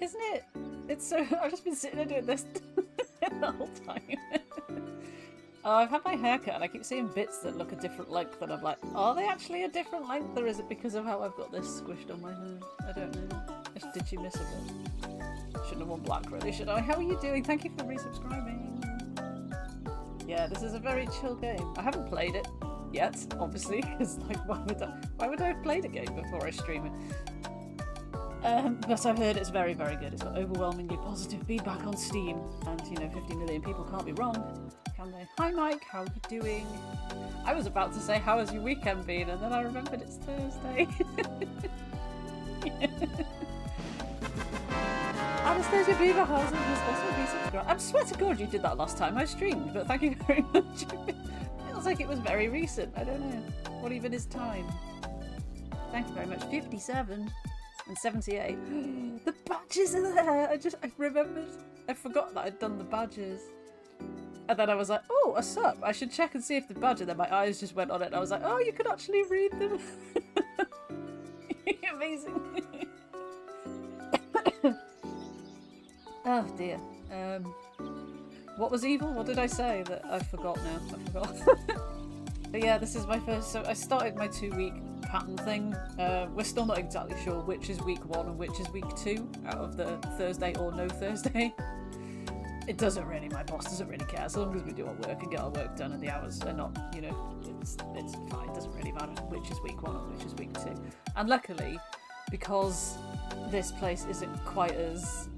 isn't it? It's so... I've just been sitting there doing this the whole time. Oh, I've had my hair cut and I keep seeing bits that look a different length and I'm like, are they actually a different length or is it because of how I've got this squished on my hair? I don't know. Did you miss a bit? Shouldn't have worn black really, should I? How are you doing? Thank you for resubscribing. Yeah, this is a very chill game. I haven't played it yet, obviously, because like, why would I have played a game before I stream it? But I've heard it's very, very good. It's got overwhelmingly positive feedback on Steam, and you know, 50 million people can't be wrong, can they? Hi Mike, how are you doing? I was about to say, how has your weekend been? And then I remembered it's Thursday. Anastasia Beaverhausen has also resubscribed. I swear to God you did that last time I streamed, but thank you very much. It feels like it was very recent. I don't know. What even is time? Thank you very much. 57 and 78. The badges are there! I remembered. I forgot that I'd done the badges. And then I was like, oh, a sub. I should check and see if the badge, and then my eyes just went on it and I was like, oh, you can actually read them. Amazing. Oh dear. What was evil? What did I say? That I forgot now. I forgot. But yeah, this is my first. So I started my 2-week pattern thing. We're still not exactly sure which is week 1 and which is week 2 out of the Thursday or no Thursday. It doesn't really. My boss doesn't really care as long as we do our work and get our work done and the hours are not, you know, it's fine. It doesn't really matter which is week 1 and which is week 2. And luckily, because this place isn't quite as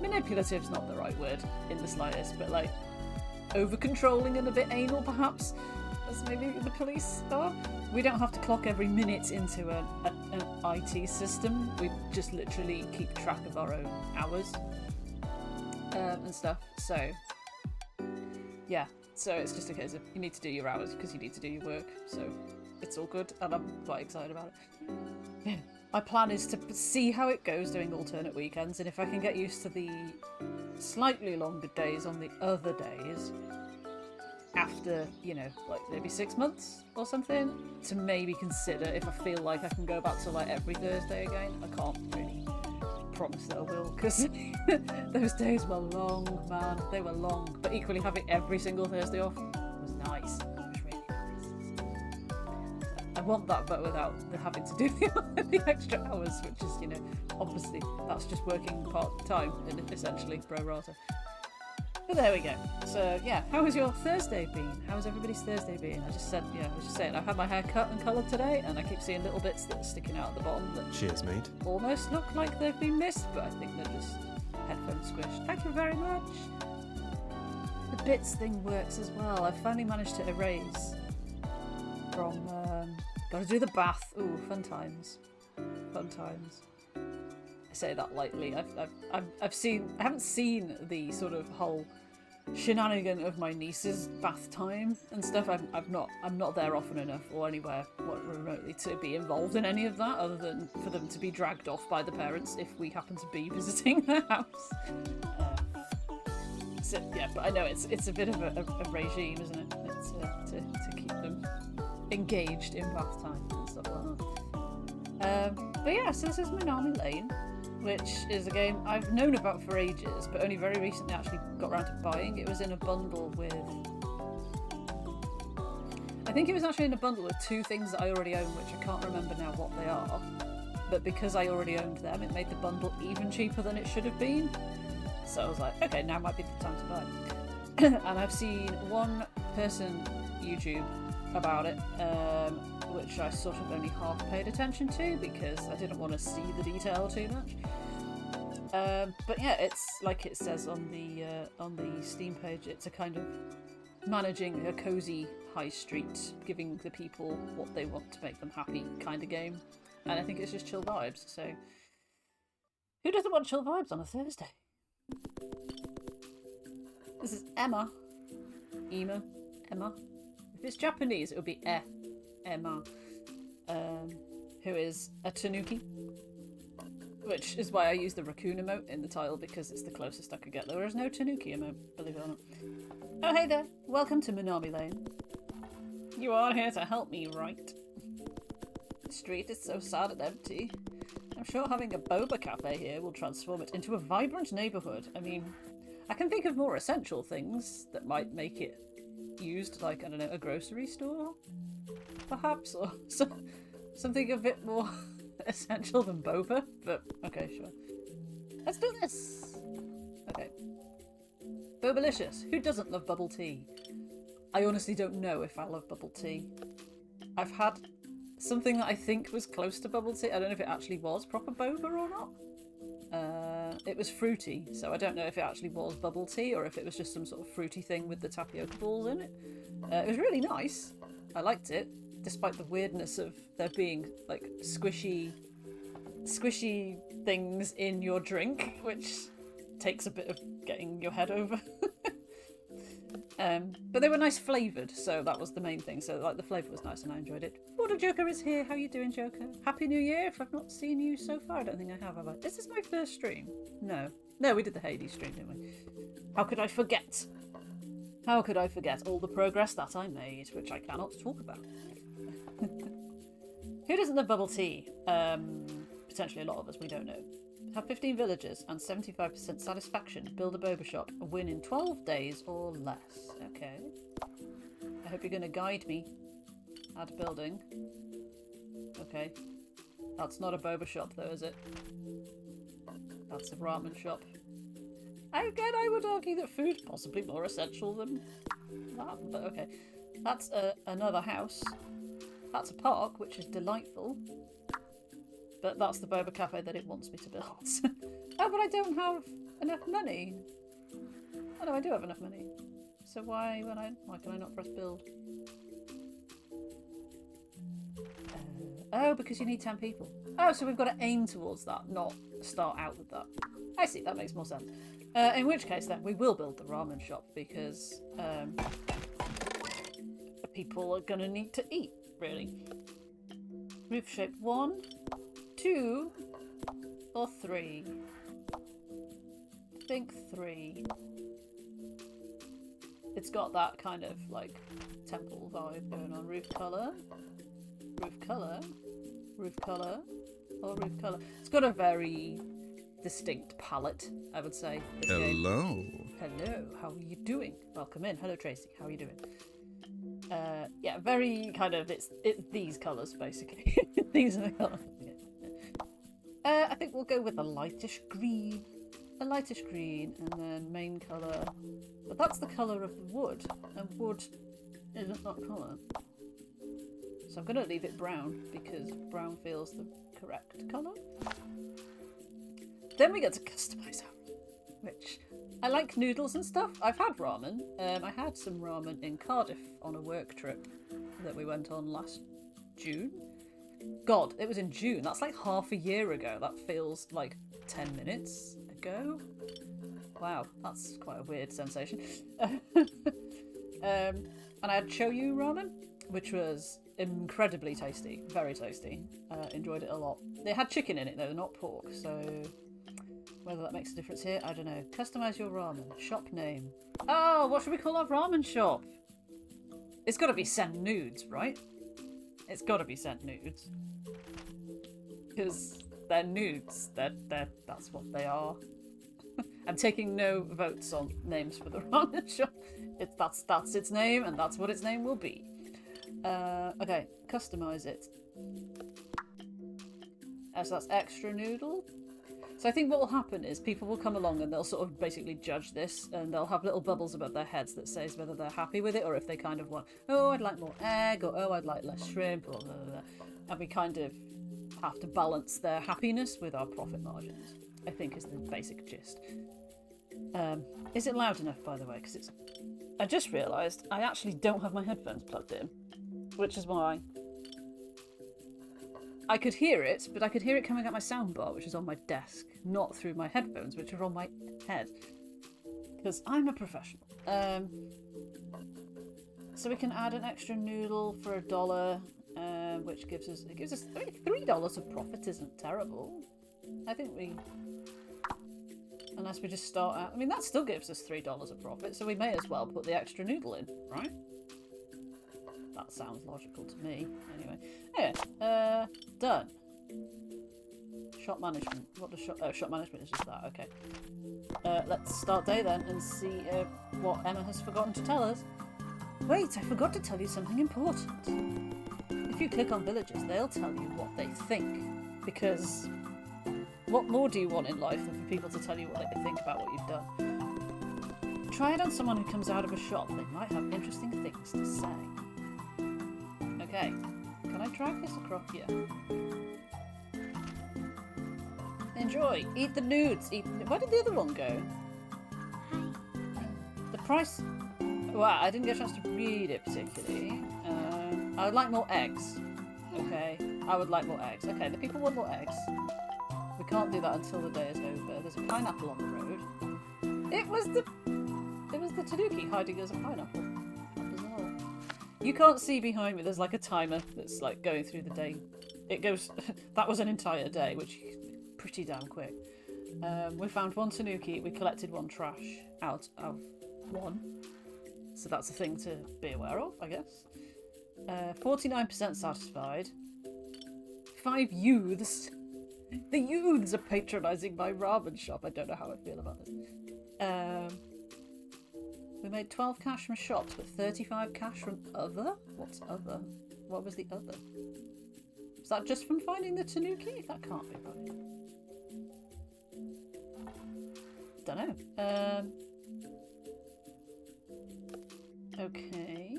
manipulative's not the right word in the slightest, but like over-controlling and a bit anal perhaps, as maybe the police are. We don't have to clock every minute into an IT system. We just literally keep track of our own hours and stuff. So yeah, so it's just a case of you need to do your hours because you need to do your work. So it's all good and I'm quite excited about it. My plan is to see how it goes doing alternate weekends, and if I can get used to the slightly longer days on the other days after, you know, like maybe 6 months or something, to maybe consider if I feel like I can go back to like every Thursday again. I can't really promise that I will, because those days were long, man. They were long, but equally having every single Thursday off was nice. I want that, but without having to do the extra hours, which is, you know, obviously that's just working part-time and essentially pro rata. But there we go. So yeah, how has your Thursday been? How has everybody's Thursday been? I just said, yeah, I was just saying, I've had my hair cut and coloured today, and I keep seeing little bits that are sticking out at the bottom that cheers, mate. Almost look like they've been missed, but I think they're just headphone squished. Thank you very much. The bits thing works as well. I've finally managed to erase from. Gotta do the bath. Ooh, fun times. Fun times. I say that lightly. I haven't seen the sort of whole shenanigan of my niece's bath time and stuff. I'm not there often enough or anywhere remotely to be involved in any of that, other than for them to be dragged off by the parents if we happen to be visiting their house. So yeah, but I know it's a bit of a regime, isn't it? It's, to keep them engaged in bath time and stuff like that. But yeah, so this is Minami Lane, which is a game I've known about for ages, but only very recently actually got around to buying. It was in a bundle with... I think it was actually in a bundle with 2 things that I already own, which I can't remember now what they are. But because I already owned them, it made the bundle even cheaper than it should have been. So I was like, okay, now might be the time to buy. And I've seen one person YouTube about it, which I sort of only half paid attention to because I didn't want to see the detail too much. But yeah, it's like it says on the Steam page, it's a kind of managing a cozy high street, giving the people what they want to make them happy kind of game. And I think it's just chill vibes, so who doesn't want chill vibes on a Thursday? This is Emma. Emma. If it's Japanese, it would be Emma, who is a tanuki, which is why I use the raccoon emote in the title, because it's the closest I could get. There is no tanuki emote, believe it or not. Oh, hey there. Welcome to Minami Lane. You are here to help me, right? The street is so sad and empty. I'm sure having a boba cafe here will transform it into a vibrant neighbourhood. I mean, I can think of more essential things that might make it used, like, I don't know, a grocery store? Perhaps? Or something a bit more essential than boba? But, okay, sure. Let's do this! Okay. Bobalicious. Who doesn't love bubble tea? I honestly don't know if I love bubble tea. I've had something that I think was close to bubble tea. I don't know if it actually was proper boba or not. It was fruity, so I don't know if it actually was bubble tea or if it was just some sort of fruity thing with the tapioca balls in it. It was really nice. I liked it, despite the weirdness of there being like squishy things in your drink, which takes a bit of getting your head over. But they were nice flavoured, so that was the main thing. So like the flavour was nice and I enjoyed it. Water Joker is here. How you doing, Joker? Happy New Year. If I've not seen you so far, I don't think I have I? Is this my first stream? No. No, we did the Hades stream, didn't we? How could I forget? How could I forget all the progress that I made, which I cannot talk about? Who doesn't love bubble tea? Potentially a lot of us, we don't know. Have 15 villagers and 75% satisfaction. Build a boba shop. A win in 12 days or less. Okay. I hope you're going to guide me. Add building. Okay. That's not a boba shop though, is it? That's a ramen shop. Again, I would argue that food's possibly more essential than that, but okay. That's another house. That's a park, which is delightful. But that's the boba cafe that it wants me to build. Oh, but I don't have enough money. Oh no, I do have enough money. So why can I not press build? Oh, because you need 10 people. Oh, so we've got to aim towards that, not start out with that. I see, that makes more sense. In which case then, we will build the ramen shop because people are going to need to eat, really. Roof shape 1, 2, or 3? I think 3. It's got that kind of like temple vibe going on. Roof colour, roof colour, roof colour, or roof colour. It's got a very distinct palette, I would say. Hello. Hello, how are you doing? Welcome in. Hello, Tracy. How are you doing? Yeah, very kind of, it's these colours, basically. These are the colours. I think we'll go with a lightish green. A lightish green, and then main colour. But that's the colour of the wood, and wood isn't that colour. So I'm going to leave it brown, because brown feels the correct colour. Then we get to customise our, which I like noodles and stuff. I've had ramen. I had some ramen in Cardiff on a work trip that we went on last June. God, it was in June. That's like half a year ago. That feels like 10 minutes ago. Wow, that's quite a weird sensation. And I had shoyu ramen, which was incredibly tasty. Very tasty. Enjoyed it a lot. They had chicken in it though, not pork, so whether that makes a difference here, I don't know. Customise your ramen. Shop name. Oh, what should we call our ramen shop? It's got to be Send Nudes, right? It's got to be Sent Nudes. Because they're nudes. That's what they are. I'm taking no votes on names for the ramen shop. That's its name, and that's what its name will be. Okay, customise it. So that's extra noodle. So I think what will happen is people will come along and they'll sort of basically judge this, and they'll have little bubbles above their heads that says whether they're happy with it or if they kind of want, oh, I'd like more egg, or oh, I'd like less shrimp, or blah, blah, blah. And we kind of have to balance their happiness with our profit margins, I think is the basic gist. Is it loud enough, by the way? Because I just realised I actually don't have my headphones plugged in, which is why I could hear it, but I could hear it coming out my soundbar, which is on my desk, not through my headphones, which are on my head. Because I'm a professional. So we can add an extra noodle for $1, which gives us I mean, $3 of profit isn't terrible. I think unless we just start out, I mean that still gives us $3 of profit, so we may as well put the extra noodle in, right? That sounds logical to me. Anyway, Done. Shop management. What does shop... Oh, shop management is just that. Okay. Let's start day then and see what Emma has forgotten to tell us. Wait, I forgot to tell you something important. If you click on villagers, they'll tell you what they think. Because what more do you want in life than for people to tell you what they think about what you've done? Try it on someone who comes out of a shop. They might have interesting things to say. Okay. Can I drag this across here? Enjoy. Eat the nudes. Eat... Where did the other one go? The price... Wow, I didn't get a chance to read it particularly. I would like more eggs. Okay. I would like more eggs. Okay, the people want more eggs. We can't do that until the day is over. There's a pineapple on the road. It was the tanuki hiding as a pineapple. How bizarre. You can't see behind me. There's like a timer that's like going through the day. It goes... That was an entire day, which is pretty damn quick. We found one tanuki. We collected one trash out of one. So that's a thing to be aware of, I guess. 49% satisfied. 5 youths. The youths are patronising my ramen shop. I don't know how I feel about this. We made 12 cash from shops, but 35 cash from other? What's other? What was the other? Is that just from finding the tanuki? That can't be right. Dunno. Okay.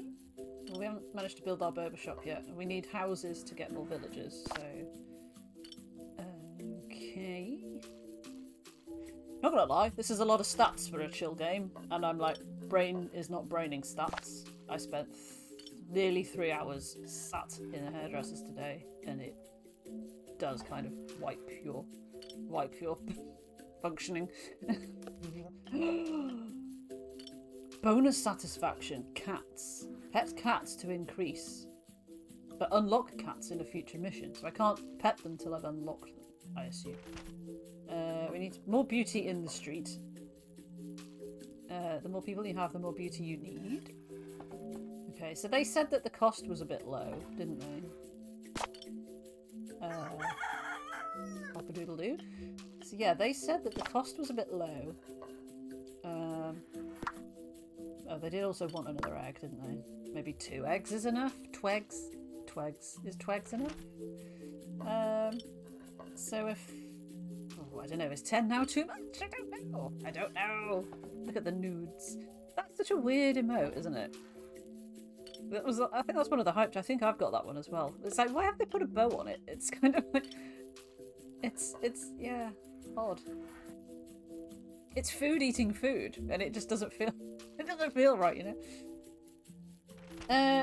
Well, we haven't managed to build our barber shop yet. We need houses to get more villagers, so... Okay. Not gonna lie, this is a lot of stats for a chill game, and I'm like, brain is not braining stats. I spent nearly 3 hours sat in a hairdresser's today, and it does kind of wipe your functioning. Bonus satisfaction, cats. Pet cats to increase. But unlock cats in a future mission, so I can't pet them till I've unlocked them, I assume. We need more beauty in the street. The more people you have, the more beauty you need. Okay, so they said that the cost was a bit low, didn't they? Cock-a-doodle-doo. So yeah, they said that the cost was a bit low. Oh, they did also want another egg, didn't they? Maybe 2 eggs is enough? Twigs? Twigs. Is twigs enough? So if... Oh, I don't know. Is 10 now too much? I don't know. I don't know. Look at the nudes. That's such a weird emote, isn't it? That was, I think that's one of the hyped. I think I've got that one as well. It's like, why have they put a bow on it? It's kind of like... It's yeah, odd. It's food eating food, and it just doesn't feel... It doesn't feel right, you know?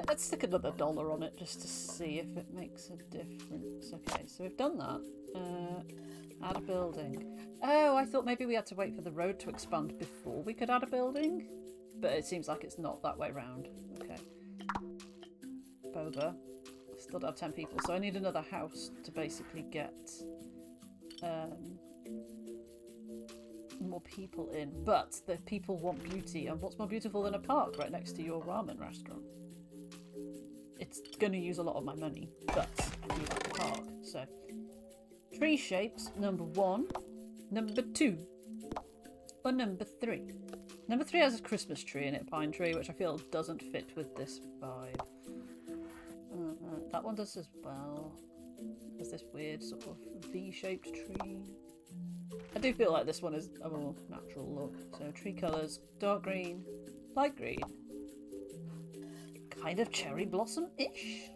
Let's stick another $1 on it just to see if it makes a difference. Okay, so we've done that. Add a building. Oh, I thought maybe we had to wait for the road to expand before we could add a building. But it seems like it's not that way round. Okay. Boba. Still don't have 10 people, so I need another house to basically get more people in. But the people want beauty, and what's more beautiful than a park right next to your ramen restaurant? It's going to use a lot of my money, but I do like the park, so... Tree shapes, number 1, number 2, or number 3. Number 3 has a Christmas tree in it, pine tree, which I feel doesn't fit with this vibe. That one does as well. There's this weird sort of V-shaped tree. I do feel like this one is a more natural look. So tree colours, dark green, light green. Kind of cherry blossom-ish.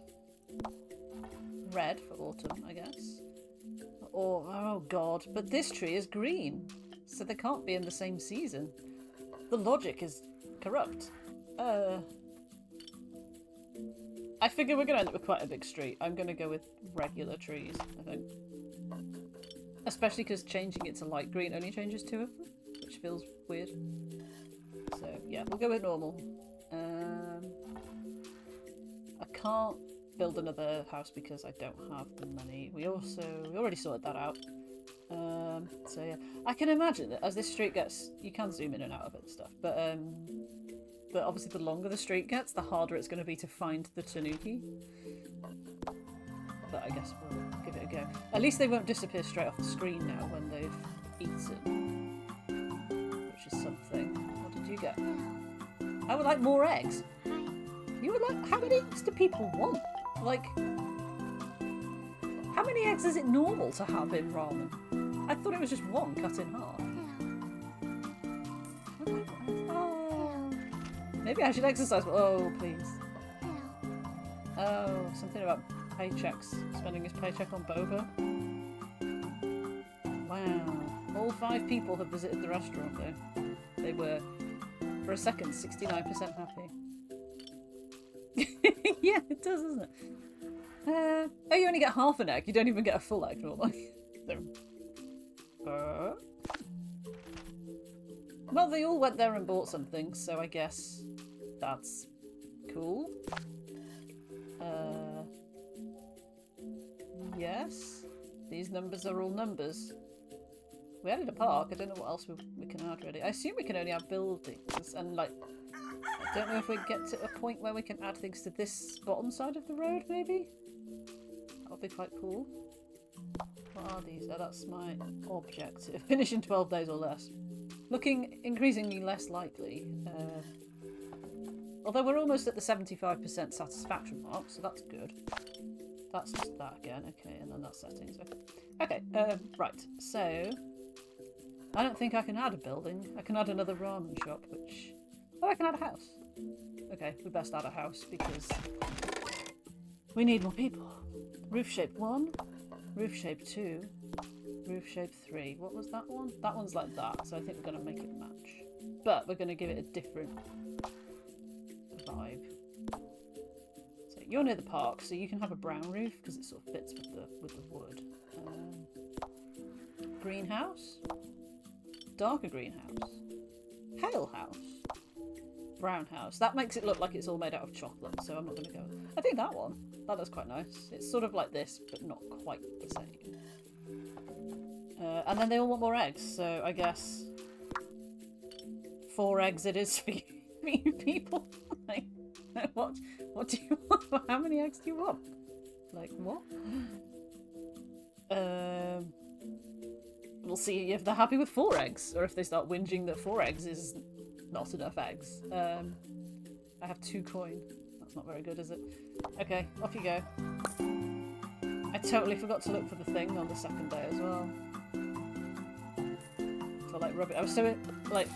Red for autumn, I guess. Or, oh god, but this tree is green. So they can't be in the same season. The logic is corrupt. I figure we're going to end up with quite a big street. I'm going to go with regular trees, I think. Especially because changing it to light green only changes 2 of them, which feels weird. So, yeah, we'll go with normal. I can't build another house because I don't have the money. We already sorted that out. So, yeah. I can imagine that as this street gets... You can zoom in and out of it and stuff, but obviously the longer the street gets, the harder it's going to be to find the tanuki. But I guess we'll give it a go. At least they won't disappear straight off the screen now when they've eaten, which is something. What did you get? I would like more eggs. You would like... How many eggs do people want? Like... How many eggs is it normal to have in ramen? I thought it was just one cut in half. Oh. Maybe I should exercise. Oh, please. Oh, something about paychecks. Spending his paycheck on boba. Wow. All 5 people have visited the restaurant though. They were, for a second, 69% happy. Yeah, it does, doesn't it? Oh, you only get half an egg. You don't even get a full egg normally. Well, they all went there and bought something, so I guess that's cool. Yes. These numbers are all numbers. We added a park. I don't know what else we can add really. I assume we can only add buildings and like... I don't know if we get to a point where we can add things to this bottom side of the road maybe? That would be quite cool. What are these? Oh, that's my objective. Finish in 12 days or less. Looking increasingly less likely. Although we're almost at the 75% satisfaction mark, so that's good. That's just that again. Okay, and then that's settings. Okay, right. So, I don't think I can add a building. I can add another ramen shop, which... Oh, I can add a house. Okay, we best add a house because we need more people. Roof shape 1, roof shape 2, roof shape 3. What was that one? That one's like that, so I think we're going to make it match. But we're going to give it a different vibe. So you're near the park, so you can have a brown roof because it sort of fits with the wood. Greenhouse, darker greenhouse, pale house. Brown house. That makes it look like it's all made out of chocolate, so I'm not going to go. I think that one. That looks quite nice. It's sort of like this, but not quite the same. And then they all want more eggs, so I guess 4 eggs it is for you people. Like, what do you want? How many eggs do you want? Like, what? We'll see if they're happy with 4 eggs, or if they start whinging that 4 eggs is not enough eggs. I have 2 coin. That's not very good, is it? Okay, off you go. I totally forgot to look for the thing on the second day as well. For like rubbish. I was so like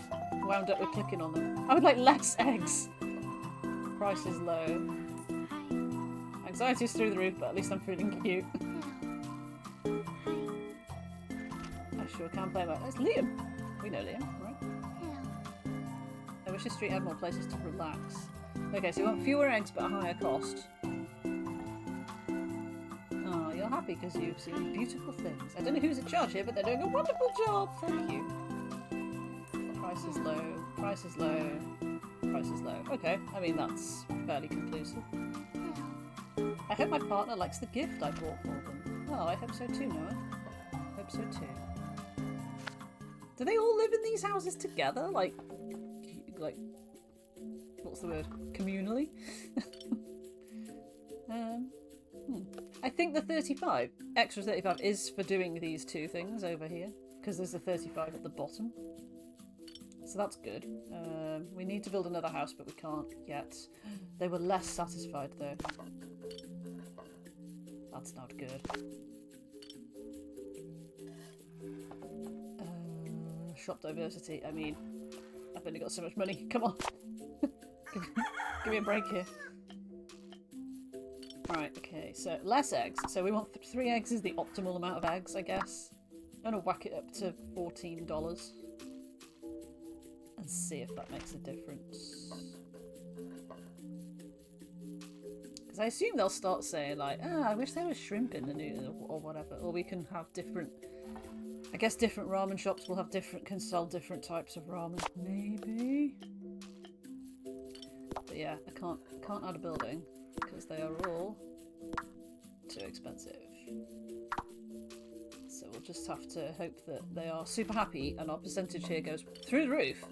wound up with clicking on them. I would like less eggs. Price is low. Anxiety's through the roof, but at least I'm feeling cute. I sure can play well. That's Liam. We know Liam, right? I wish the street had more places to relax. Okay, so you want fewer eggs but a higher cost. Oh, you're happy because you've seen beautiful things. I don't know who's in charge here, but they're doing a wonderful job. Thank you. Price is low. Price is low. Price is low. Okay, I mean that's fairly conclusive. I hope my partner likes the gift I bought for them. Oh, I hope so too, Noah. I hope so too. Do they all live in these houses together? Like, what's the word? Communally? I think the 35, extra 35, is for doing these 2 things over here, because there's a 35 at the bottom. So that's good. We need to build another house, but we can't yet. They were less satisfied, though. That's not good. Shop diversity. I mean, I've only got so much money. Come on. Give me a break here. Right, okay, so less eggs. So we want 3 eggs is the optimal amount of eggs, I guess. I'm gonna whack it up to $14 and see if that makes a difference. Because I assume they'll start saying like, I wish there was shrimp in the noodle or whatever. Or we can have different, I guess different ramen shops will have can sell different types of ramen. Maybe. But yeah, I can't add a building because they are all too expensive. So we'll just have to hope that they are super happy and our percentage here goes through the roof,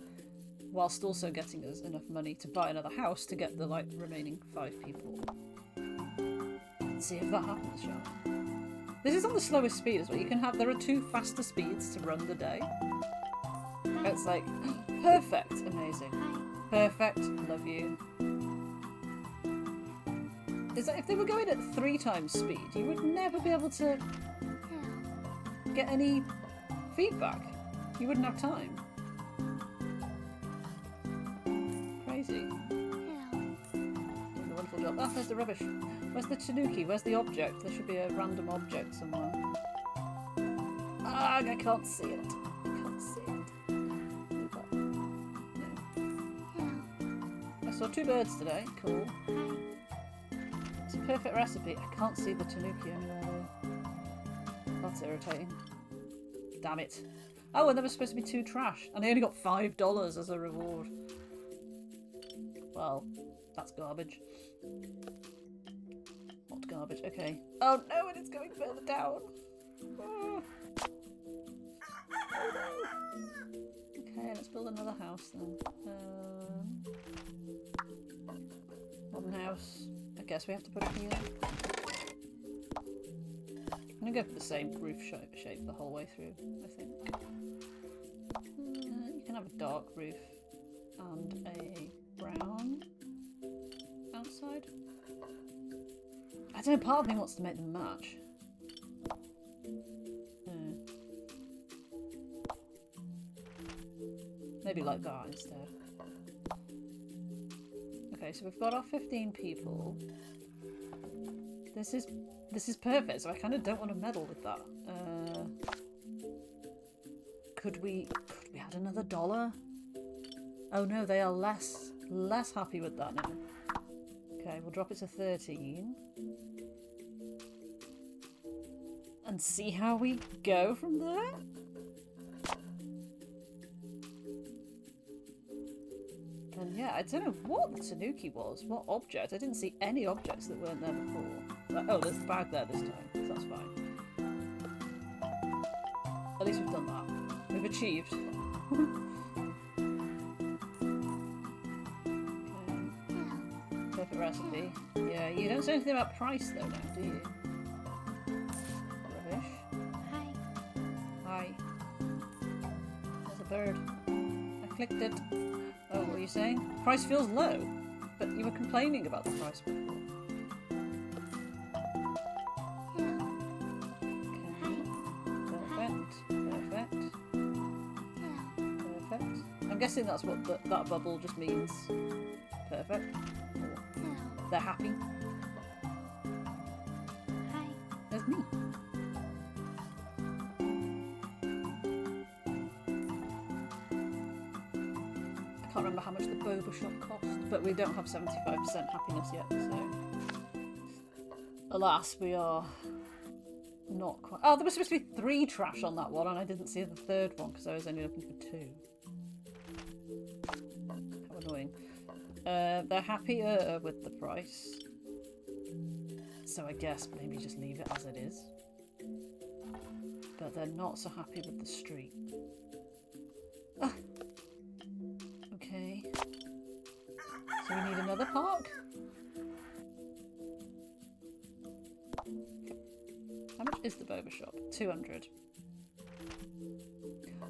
whilst also getting us enough money to buy another house to get the remaining 5 people. Let's see if that happens, shall we? This is on the slowest speed as well. You can have, there are 2 faster speeds to run the day. It's like, perfect, amazing. Perfect, love you. Is that if they were going at 3 times speed, you would never be able to get any feedback. You wouldn't have time. Crazy. Doing a wonderful job. Oh, there's the rubbish. Where's the tanuki? Where's the object? There should be a random object somewhere. Ah, I can't see it. I can't see it. No. I saw 2 birds today. Cool. It's a perfect recipe. I can't see the tanuki anywhere though. That's irritating. Damn it. Oh, and there was supposed to be 2 trash. And I only got $5 as a reward. Well, that's garbage. What garbage? Okay. Oh no, and it's going further down. Oh. Okay, let's build another house then. Modern house. I guess we have to put it here. I'm gonna go for the same roof shape the whole way through, I think. You can have a dark roof and a brown outside. I don't know, part of me wants to make them match. Maybe like that instead. Okay, so we've got our 15 people. This is perfect, so I kind of don't want to meddle with that. Could we add another $1? Oh no, they are less happy with that now. Okay, we'll drop it to 13. And see how we go from there? And yeah, I don't know what the tanuki was, what object. I didn't see any objects that weren't there before. Oh, there's a bag there this time, so that's fine. At least we've done that. We've achieved. Okay. Perfect recipe. Yeah, you don't say anything about price though now, do you? Rubbish. Hi. Hi. There's a bird. I clicked it. Oh, what were you saying? Price feels low, but you were complaining about the price before. I'm guessing that's what that bubble just means. Perfect. Or they're happy. Hi. There's me. I can't remember how much the boba shop cost, but we don't have 75% happiness yet, so... Alas, we are not quite... Oh, there was supposed to be 3 trash on that one, and I didn't see the 3rd one because I was only looking for 2. How annoying. They're happier with the price. So I guess maybe just leave it as it is. But they're not so happy with the street. Ah. Okay. So we need another park? How much is the boba shop? 200.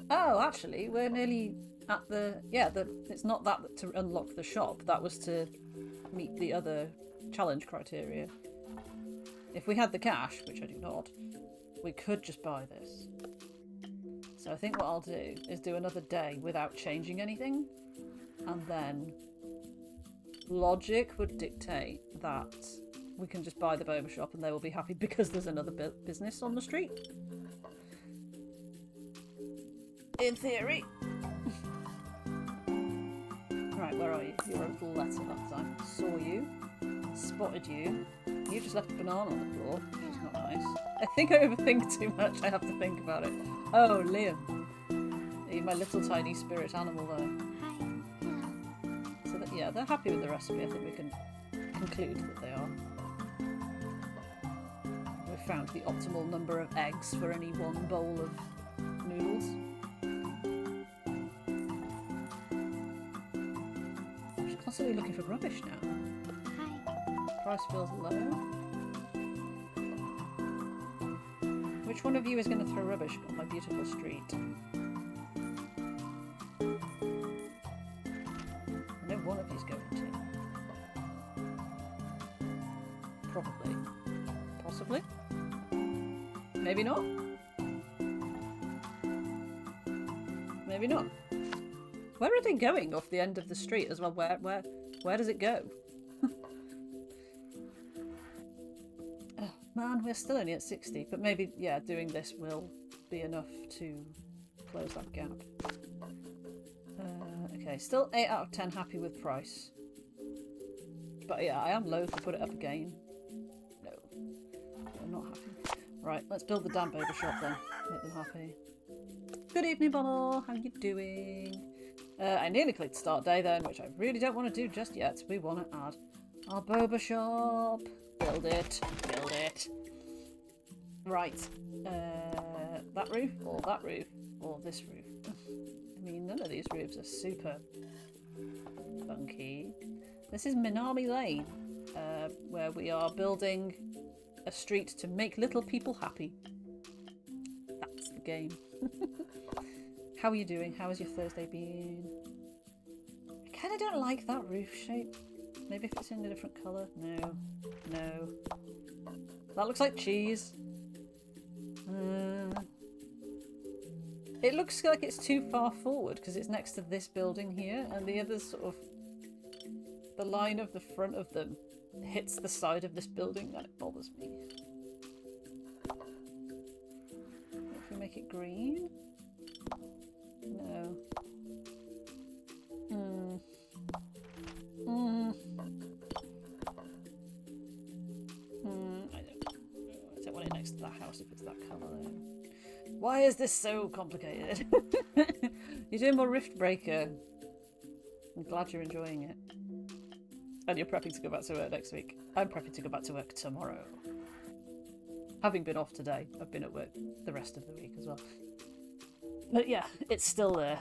Oh, actually, we're nearly at the... Yeah, it's not that to unlock the shop. That was to meet the other challenge criteria. If we had the cash, which I do not, we could just buy this. So I think what I'll do is do another day without changing anything. And then logic would dictate that we can just buy the boba shop and they will be happy because there's another business on the street. In theory. Right, where are you? You're a little letter that time. Saw you. Spotted you. You just left a banana on the floor, which is not nice. I think I overthink too much. I have to think about it. Oh, Liam. You're my little tiny spirit animal there. Hi. So that, yeah, they're happy with the recipe. I think we can conclude that they are. We've found the optimal number of eggs for any one bowl of noodles. I'm just constantly looking for rubbish now. Hi. Price feels low. Which one of you is going to throw rubbish on my beautiful street? I know one of you's going to. Probably. Possibly. Maybe not. Maybe not. Where are they going off the end of the street as well? Where does it go? Oh, man, we're still only at 60, but maybe, yeah, doing this will be enough to close that gap. Okay, still 8 out of 10 happy with price. But yeah, I am loath to put it up again. No, I'm not happy. Right, let's build the damn baby shop then. Make them happy. Good evening, Bubble. How you doing? I nearly clicked start day then, which I really don't want to do just yet. We want to add our boba shop. Build it. Build it. Right. That roof, or that roof, or this roof. I mean, none of these roofs are super funky. This is Minami Lane, where we are building a street to make little people happy. That's the game. How are you doing? How has your Thursday been? I kind of don't like that roof shape. Maybe if it's in a different colour. No. No. That looks like cheese. It looks like it's too far forward because it's next to this building here, and the other sort of... the line of the front of them hits the side of this building and it bothers me. If we make it green? No. I don't want it next to that house if it's that colour though. Why is this so complicated? You're doing more Rift Breaker. I'm glad you're enjoying it. And you're prepping to go back to work next week. I'm prepping to go back to work tomorrow. Having been off today, I've been at work the rest of the week as well. But yeah, it's still there.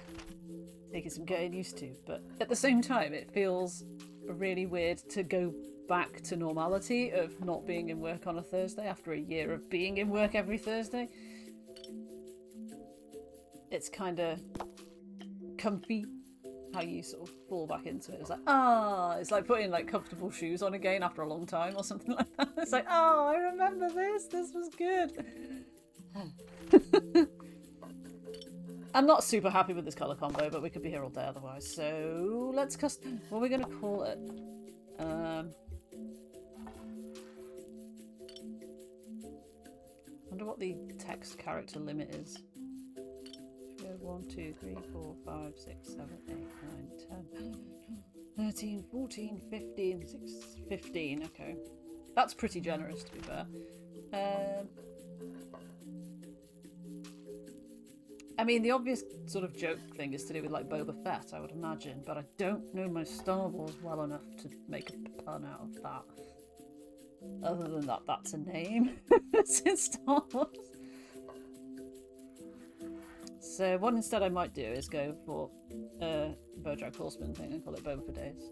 Taking some getting used to. But at the same time, it feels really weird to go back to normality of not being in work on a Thursday after a year of being in work every Thursday. It's kind of comfy how you sort of fall back into it. It's like, it's like putting like comfortable shoes on again after a long time or something like that. It's like, I remember this. This was good. I'm not super happy with this colour combo, but we could be here all day otherwise. So let's what are we going to call it? Wonder what the text character limit is. 1, 2, 3, 4, 5, 6, 7, 8, 9, 10, 13, 14, 15, 15. Okay. That's pretty generous, to be fair. I mean, the obvious sort of joke thing is to do with, like, Boba Fett, I would imagine, but I don't know my Star Wars well enough to make a pun out of that. Other than that, that's a name. It's in Star Wars. So what instead I might do is go for Bojack Horseman thing and call it Boba for Days.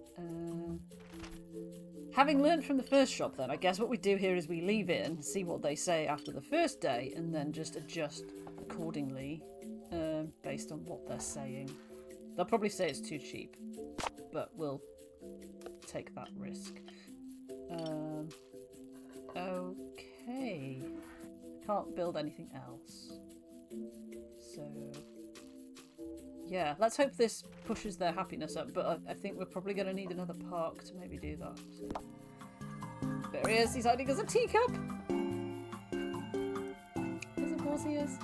Having learnt from the first shop then, I guess what we do here is we leave it and see what they say after the first day and then just adjust accordingly based on what they're saying. They'll probably say it's too cheap, but we'll take that risk. Okay. Can't build anything else. So, yeah, let's hope this pushes their happiness up, but I think we're probably going to need another park to maybe do that. So. There he is, he's hiding as a teacup! Yes, of course he is.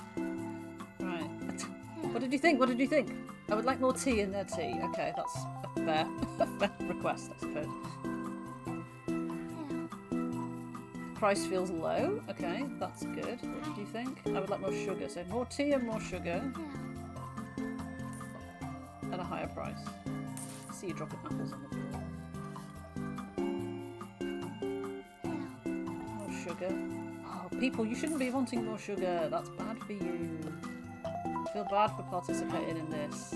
Right. What did you think? What did you think? I would like more tea in their tea. Okay, that's a fair request, I suppose. Price feels low. Okay, that's good. What did you think? I would like more sugar. So more tea and more sugar. And a higher price. I see you dropping apples on the floor. More sugar. Oh, people, you shouldn't be wanting more sugar. That's bad for you. I feel bad for participating in this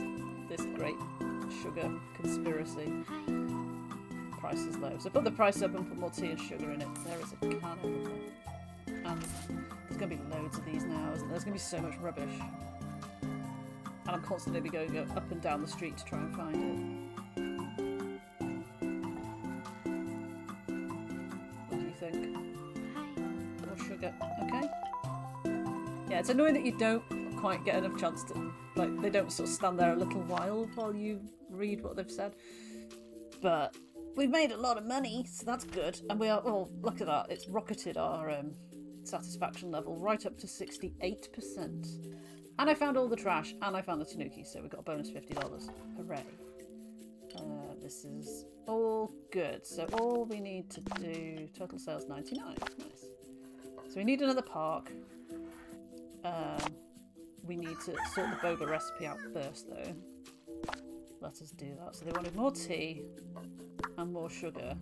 great sugar conspiracy. Price is low. So put the price up and put more tea and sugar in it. There is a can over there. And there's going to be loads of these now, isn't there? There's going to be so much rubbish. And I'm constantly going up and down the street to try and find it. What do you think? Hi. More sugar. Okay. Yeah, it's annoying that you don't quite get enough chance to, like, they don't sort of stand there a little while you read what they've said. But we've made a lot of money, so that's good. And we are, oh, look at that. It's rocketed our satisfaction level right up to 68%. And I found all the trash, and I found the tanuki, so we got a bonus $50. Hooray. This is all good. So all we need to do, total sales 99. Nice. So we need another park. We need to sort the boba recipe out first, though. Let us do that. So they wanted more tea and more sugar.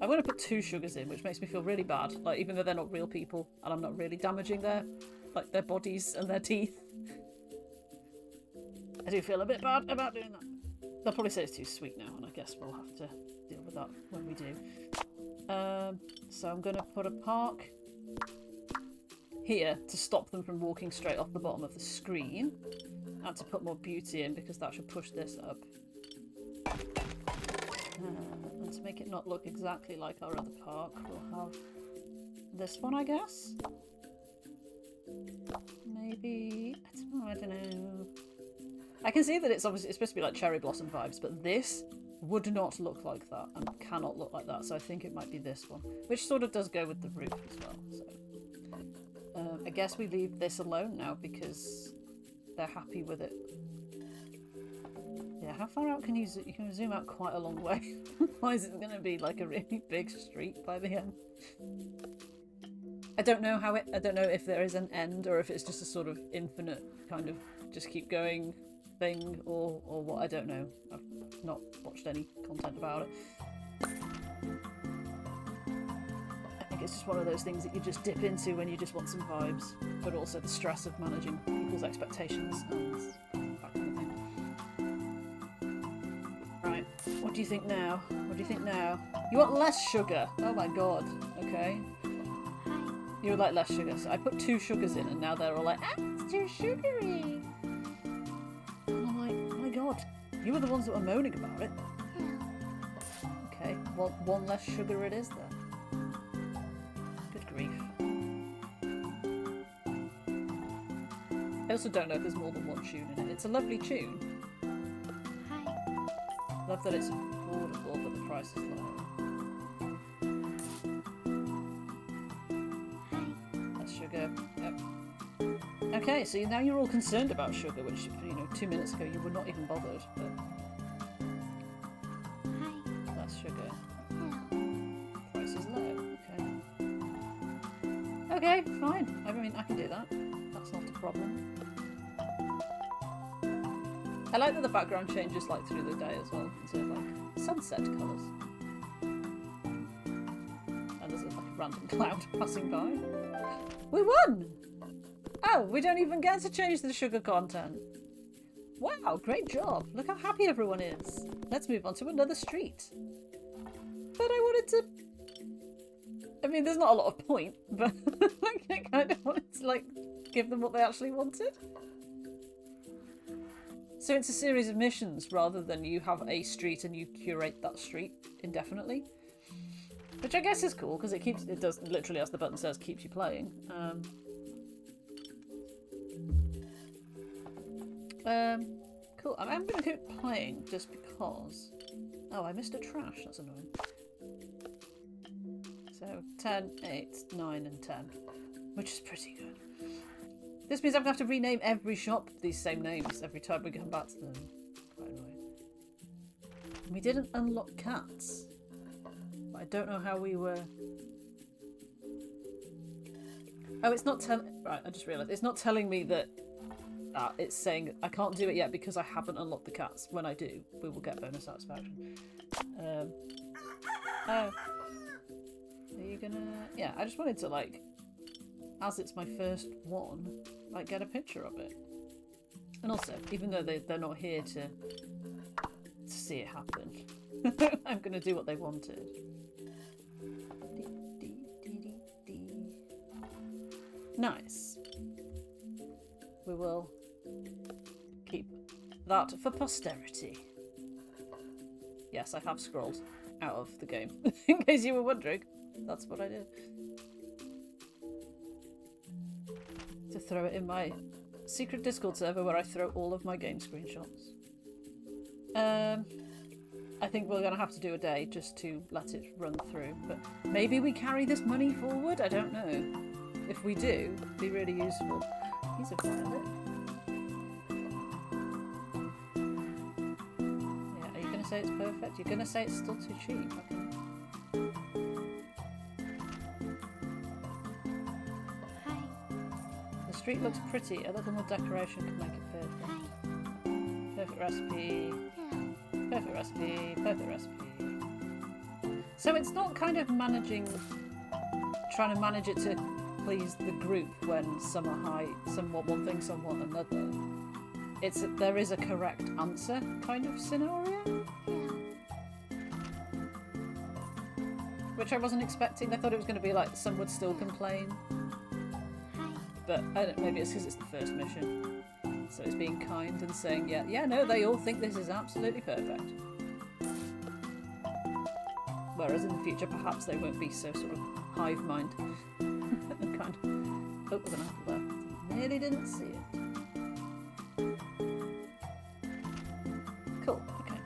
I'm going to put 2 sugars in, which makes me feel really bad. Like, even though they're not real people, and I'm not really damaging their bodies and their teeth. I do feel a bit bad about doing that. They'll probably say it's too sweet now, and I guess we'll have to deal with that when we do. So I'm going to put a park here to stop them from walking straight off the bottom of the screen, and to put more beauty in because that should push this up. And to make it not look exactly like our other park, we'll have this one, I guess. Maybe, I don't know. I can see that it's obviously it's supposed to be like cherry blossom vibes, but this would not look like that and cannot look like that. So I think it might be this one, which sort of does go with the roof as well. So I guess we leave this alone now because they're happy with it. Yeah, how far out can you zoom? You can zoom out quite a long way. Why is it going to be like a really big street by the end? I don't know how it. I don't know if there is an end or if it's just a sort of infinite kind of just keep going thing or what. I don't know. I've not watched any content about it. I think it's just one of those things that you just dip into when you just want some vibes, but also the stress of managing people's expectations and that kind of thing. Right. What do you think now? What do you think now? You want less sugar? Oh my god. Okay. You would like less sugar. So I put 2 sugars in and now they're all like, ah, it's too sugary. And I'm like, oh my god, you were the ones that were moaning about it. Okay, well, 1 less sugar it is then. Good grief. I also don't know if there's more than 1 tune in it. It's a lovely tune. Hi. Love that it's affordable, but the price is low. Sugar. Yep. Okay, so now you're all concerned about sugar, which, you know, 2 minutes ago you were not even bothered, but... Hi. Less sugar. Hello. Price is low. Okay. Okay, fine. I mean, I can do that. That's not a problem. I like that the background changes, like, through the day as well, into, like, sunset colours. And there's, like, a random cloud passing by. We won! Oh, we don't even get to change the sugar content. Wow, great job. Look how happy everyone is. Let's move on to another street. But I wanted to... I mean, there's not a lot of point, but I kind of wanted to, like, give them what they actually wanted. So it's a series of missions rather than you have a street and you curate that street indefinitely. Which I guess is cool because it does literally, as the button says, keeps you playing. Cool. I'm going to keep playing just because. Oh, I missed a trash. That's annoying. So 10, 8, 9, and 10, which is pretty good. This means I'm going to have to rename every shop these same names every time we come back to them. Quite annoying. We didn't unlock cats. I don't know how we were... Oh, it's not telling... Right, I just realised. It's not telling me that... it's saying I can't do it yet because I haven't unlocked the cats. When I do, we will get bonus satisfaction. Oh. Are you gonna... Yeah, I just wanted to, like... As it's my first one, like, get a picture of it. And also, even though they're not here to see it happen, I'm going to do what they wanted. Nice. We will keep that for posterity. Yes, I have scrolled out of the game, in case you were wondering. That's what I did. To throw it in my secret Discord server where I throw all of my game screenshots. I think we're going to have to do a day just to let it run through, but maybe we carry this money forward? I don't know. If we do, it'd be really useful. He's a violet. Yeah, are you going to say it's perfect? You're going to say it's still too cheap? Okay. Hi. The street looks pretty. A little more decoration can make it perfect. Hi. Perfect recipe. Hello. Perfect recipe. Perfect recipe. So it's not kind of trying to manage it to please the group when some are high, some want one thing, some want another. There is a correct answer kind of scenario. Hello. Which I wasn't expecting. I thought it was going to be like some would still complain. Hi. But I don't, maybe it's because it's the first mission. So it's being kind and saying, yeah, no, they all think this is absolutely perfect. Whereas in the future, perhaps they won't be so sort of hive mind. And kind of, oh, there's an apple there. Nearly didn't see it. Cool, okay.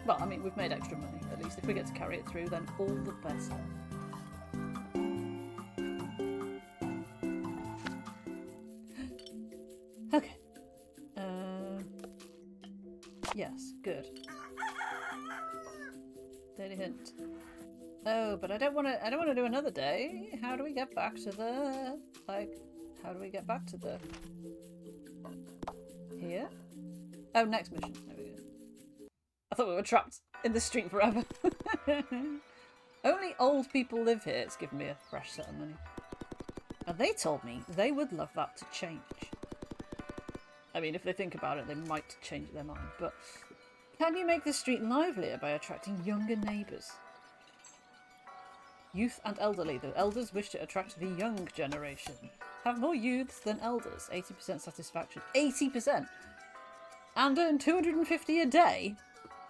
Well, I mean, we've made extra money, at least. If we get to carry it through, then all the better. Okay. Yes, good. Daily hint. Oh, but I don't want to do another day. How do we get back to the how do we get back to the here? Oh, next mission. There we go. I thought we were trapped in the street forever. Only old people live here. It's given me a fresh set of money. And they told me they would love that to change. I mean, if they think about it, they might change their mind. But can you make the street livelier by attracting younger neighbours? Youth and elderly. The elders wish to attract the young generation. Have more youths than elders. 80% satisfaction. 80%! And earn 250 a day.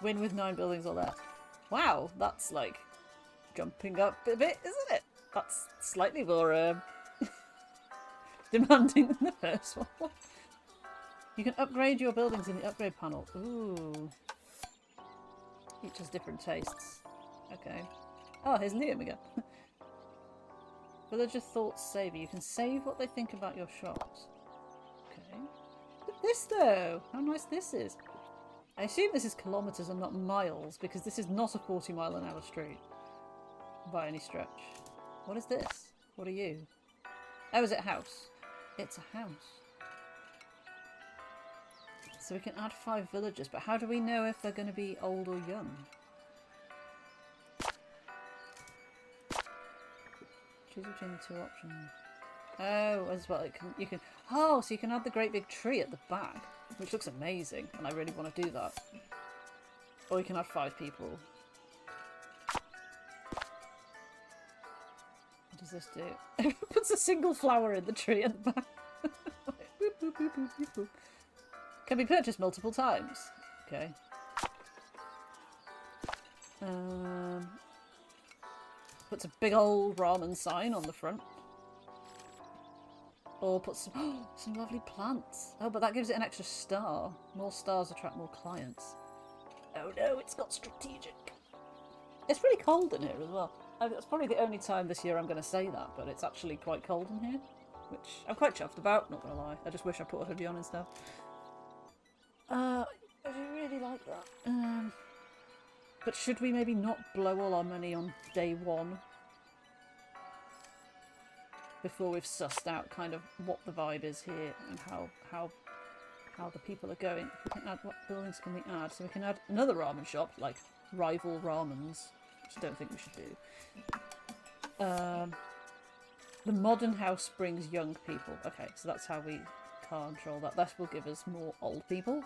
Win with 9 buildings or less. Wow, that's like jumping up a bit, isn't it? That's slightly more demanding than the first one. You can upgrade your buildings in the upgrade panel. Ooh. Each has different tastes. Okay. Oh, here's Liam again. Villager Thoughts Saver. You can save what they think about your shops. Okay. Look at this though! How nice this is. I assume this is kilometres and not miles, because this is not a 40-mile-an-hour street. By any stretch. What is this? What are you? Oh, is it a house? It's a house. So we can add 5 villagers, but how do we know if they're going to be old or young? Choose between the 2 options. Oh, as well, you can. Oh, so you can add the great big tree at the back, which looks amazing, and I really want to do that. Or you can add 5 people. What does this do? It puts a single flower in the tree at the back. Boop, boop, boop, boop, boop, boop. Can be purchased multiple times. Okay. Puts a big old ramen sign on the front. Or put some lovely plants. Oh, but that gives it an extra star. More stars attract more clients. Oh no, it's got strategic. It's pretty cold in here as well. That's probably the only time this year I'm going to say that, but it's actually quite cold in here. Which I'm quite chuffed about, not going to lie. I just wish I put a hoodie on instead. I do really like that. But should we maybe not blow all our money on day 1? Before we've sussed out kind of what the vibe is here and how the people are going. If we can add, what buildings can we add? So we can add another ramen shop, like rival ramens, which I don't think we should do. The modern house brings young people. Okay, so that's how we control that. That will give us more old people.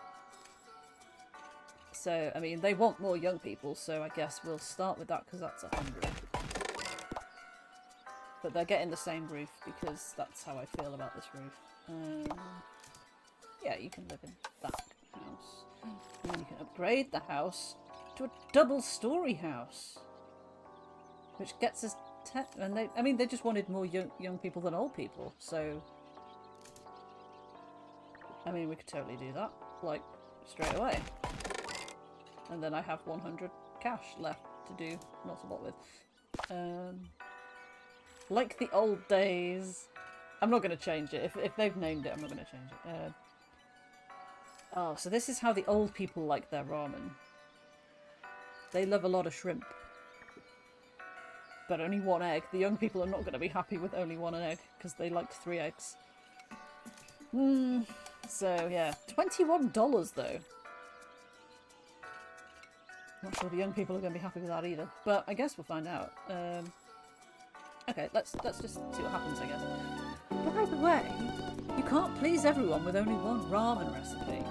So, I mean, they want more young people, so I guess we'll start with that because that's 100. But they're getting the same roof because that's how I feel about this roof. Yeah, you can live in that house. And then you can upgrade the house to a double-story house. Which gets us... and they just wanted more young people than old people, so... I mean, we could totally do that, like, straight away. And then I have 100 cash left to do not a lot with. Like the old days. I'm not going to change it. If they've named it, I'm not going to change it. Oh, so this is how the old people like their ramen. They love a lot of shrimp. But only one egg. The young people are not going to be happy with only one egg, because they like 3 eggs. So, yeah. $21 though. Not sure the young people are going to be happy with that either. But I guess we'll find out. Okay, let's just see what happens, I guess. By the way, you can't please everyone with only one ramen recipe.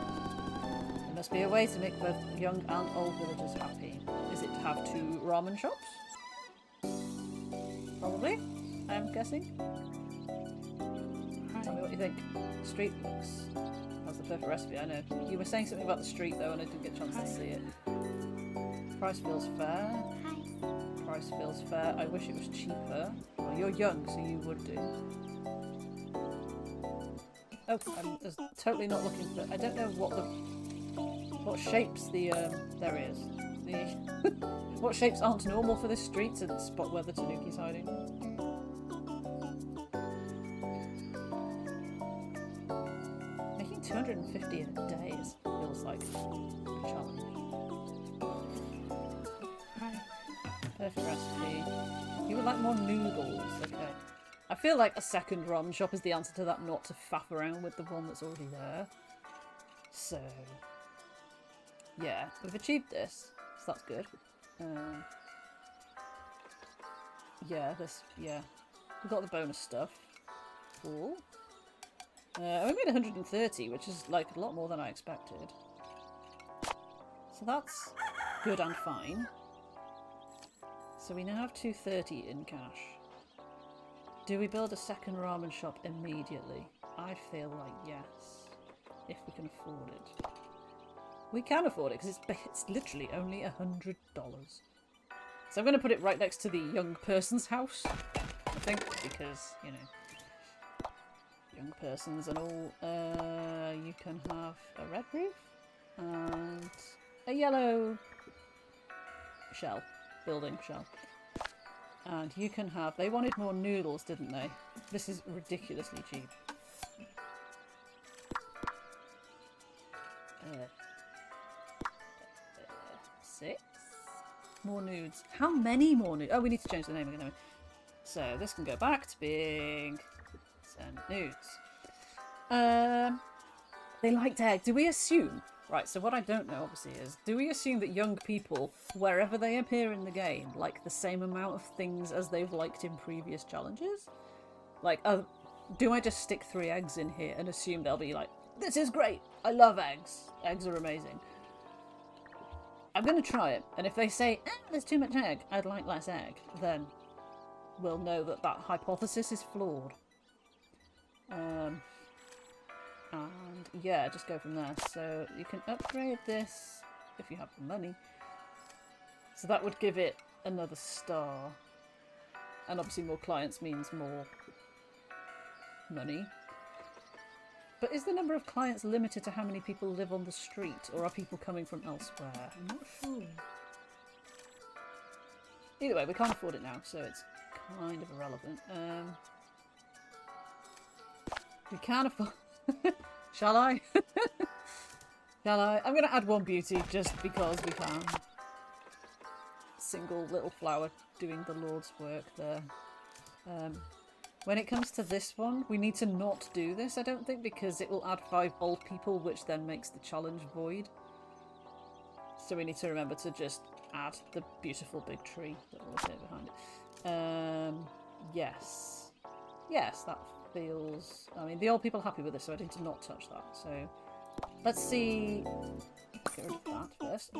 There must be a way to make both young and old villagers happy. Is it to have 2 ramen shops? Probably, I'm guessing. Tell me what you think. The street looks... That's the perfect recipe, I know. You were saying something about the street though and I didn't get a chance to see it. Price feels fair. Price feels fair. I wish it was cheaper. Well, you're young, so you would do. Oh, I'm just totally not looking for... I don't know what shapes the... there he is. What shapes aren't normal for this street to spot where the Tanuki's hiding. Making 250 in a day feels like a challenge. Perfect recipe. You would like more noodles, okay. I feel like a second ramen shop is the answer to that, not to faff around with the one that's already there. So, yeah, we've achieved this, so that's good. Yeah, we've got the bonus stuff. Cool. We made 130, which is like a lot more than I expected. So that's good and fine. So we now have 230 in cash. Do we build a second ramen shop immediately? I feel like yes, if we can afford it. We can afford it because it's literally only $100. So I'm going to put it right next to the young person's house, I think, because, you know, young persons and all. You can have a red roof and a yellow shell. Building shell. And you can have... They wanted more noodles, didn't they? This is ridiculously cheap. 6? More nudes. How many more nudes? Oh, we need to change the name again. So this can go back to being... Send nudes. They liked egg. Do we assume... Right, so what I don't know, obviously, is do we assume that young people, wherever they appear in the game, like the same amount of things as they've liked in previous challenges? Like, do I just stick 3 eggs in here and assume they'll be like, this is great, I love eggs, eggs are amazing. I'm going to try it, and if they say, there's too much egg, I'd like less egg, then we'll know that that hypothesis is flawed. And yeah, just go from there. So you can upgrade this if you have the money. So that would give it another star. And obviously more clients means more money. But is the number of clients limited to how many people live on the street? Or are people coming from elsewhere? I'm not sure. Either way, we can't afford it now, so it's kind of irrelevant. We can afford... Shall I? Shall I? I'm going to add 1 beauty just because we can. Single little flower doing the Lord's work there. When it comes to this one, we need to not do this, I don't think, because it will add 5 old people, which then makes the challenge void. So we need to remember to just add the beautiful big tree that will sit behind it. Yes. Yes, that feels... I mean, the old people are happy with this, so I need to not touch that. So let's see... Let's get rid of that first.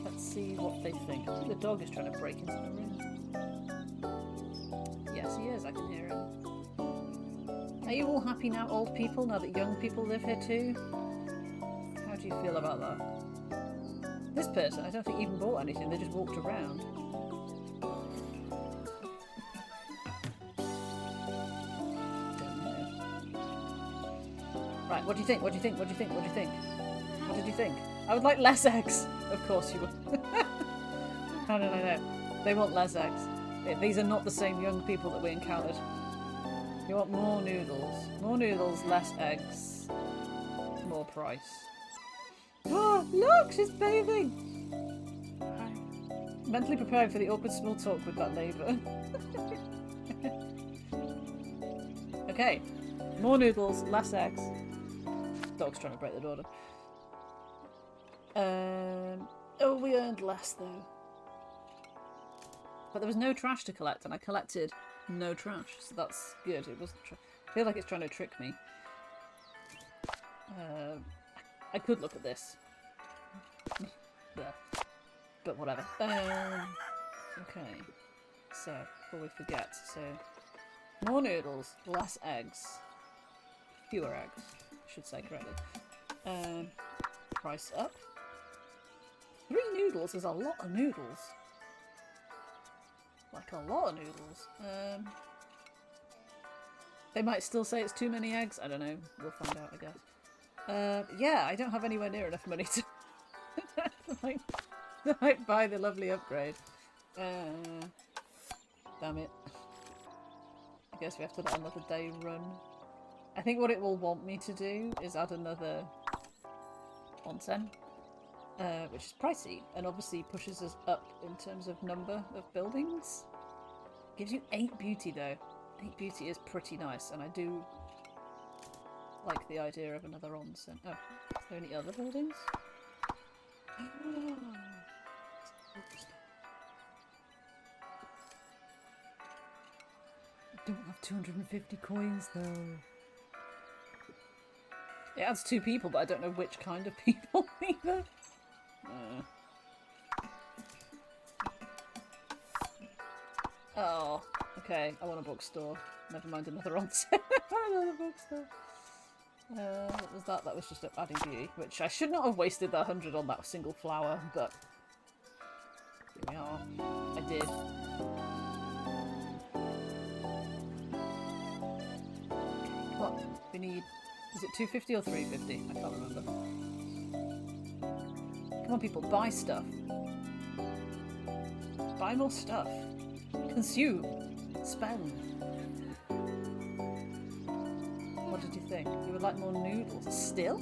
Let's see what they think. I think the dog is trying to break into the room. Yes, he is. I can hear him. Are you all happy now, old people, now that young people live here too? How do you feel about that? This person, I don't think even bought anything. They just walked around. Right, what do you think? What do you think? What do you think? What do you think? What did you think? I would like less eggs. Of course you would. No. They want less eggs. These are not the same young people that we encountered. You want more noodles. More noodles, less eggs. More price. Oh, look! She's bathing! Mentally preparing for the awkward small talk with that neighbour. Okay. More noodles, less eggs. Dog's trying to break the door down. Oh, we earned less though. But there was no trash to collect, and I collected no trash, so that's good. It wasn't. I feel like it's trying to trick me. I could look at this. Yeah. But whatever. Okay. So, before we forget, so more noodles, less eggs, fewer eggs. I should say correctly. Price up. 3 noodles is a lot of noodles. Like a lot of noodles. They might still say it's too many eggs. I don't know. We'll find out, I guess. Yeah, I don't have anywhere near enough money to like buy the lovely upgrade. Damn it. I guess we have to let another day run. I think what it will want me to do is add another onsen, which is pricey and obviously pushes us up in terms of number of buildings. Gives you 8 beauty though. 8 beauty is pretty nice, and I do like the idea of another onsen. Oh, is there any other buildings? I don't have 250 coins though. It adds 2 people, but I don't know which kind of people either. Oh, okay. I want a bookstore. Never mind another onsen. Another bookstore. What was that? That was just adding beauty, which I should not have wasted that 100 on that single flower, but here we are. I did. What? We need... Is it 250 or 350? I can't remember. Come on, people, buy stuff. Buy more stuff. Consume. Spend. What did you think? You would like more noodles? Still?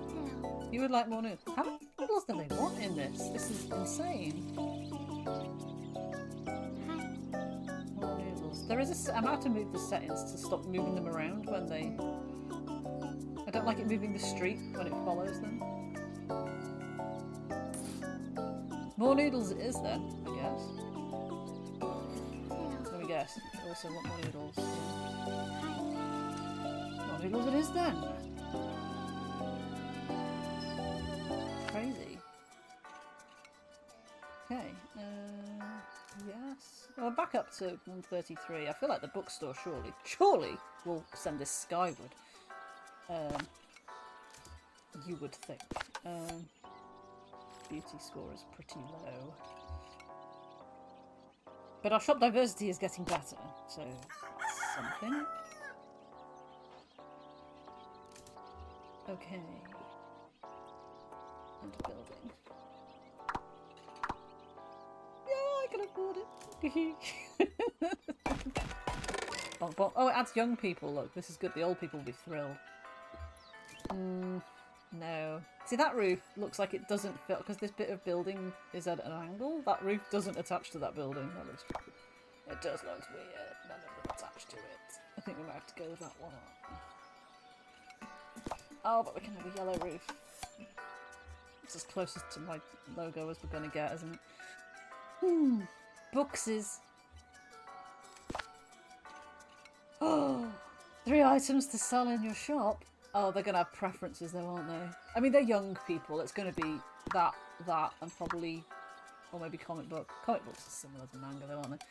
Hello. You would like more noodles? How many noodles do they want in this? This is insane. Hi. More noodles. There is a... I'm about to move the settings to stop moving them around when they... I don't like it moving the street when it follows them. More noodles it is then, I guess. Hello. Let me guess. I also want more noodles. Yeah. Hi. More noodles it is then. Crazy. Okay. Yes. Well, back up to 133. I feel like the bookstore surely will send this skyward. You would think. Beauty score is pretty low. But our shop diversity is getting better, so that's something. Okay. And a building. Yeah, I can afford it. Bonk, bonk. Oh, it adds young people. Look, this is good. The old people will be thrilled. No. See, that roof looks like it doesn't fit, because this bit of building is at an angle. That roof doesn't attach to that building. That looks... It does look weird. None of them attached to it. I think we might have to go with that one. Oh, but we can have a yellow roof. It's as closest to my logo as we're going to get, isn't it? Bookses. Oh, 3 items to sell in your shop. Oh, they're going to have preferences though, aren't they? I mean, they're young people. It's going to be that, and probably Or maybe comic book. Comic books are similar to manga though, aren't they?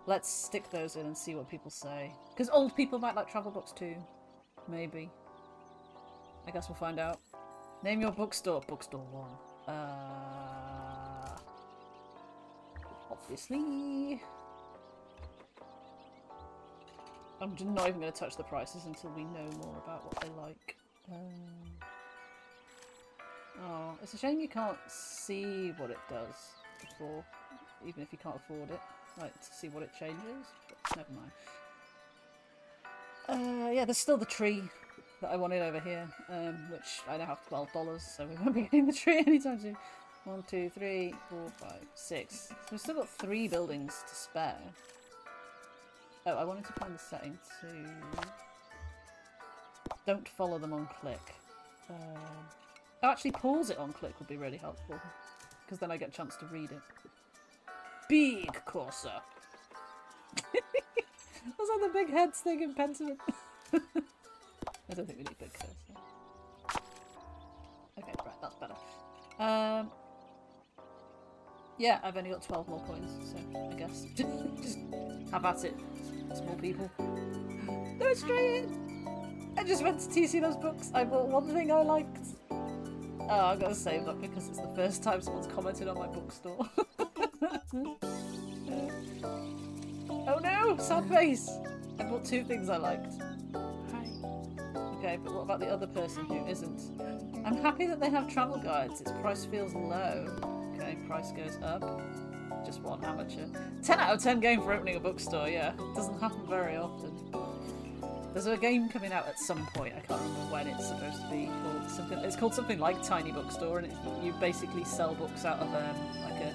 Let's stick those in and see what people say. Because old people might like travel books too. Maybe. I guess we'll find out. Name your bookstore. Bookstore 1. Obviously. I'm just not even going to touch the prices until we know more about what they like. Oh, it's a shame you can't see what it does before, even if you can't afford it. Like, to see what it changes, but never mind. Yeah, there's still the tree that I wanted over here, which I now have $12, so we won't be getting the tree anytime soon. 1, 2, 3, 4, 5, 6. So we've still got 3 buildings to spare. Oh, I wanted to find the setting to... Don't follow them on click. Oh, actually pause it on click would be really helpful, because then I get a chance to read it. Big cursor! That's like the big heads thing in Pentiment. I don't think we need big cursor. Okay, right, that's better. Yeah, I've only got 12 more coins, so I guess just have at it, small people. No, it's straight in! I just went to TC those books. I bought one thing I liked. Oh, I've got to save that because it's the first time someone's commented on my bookstore. Oh no! Sad face! I bought 2 things I liked. Hi. Okay, but what about the other person who isn't? I'm happy that they have travel guides. Its price feels low. Okay, price goes up. Just one amateur. 10 out of 10 game for opening a bookstore, yeah. It doesn't happen very often. There's a game coming out at some point. I can't remember when it's supposed to be called. Something. It's called something like Tiny Bookstore, and you basically sell books out of like a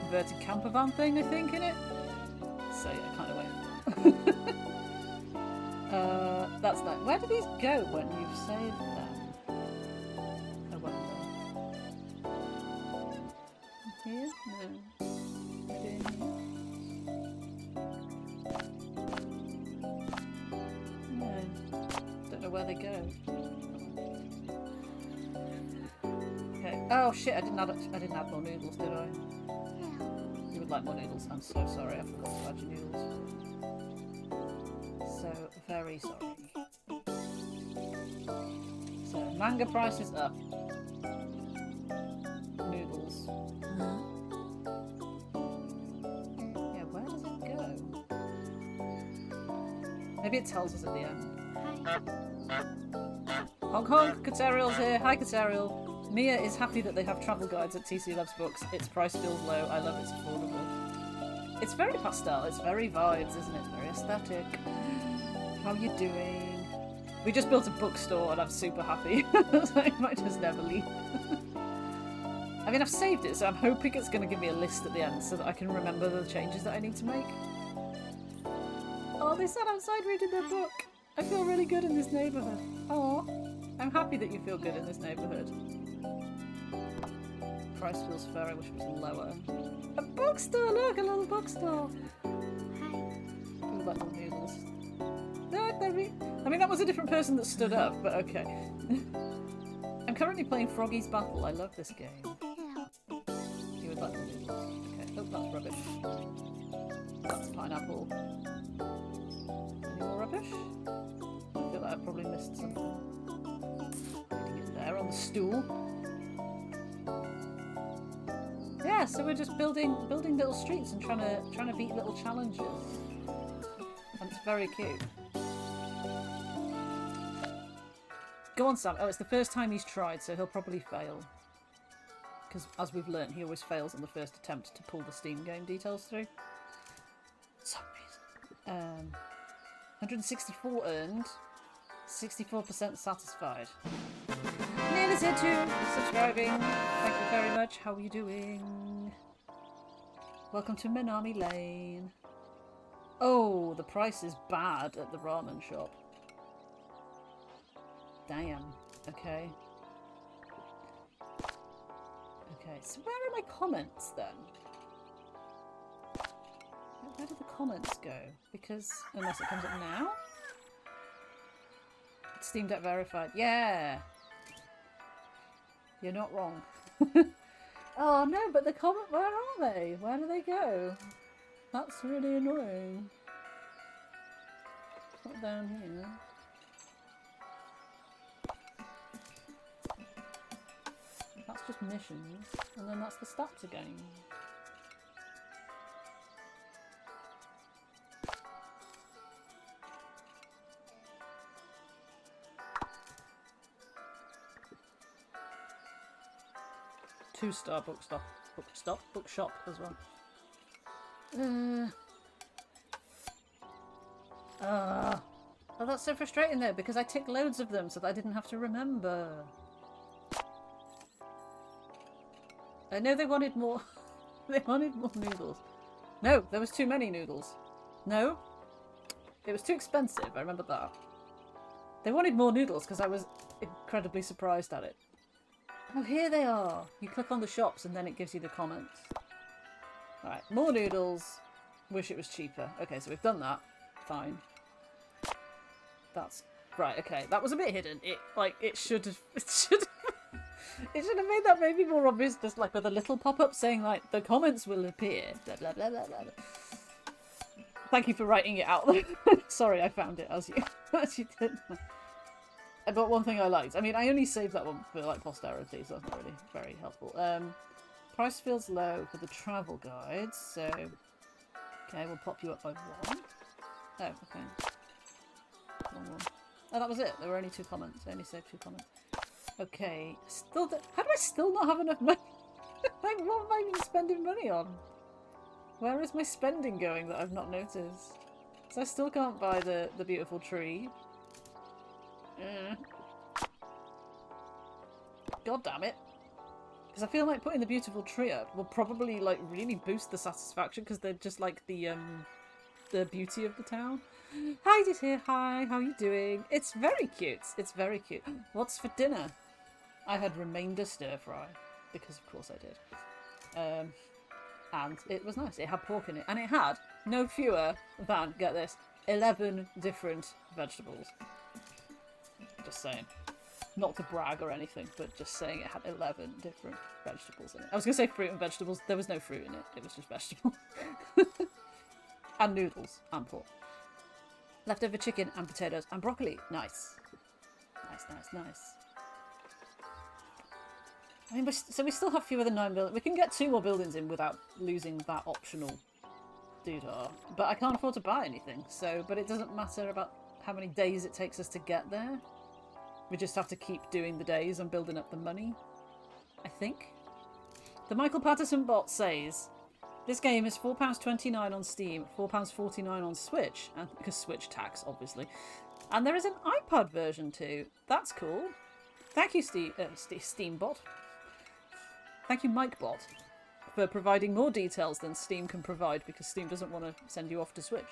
converted camper van thing, I think, in it. So yeah, kind of wait. That's that. Where do these go when you've saved them? I wonder. Here? No. Maybe in here? No. Don't know where they go. Okay. Oh shit! I didn't add more noodles, did I? Yeah. You would like more noodles. I'm so sorry. I forgot to add your noodles. So very sorry. So manga price is up. Noodles. Yeah, where does it go? Maybe it tells us at the end. Hi. Honk honk! Kateriel's here. Hi Kateriel. Mia is happy that they have travel guides at TC Loves Books. Its price feels low. I love it's affordable. It's very pastel. It's very vibes, isn't it? Very aesthetic. How you doing? We just built a bookstore and I'm super happy. So I might just never leave. I mean, I've saved it, so I'm hoping it's going to give me a list at the end so that I can remember the changes that I need to make. Oh, they sat outside reading their book. I feel really good in this neighbourhood. Oh, I'm happy that you feel good in this neighbourhood. Price feels fair. I wish it was lower. A bookstore! Look, a little bookstore. Hi. People like more noodles. Look, I mean, that was a different person that stood up, but okay. I'm currently playing Froggy's Battle. I love this game. Yeah. You would like the noodles. Okay. Oh, that's rubbish. That's pineapple. Any more rubbish? I feel like I've probably missed something. Putting it there on the stool. Yeah, so we're just building little streets and trying to beat little challenges. And it's very cute. Go on, Sam. Oh, it's the first time he's tried, so he'll probably fail. Because as we've learnt, he always fails on the first attempt to pull the Steam game details through. For some reason. 164 earned. 64% satisfied. Neil is here too, subscribing. Thank you very much. How are you doing? Welcome to Minami Lane. Oh, the price is bad at the ramen shop. Damn. Okay. Okay, so where are my comments then? Where do the comments go? Because, unless it comes up now? Steam Deck verified. Yeah! You're not wrong. Oh no, but the comment, where are they? Where do they go? That's really annoying. It's not down here. That's just missions, and then that's the stats again. Two-star bookshop as well. Oh, that's so frustrating though, because I ticked loads of them so that I didn't have to remember. I know they wanted more. They wanted more noodles. No, there was too many noodles. No, it was too expensive. I remember that. They wanted more noodles because I was incredibly surprised at it. Oh, here they are. You click on the shops and then it gives you the comments. Alright, more noodles. Wish it was cheaper. Okay, so we've done that. Fine. That's right. Okay, that was a bit hidden. It should have. It should have made that maybe more obvious, just like with a little pop-up saying like the comments will appear. Blah blah blah blah blah. Thank you for writing it out. Sorry, I found it as you did. But one thing I liked. I mean, I only saved that one for like posterity, so that's not really very helpful. Price feels low for the travel guides, so okay, we'll pop you up by one. Oh, okay. One. Oh, that was it. There were only 2 comments. I only saved 2 comments. Okay. How do I still not have enough money? Like, what am I even spending money on? Where is my spending going that I've not noticed? So I still can't buy the beautiful tree. God damn it. Because I feel like putting the beautiful tree up will probably like really boost the satisfaction because they're just like the beauty of the town. Heidi's here. Hi, how are you doing? It's very cute. It's very cute. What's for dinner? I had remainder stir fry because of course I did. And it was nice. It had pork in it and it had no fewer than, get this, 11 different vegetables. Just saying. Not to brag or anything, but just saying it had 11 different vegetables in it. I was going to say fruit and vegetables. There was no fruit in it. It was just vegetables. And noodles and pork. Leftover chicken and potatoes and broccoli. Nice. Nice. I mean, so we still have fewer than 9 buildings. We can get 2 more buildings in without losing that optional doodah. But I can't afford to buy anything. So, but it doesn't matter about how many days it takes us to get there. We just have to keep doing the days and building up the money, I think. The Michael Patterson bot says, this game is £4.29 on Steam, £4.49 on Switch, and because Switch tax, obviously. And there is an iPad version too. That's cool. Thank you, Steambot. Thank you, MikeBot, for providing more details than Steam can provide because Steam doesn't want to send you off to Switch.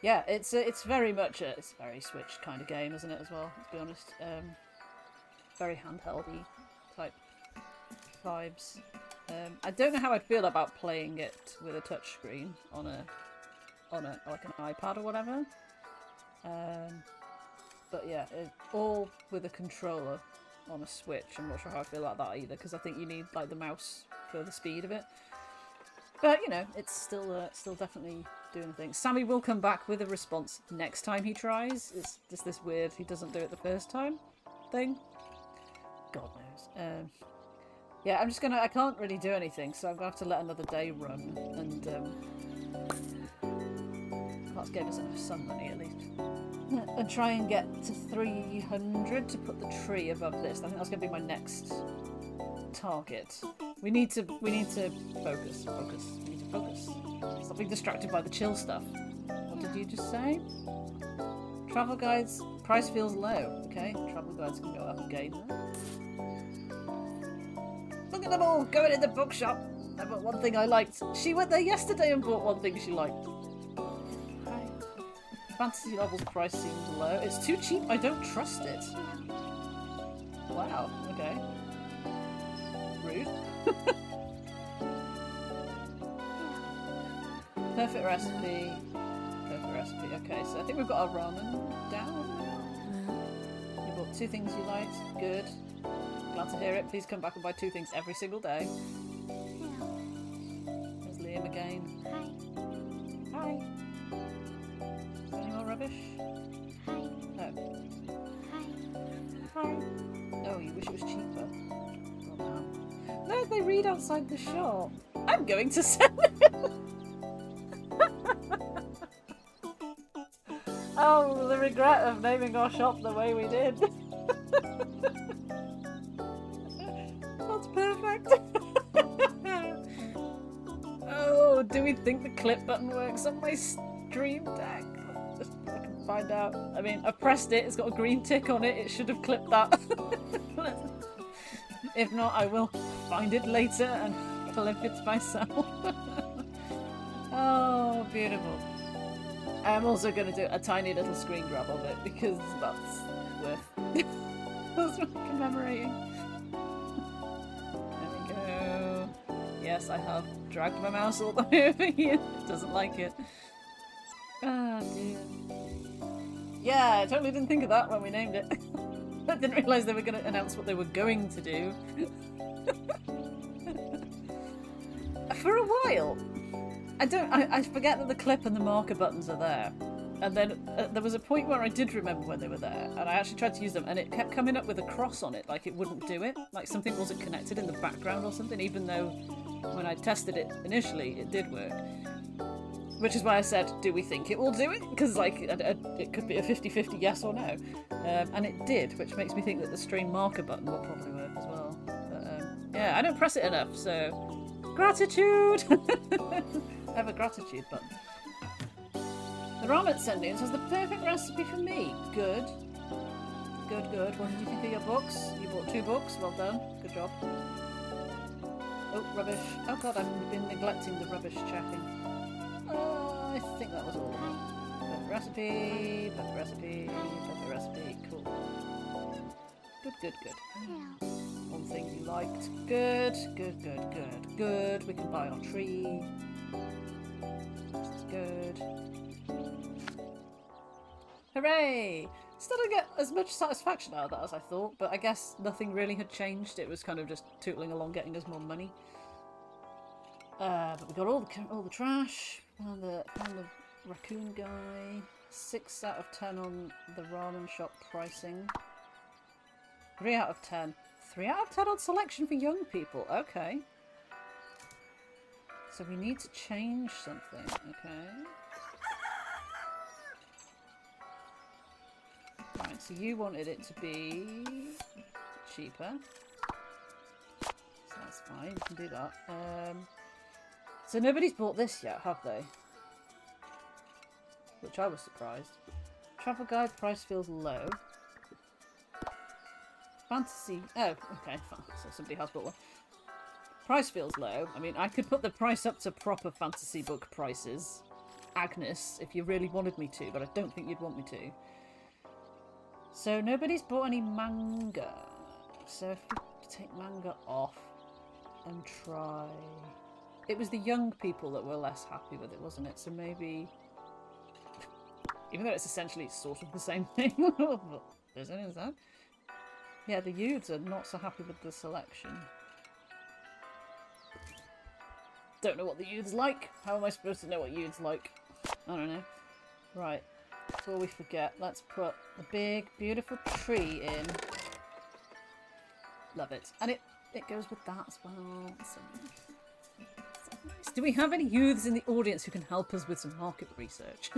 Yeah, it's very much it's a very Switch kind of game, isn't it, as well, to be honest. Very handheldy type vibes. I don't know how I'd feel about playing it with a touchscreen on like an iPad or whatever. But yeah, all with a controller on a Switch. I'm not sure how I feel about that either, because I think you need like the mouse for the speed of it. But you know, it's still definitely doing things. Sammy will come back with a response next time he tries. It's just this weird he doesn't do it the first time thing. God knows. Yeah, I can't really do anything, so I'm gonna have to let another day run and let's give us enough sun money at least. And try and get to 300 to put the tree above this. I think that's gonna be my next target. We need to focus. We need to focus. Stop being distracted by the chill stuff. What did you just say? Travel guides, price feels low. Okay, travel guides can go up again then. Look at them all going in the bookshop. I bought one thing I liked. She went there yesterday and bought one thing she liked. Hi. Fantasy novels price seems low. It's too cheap. I don't trust it. Wow. Okay. Rude. Perfect recipe. Okay, so I think we've got our ramen down. You bought 2 things you liked. Good. Glad to hear it. Please come back and buy 2 things every single day. Hello. There's Liam again. Hi. Hi. Is there any more rubbish? Hi. No. Hi. Hi. Oh, you wish it was cheaper. Oh, no. No, they read outside the shop. I'm going to sell it. Oh, the regret of naming our shop the way we did. That's perfect. Oh, do we think the clip button works on my Stream Deck? Let's just fucking find out. I mean, I've pressed it, it's got a green tick on it, it should have clipped that. If not, I will find it later and clip it myself. Oh, beautiful. I'm also going to do a tiny little screen grab of it because that's worth that's worth commemorating. There we go. Yes, I have dragged my mouse all the way over here. It doesn't like it. Ah, dear. Yeah, I totally didn't think of that when we named it. I didn't realise they were going to announce what they were going to do. For a while, I forget that the clip and the marker buttons are there. And then there was a point where I did remember when they were there, and I actually tried to use them, and it kept coming up with a cross on it, like it wouldn't do it. Like something wasn't connected in the background or something, even though when I tested it initially, it did work. Which is why I said, do we think it will do it? Because like it could be a 50-50 yes or no. And it did, which makes me think that the stream marker button will probably work as well. But yeah, I don't press it enough, so... Gratitude! I have a gratitude button. The ramen sending says the perfect recipe for me. Good. Good, good. What did you think of your books? You bought 2 books. Well done. Good job. Oh, rubbish. Oh god, I've been neglecting the rubbish checking. I think that was all of it. Perfect recipe, perfect recipe, perfect recipe. Cool. Good, good, good. Hello. One thing you liked. Good, good, good, good, good. We can buy our tree. This is good. Hooray! Still don't get as much satisfaction out of that as I thought, but I guess nothing really had changed. It was kind of just tootling along, getting us more money. But we got all the trash. Found the raccoon guy. 6 out of 10 on the ramen shop pricing. 3 out of 10. 3 out of 10 on selection for young people. Okay. So we need to change something. Okay. Right, so you wanted it to be cheaper. So that's fine, we can do that. So nobody's bought this yet, have they? Which I was surprised. Travel guide price feels low. Fantasy... Oh, okay, fine. So somebody has bought one. Price feels low. I mean, I could put the price up to proper fantasy book prices. Agnes, if you really wanted me to, but I don't think you'd want me to. So nobody's bought any manga. So if we take manga off and try... It was the young people that were less happy with it, wasn't it? So maybe... Even though it's essentially sort of the same thing. Isn't that? Yeah, the youths are not so happy with the selection. Don't know what the youths like. How am I supposed to know what youths like? I don't know. Right. Before we forget, let's put the big, beautiful tree in. Love it. And it goes with that as well. So nice. Do we have any youths in the audience who can help us with some market research?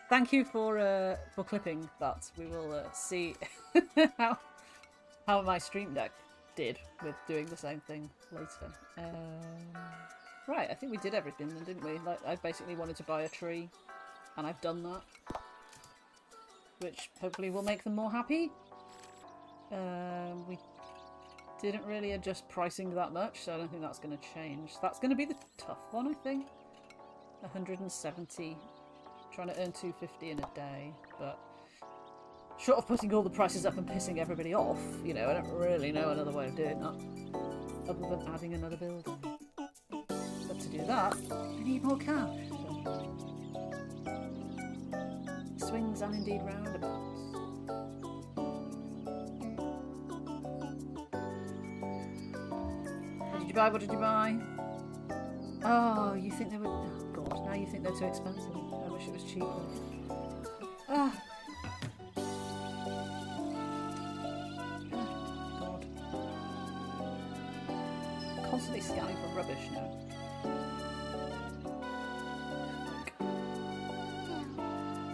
Thank you for clipping that. We will see how my Stream Deck did with doing the same thing later. Right, I think we did everything then, didn't we? Like, I basically wanted to buy a tree, and I've done that, which hopefully will make them more happy. We didn't really adjust pricing that much, so I don't think that's going to change. That's going to be the tough one, I think. 170. Trying to earn 250 in a day, but short of putting all the prices up and pissing everybody off, you know, I don't really know another way of doing that other than adding another building. But to do that, I need more cash. So. Swings and indeed roundabouts. you buy? What did you buy? Oh, you think they were... Oh, God. Now you think they're too expensive. I wish it was cheaper. Ah. God. Constantly scanning for rubbish now.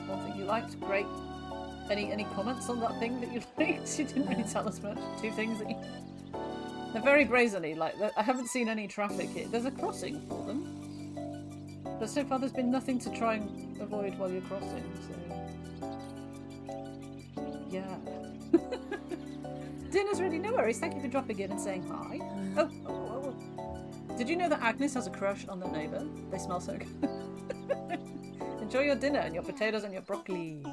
One thing you liked? Great. Any comments on that thing that you liked? You didn't really tell us much. Two things that you... They're very brazenly, like, I haven't seen any traffic here. There's a crossing for them. But so far there's been nothing to try and avoid while you're crossing, so... Yeah. Dinner's ready, no worries. Thank you for dropping in and saying hi. Oh. Did you know that Agnes has a crush on the neighbour? They smell so good. Enjoy your dinner and your potatoes and your broccoli.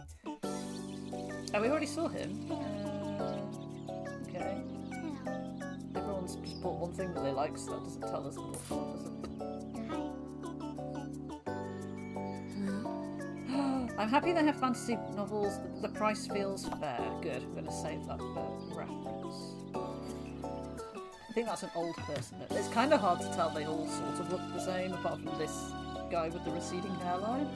Oh, we already saw him. Okay. Everyone's just bought one thing that they like, so that doesn't tell us what one, does it? I'm happy they have fantasy novels. The price feels fair. Good. I'm going to save that for reference. I think that's an old person. It's kind of hard to tell. They all sort of look the same, apart from this guy with the receding hairline.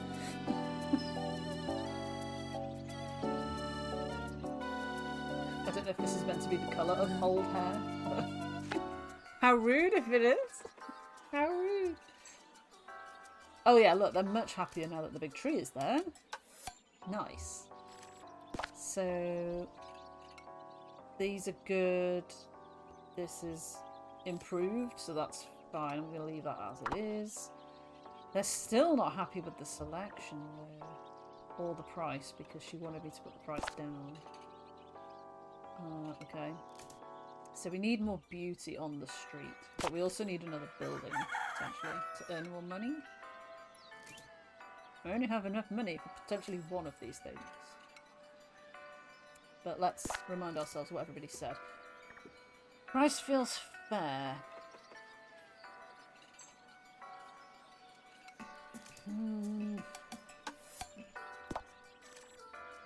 I don't know if this is meant to be the colour of old hair. How rude if it is. How rude. Oh yeah, look, they're much happier now that the big tree is there. Nice. So, these are good. This is improved, so that's fine. I'm going to leave that as it is. They're still not happy with the selection, though. Or the price, because she wanted me to put the price down. Okay. So we need more beauty on the street. But we also need another building, potentially, to earn more money. I only have enough money for potentially one of these things. But let's remind ourselves what everybody said. Price feels fair.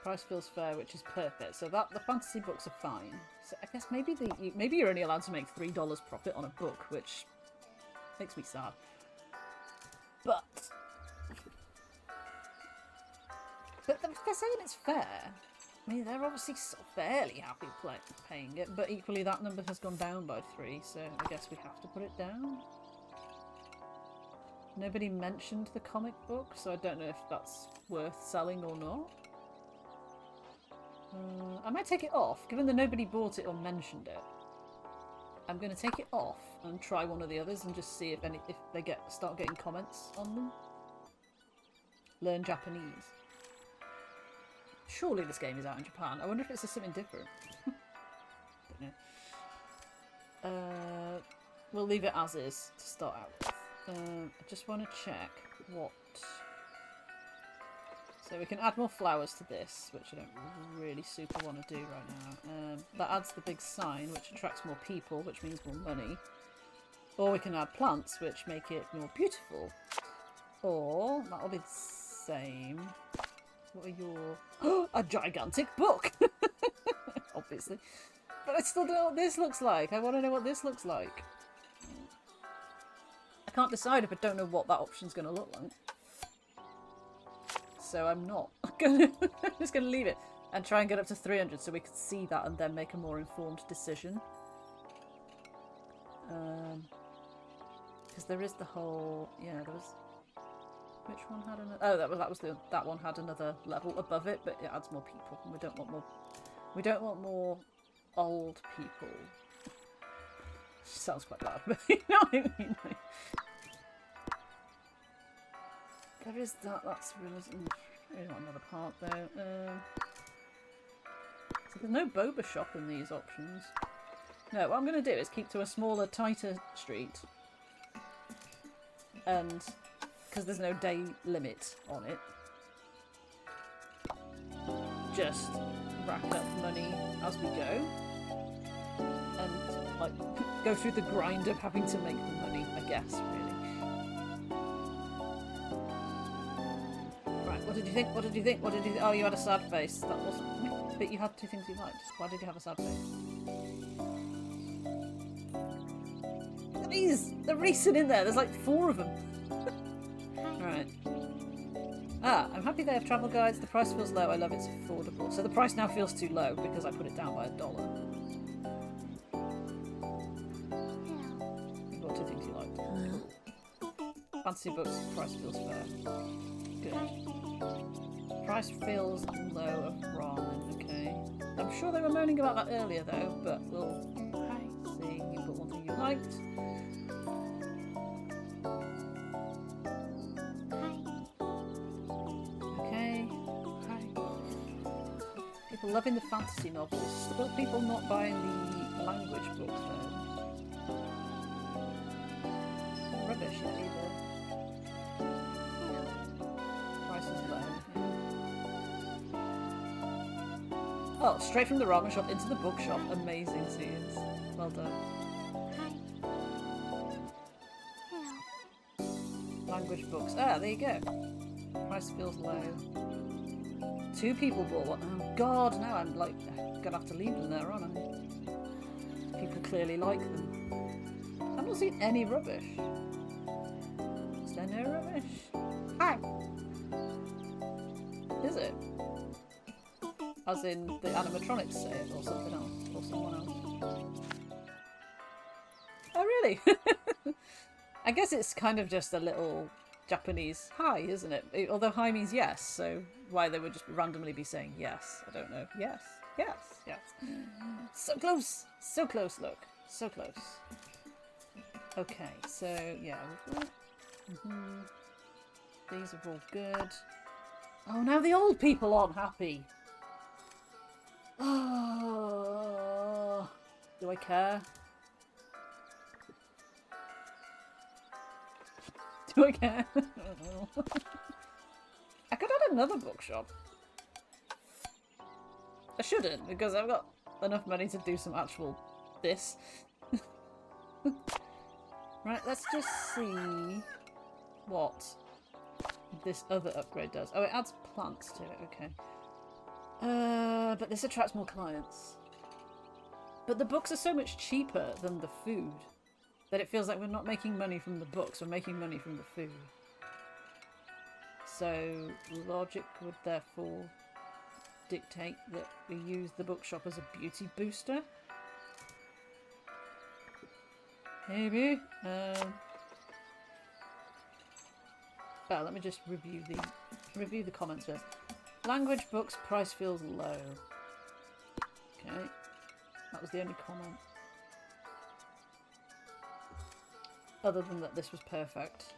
Price feels fair, which is perfect. So that the fantasy books are fine. So I guess maybe you're only allowed to make $3 profit on a book, which makes me sad. But they're saying it's fair. I mean, they're obviously fairly happy paying it, but equally that number has gone down by 3, so I guess we have to put it down. Nobody mentioned the comic book, so I don't know if that's worth selling or not. I might take it off, given that nobody bought it or mentioned it. I'm going to take it off and try one of the others and just see if they start getting comments on them. Learn Japanese. Surely this game is out in Japan. I wonder if it's something different. Don't know. We'll leave it as is to start out with. I just want to check what... So we can add more flowers to this, which I don't really super want to do right now. That adds the big sign, which attracts more people, which means more money. Or we can add plants, which make it more beautiful. Or, that'll be the same... What are your... a gigantic book! Obviously. But I still don't know what this looks like. I want to know what this looks like. I can't decide if I don't know what that option's going to look like. So I'm not. I'm just going to leave it and try and get up to 300 so we can see that and then make a more informed decision. Because there is the whole... Yeah, there was... Which one had another? Oh, that one had another level above it, but it adds more people. And we don't want more. We don't want more old people. Sounds quite bad, but you know what I mean. There is that. That's really not another part though. So there's no boba shop in these options. No, what I'm going to do is keep to a smaller, tighter street, and. Because there's no day limit on it. Just rack up money as we go. And, like, go through the grind of having to make the money, I guess, really. Right, what did you think? What did you think? What did you think? Oh, you had a sad face. That wasn't me. But you had 2 things you liked. Why did you have a sad face? Jeez, they're racing in there. There's like 4 of them. Hi. Right. Ah, I'm happy they have travel guides. The price feels low. I love it's affordable. So the price now feels too low because I put it down by $1. Hello. What 2 things you liked? Hello. Fantasy books. Price feels fair. Good. Hi. Price feels low of ramen. Okay. I'm sure they were moaning about that earlier though, but we'll see. You put one thing you liked. Hi. Okay. People loving the fantasy novels. Still people not buying the language books though. Rubbish either. Price is low. Yeah. Oh, straight from the ramen shop into the bookshop. Amazing scenes. Well done. Hi. Hello. Language books. Ah, there you go. Price feels low. 2 people bought one. Oh god, now I'm like gonna have to leave them there, aren't I? People clearly like them. I've not seen any rubbish. Is there no rubbish? Hi! Is it? As in the animatronics say it, or something else, or someone else. Oh really? I guess it's kind of just a little Japanese hi, isn't it? Although hi means yes, so why they would just randomly be saying yes, I don't know. Yes, yes, yes. So close! So close, look. So close. Okay, so yeah. These are all good. Oh, now the old people aren't happy. Oh, do I care? Do I care? I don't know. I could add another bookshop. I shouldn't, because I've got enough money to do some actual this. Right, let's just see what this other upgrade does. Oh, it adds plants to it, okay. But this attracts more clients. But the books are so much cheaper than the food that it feels like we're not making money from the books, we're making money from the food. So logic would therefore dictate that we use the bookshop as a beauty booster. Maybe. Well, let me just review the comments first. Language books price feels low. Okay, that was the only comment. Other than that, this was perfect.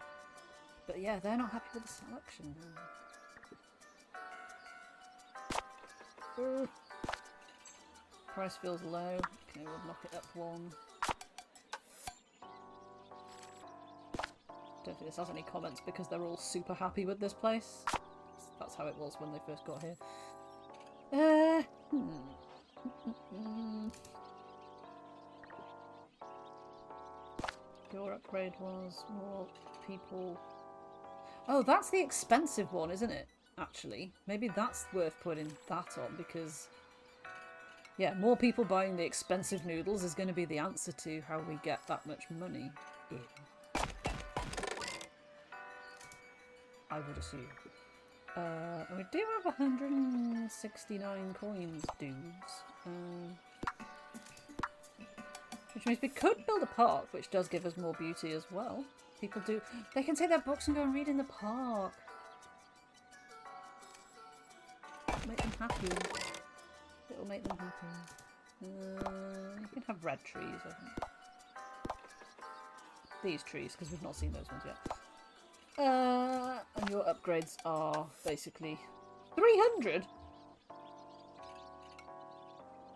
But yeah, they're not happy with the selection. Price feels low. Okay, we'll knock it up 1. Don't think this has any comments because they're all super happy with this place. That's how it was when they first got here. Your upgrade was more people. Oh, that's the expensive one, isn't it? Actually, maybe that's worth putting that on because, yeah, more people buying the expensive noodles is going to be the answer to how we get that much money in. I would assume. And we do have 169 coins, dudes. Which means we could build a park, which does give us more beauty as well. People do. They can take their books and go and read in the park. Make them happy. It'll make them happy. You can have red trees, I think. These trees, because we've not seen those ones yet. And your upgrades are basically 300.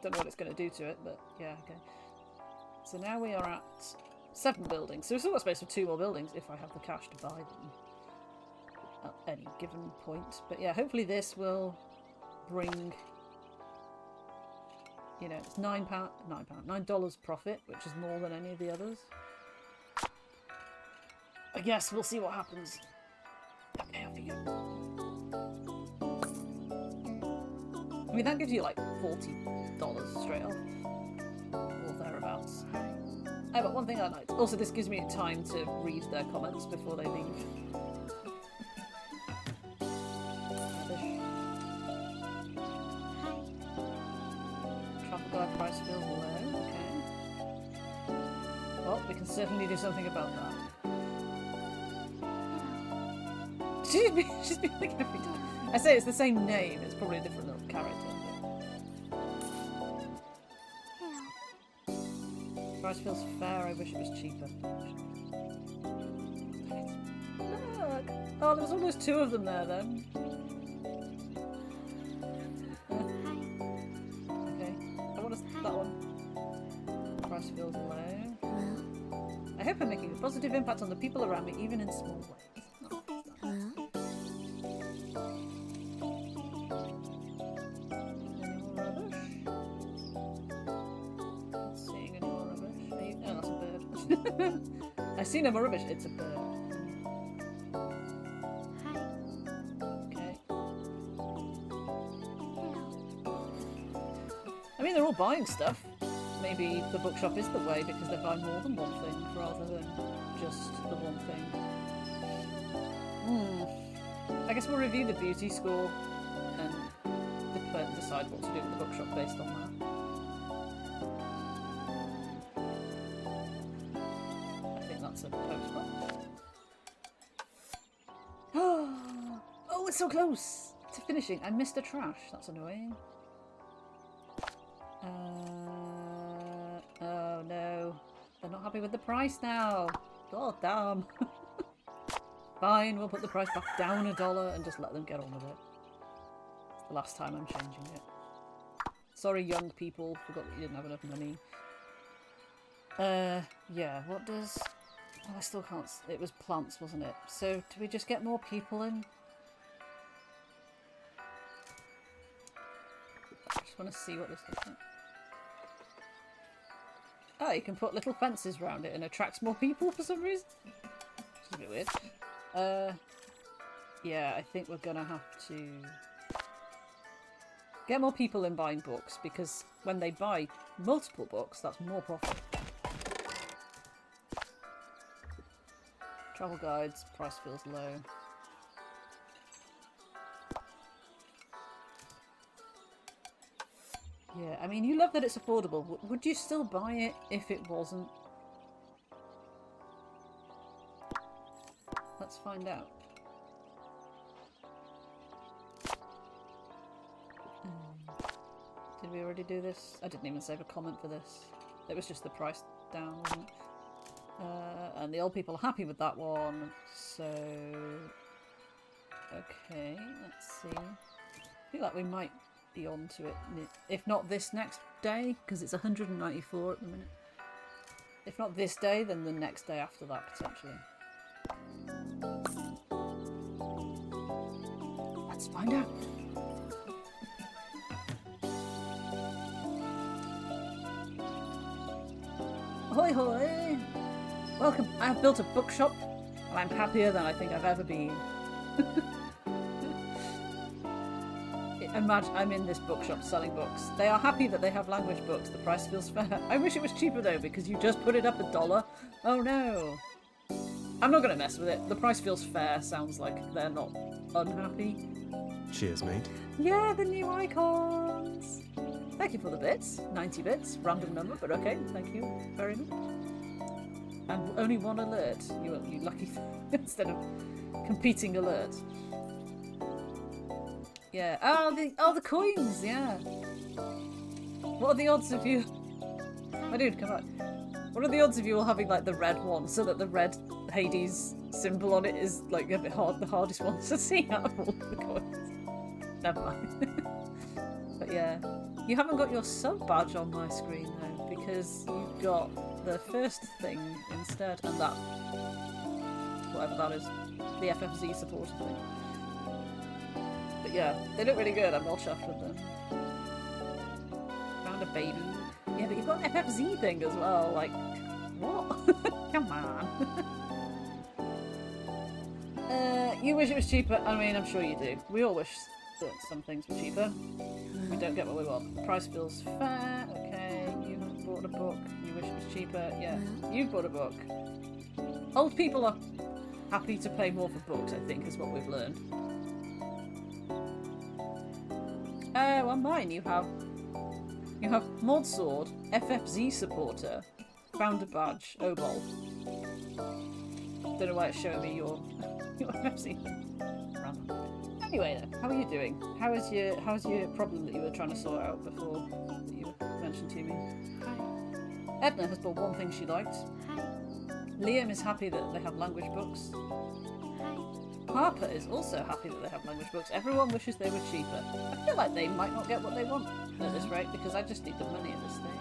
Don't know what it's going to do to it, but yeah, okay. So now we are at 7 buildings. So we've still got space for 2 more buildings if I have the cash to buy them at any given point. But yeah, hopefully this will bring, you know, it's $9 profit, which is more than any of the others. I guess we'll see what happens. Okay, off you go. I mean, that gives you like $40 straight off. Or thereabouts. Oh, but one thing I liked. Also, this gives me time to read their comments before they leave. Travel guide price feels low. Okay. Well, we can certainly do something about that. She's been like every time. I say it's the same name. It's probably a different little character. But... Price feels fair. I wish it was cheaper. Look. Oh, there was almost two of them there then. Okay. I want that one. Price feels low. I hope I'm making a positive impact on the people around me, even in small ways. I see no more rubbish. It's a bird. Hi. Okay. I mean, they're all buying stuff. Maybe the bookshop is the way because they buy more than one thing rather than just the one thing. I guess we'll review the beauty score and decide what to do with the bookshop based on that. That's a postmark. Oh, it's so close to finishing. I missed a trash. That's annoying. Oh no. They're not happy with the price now. God damn. Fine, we'll put the price back down $1 and just let them get on with it. It's the last time I'm changing it. Sorry, young people. Forgot that you didn't have enough money. Yeah, what does... Oh, I still can't... It was plants, wasn't it? So, do we just get more people in? I just want to see what this looks like. Oh, you can put little fences around it and attracts more people for some reason. Which is a bit weird. Yeah, I think we're gonna have to... get more people in buying books, because when they buy multiple books, that's more profit. Travel guides, price feels low. Yeah, I mean, you love that it's affordable. Would you still buy it if it wasn't? Let's find out. Did we already do this? I didn't even save a comment for this. It was just the price down, wasn't it? And the old people are happy with that one, so... Okay, let's see. I feel like we might be on to it, if not this next day, because it's 194 at the minute. If not this day, then the next day after that, potentially. Let's find out. Ahoy hoy! Welcome, I have built a bookshop and I'm happier than I think I've ever been. Imagine I'm in this bookshop selling books. They are happy that they have language books. The price feels fair. I wish it was cheaper though, because you just put it up $1. Oh no. I'm not going to mess with it. The price feels fair sounds like they're not unhappy. Cheers, mate. Yeah, the new icons. Thank you for the bits. 90 bits. Random number, but okay. Thank you very much. And only one alert. You lucky instead of competing alert. Yeah. Oh, the coins. Yeah. What are the odds of you? My dude, come on. What are the odds of you all having like the red one, so that the red Hades symbol on it is like a bit hard, the hardest one to see out of all the coins? Never mind. But yeah, you haven't got your sub badge on my screen though, because you've got the first thing instead, and that, whatever that is, the FFZ supporter thing. But yeah, they look really good. I'm well chuffed with them. Found a baby. Yeah, but you've got an FFZ thing as well. Like, what? Come on. You wish it was cheaper. I mean, I'm sure you do. We all wish that some things were cheaper. We don't get what we want. The price feels fair. Okay, you have bought a book. You wish wish it was cheaper. Yeah, you've bought a book. Old people are happy to pay more for books, I think, is what we've learned. Oh, on mine you have Mod Sword, FFZ supporter, founder badge, Obol. Don't know why it's showing me your FFZ. Anyway, how are you doing? How's your problem that you were trying to sort out before that you mentioned to me? Hi. Edna has bought one thing she liked. Hi. Liam is happy that they have language books. Hi. Harper is also happy that they have language books. Everyone wishes they were cheaper. I feel like they might not get what they want at this rate because I just need the money at this stage.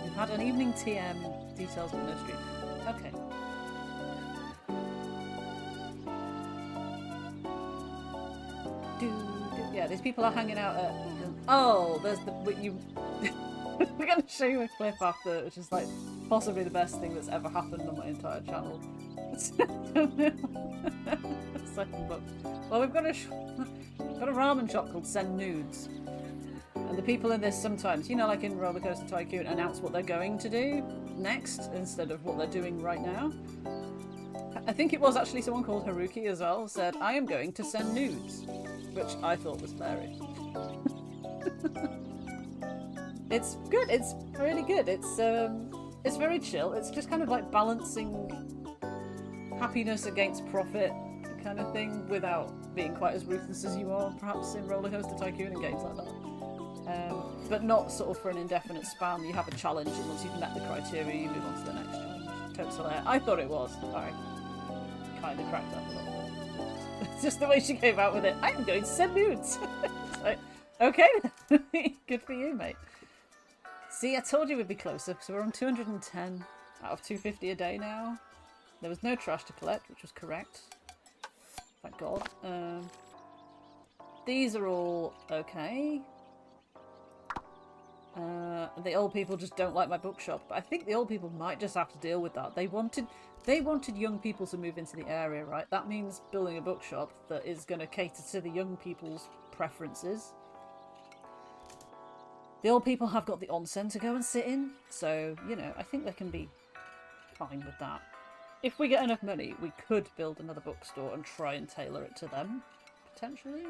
We've had an evening TM, details but no stream. Okay. Yeah, these people are hanging out at... Oh, there's the... We're going to show you a clip after, which is like possibly the best thing that's ever happened on my entire channel. Second book. Well, we've got a ramen shop called Send Nudes. And the people in this sometimes, you know, like in Roller Coaster Tycoon, announce what they're going to do next instead of what they're doing right now. I think it was actually someone called Haruki as well, said, I am going to send nudes. Which I thought was hilarious. It's good. It's really good. It's very chill. It's just kind of like balancing happiness against profit kind of thing without being quite as ruthless as you are perhaps in Roller Coaster Tycoon and games like that. But not sort of for an indefinite span. You have a challenge and once you've met the criteria you move on to the next challenge. Totes hilarious. I thought it was. I kind of cracked up a little bit. It's just the way she came out with it. I'm going to send nudes. Like, okay, good for you, mate. See, I told you we'd be closer, so we're on 210 out of 250 a day now. There was no trash to collect, which was correct. Thank God. These are all okay. The old people just don't like my bookshop, but I think the old people might just have to deal with that. They wanted young people to move into the area, right? That means building a bookshop that is going to cater to the young people's preferences. The old people have got the onsen to go and sit in, so, you know, I think they can be fine with that. If we get enough money, we could build another bookstore and try and tailor it to them, potentially.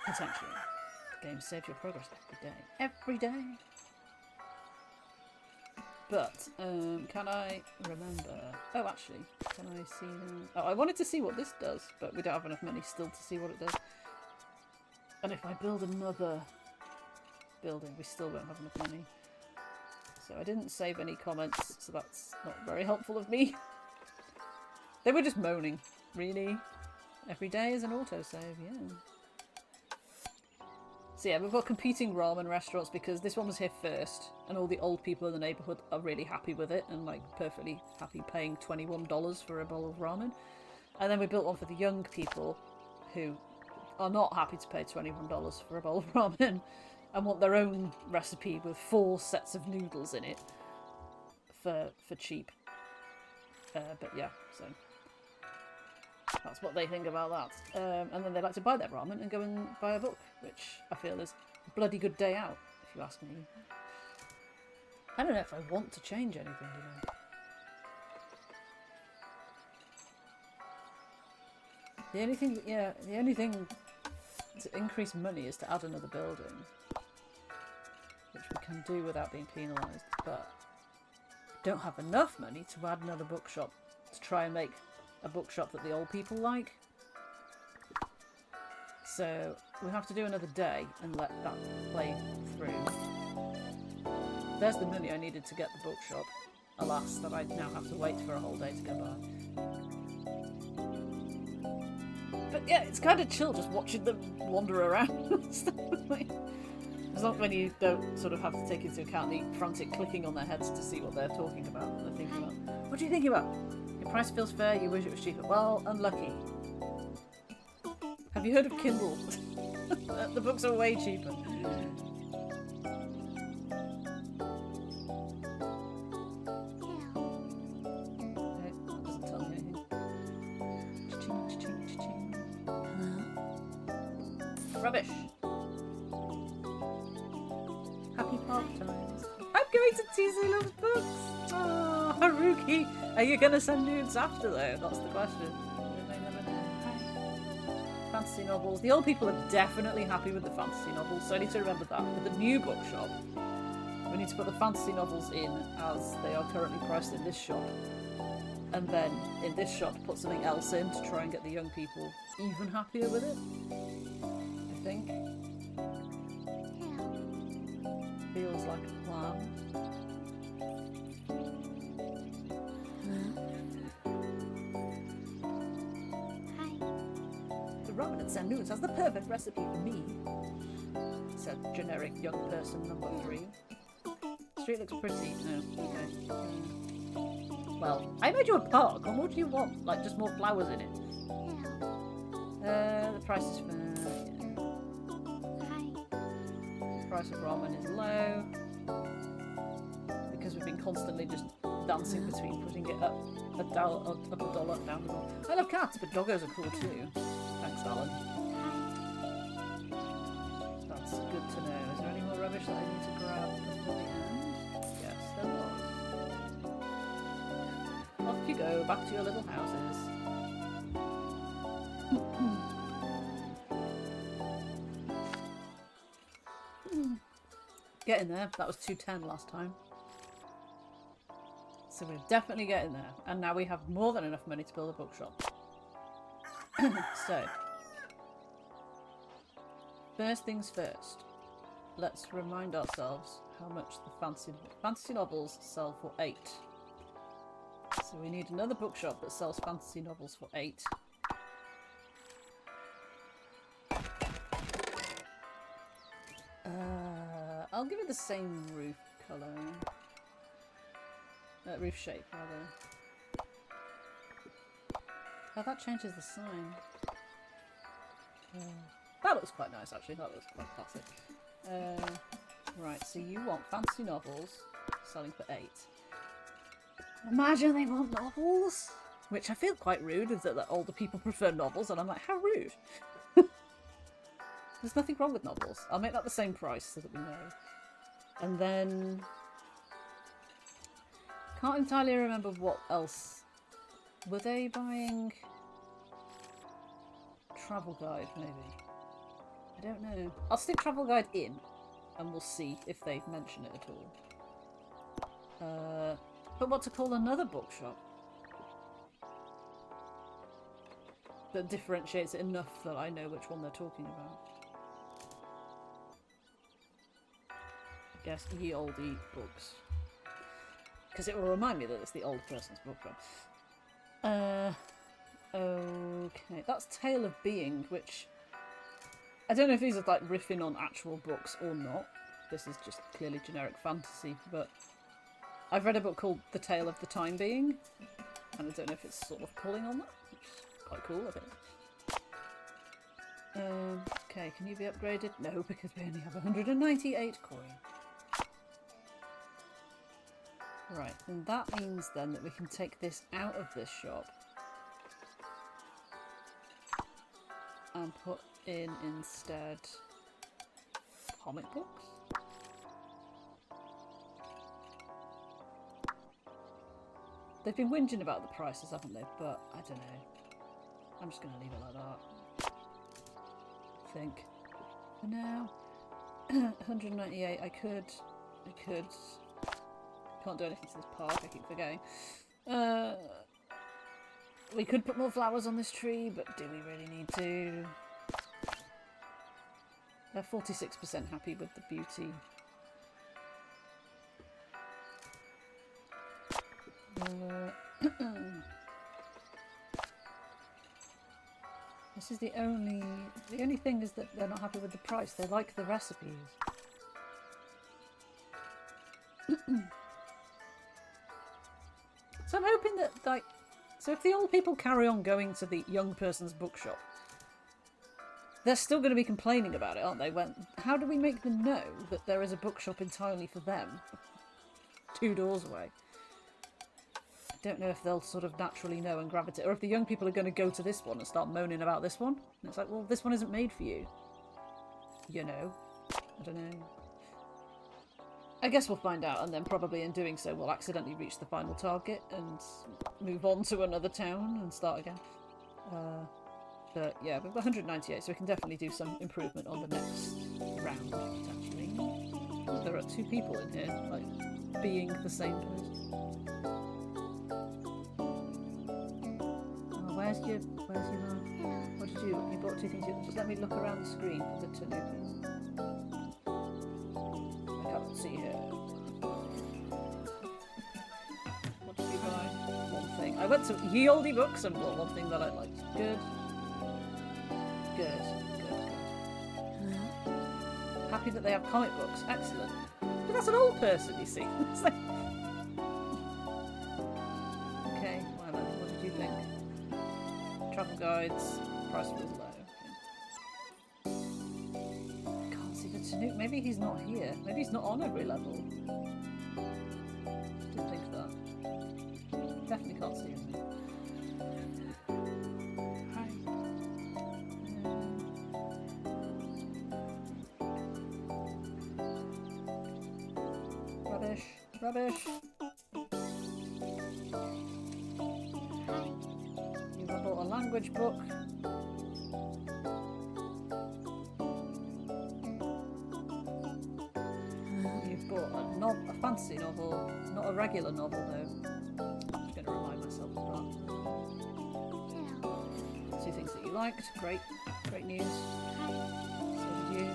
Potentially. The game saves your progress every day. Every day! But, can I remember... Oh, actually, can I see them? Oh, I wanted to see what this does, but we don't have enough money still to see what it does. And if I build another building, we still won't have enough money. So I didn't save any comments, so that's not very helpful of me. They were just moaning, really. Every day is an autosave, yeah. So yeah, we've got competing ramen restaurants because this one was here first and all the old people in the neighbourhood are really happy with it and like perfectly happy paying $21 for a bowl of ramen. And then we built one for the young people who are not happy to pay $21 for a bowl of ramen and want their own recipe with 4 sets of noodles in it for cheap. But yeah, so that's what they think about that. And then they like to buy their ramen and go and buy a book, which I feel is a bloody good day out, if you ask me. I don't know if I want to change anything, you know. The only thing to increase money is to add another building, which we can do without being penalised, but don't have enough money to add another bookshop to try and make a bookshop that the old people like. So we have to do another day and let that play through. There's the money I needed to get the bookshop. Alas, that I now have to wait for a whole day to go by. But yeah, it's kind of chill just watching them wander around. As long as when you don't sort of have to take into account the frantic clicking on their heads to see what they're talking about, what they're thinking about. What are you thinking about? Your price feels fair, you wish it was cheaper. Well, unlucky. Have you heard of Kindle? The books are way cheaper. Okay, that doesn't tell me anything. Cha-ching, cha-ching, cha-ching. Rubbish. TC loves books. Oh, Haruki. Are you going to send nudes after, though? That's the question. They never know. Fantasy novels. The old people are definitely happy with the fantasy novels, so I need to remember that. For the new bookshop, we need to put the fantasy novels in as they are currently priced in this shop. And then in this shop, put something else in to try and get the young people even happier with it. I think. Feels like a plan. Hi. The ramen at San Luis has the perfect recipe for me, said generic young person number 3. Street looks pretty. No, okay. Well, I made you a park. What more do you want? Like, just more flowers in it? Hello. The price is fair. Hi. The price of ramen is low. Because we've been constantly just dancing between putting it up a dollar, down a dollar. I love cats, but doggos are cool too. Thanks, Alan. Hi. That's good to know. Is there any more rubbish that I need to grab before the end? Yes, there was. Off you go, back to your little houses. Getting there. That was 210 last time. So we're definitely getting there. And now we have more than enough money to build a bookshop. So, first things first. Let's remind ourselves how much the fantasy novels sell for 8. So we need another bookshop that sells fantasy novels for 8. I'll give it the same roof colour. Roof shape, rather. Oh, that changes the sign. That looks quite nice, actually. That looks quite classic. Right, so you want fantasy novels selling for 8. Imagine they want novels! Which I feel quite rude, is that older people prefer novels, and I'm like, how rude? There's nothing wrong with novels. I'll make that the same price so that we know. And then... Can't entirely remember what else. Were they buying... Travel guide, maybe? I don't know. I'll stick travel guide in, and we'll see if they mention it at all. But what to call another bookshop that differentiates it enough that I know which one they're talking about. I guess Ye Olde Books. Because it will remind me that it's the old person's bookshop. Okay, that's Tale of Being, which... I don't know if these are like riffing on actual books or not. This is just clearly generic fantasy, but... I've read a book called The Tale of the Time Being, and I don't know if it's sort of pulling on that, which is quite cool, I think. Okay, can you be upgraded? No, because we only have 198 coin. Right, and that means then that we can take this out of this shop and put in instead comic books. They've been whinging about the prices, haven't they? But I don't know. I'm just going to leave it like that. I think. For now, 198. I could. Can't do anything to this park. I keep forgetting. We could put more flowers on this tree, but do we really need to? They're 46% happy with the beauty. This is the only thing is that they're not happy with the price. They like the recipes. So I'm hoping that, like, so if the old people carry on going to the young person's bookshop, they're still going to be complaining about it, aren't they? How do we make them know that there is a bookshop entirely for them, 2 doors away? I don't know if they'll sort of naturally know and gravitate, or if the young people are going to go to this one and start moaning about this one. And it's like, well, this one isn't made for you. You know? I don't know. I guess we'll find out, and then probably in doing so we'll accidentally reach the final target and move on to another town and start again. But yeah, we've got 198, so we can definitely do some improvement on the next round, potentially. There are 2 people in here, like, being the same person. Oh, where's your mum? What did you bought 2 things? Just let me look around the screen for the tanuki. I can't see her. What did you buy? 1 thing. I went to Ye Olde Books and bought 1 thing that I liked. Good. Good. Happy that they have comic books. Excellent. But that's an old person, you see. It's like... Okay, well then, what did you think? Travel guides, price was low. Can't see the Tanuki. Maybe he's not here. Maybe he's not on every level. Didn't think of that. Definitely can't see him. Rubbish. You bought a language book. You've bought a fantasy novel, not a regular novel though. I'm just going to remind myself of that. 2 things that you liked. Great news. So did you.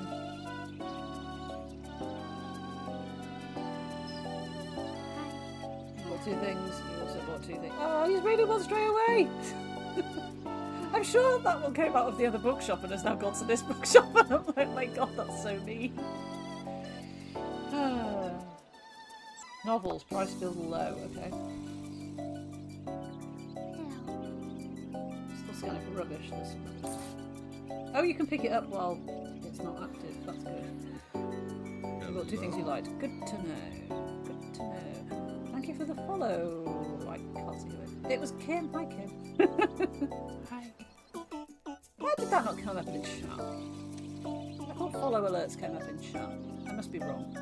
You bought 2 things. You also bought 2 things. Oh, he's reading one straight away. I'm sure that one came out of the other bookshop and has now gone to this bookshop. And I'm like, my god, that's so mean. Novels, price still low, okay. Still scanning for rubbish. Oh, you can pick it up while it's not active, that's good. You've got 2 things you liked. Good to know. Good to know. Thank you for the follow. I can't see who it was. Kim. Hi, Kim. Hi. Why did that not come up in chat? I thought follow alerts came up in chat. I must be wrong.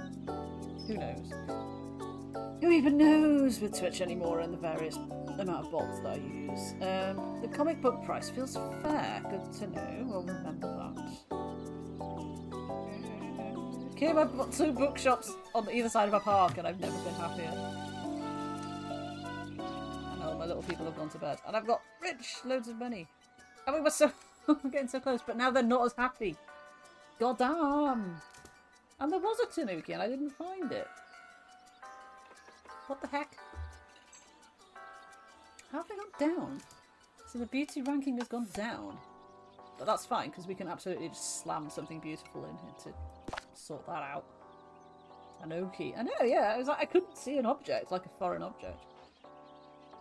Who knows? Who even knows with Twitch anymore and the various amount of bots that I use? The comic book price feels fair. Good to know. I'll remember that. Kim, I've got 2 bookshops on either side of a park and I've never been happier. I know my little people have gone to bed. And I've got loads of money. And we were we're getting so close, but now they're not as happy. God damn! And there was a Tanuki and I didn't find it. What the heck? How have they gone down? So the beauty ranking has gone down. But that's fine, because we can absolutely just slam something beautiful in here to sort that out. Tanuki. I know, yeah. I was like, I couldn't see an object, like a foreign object.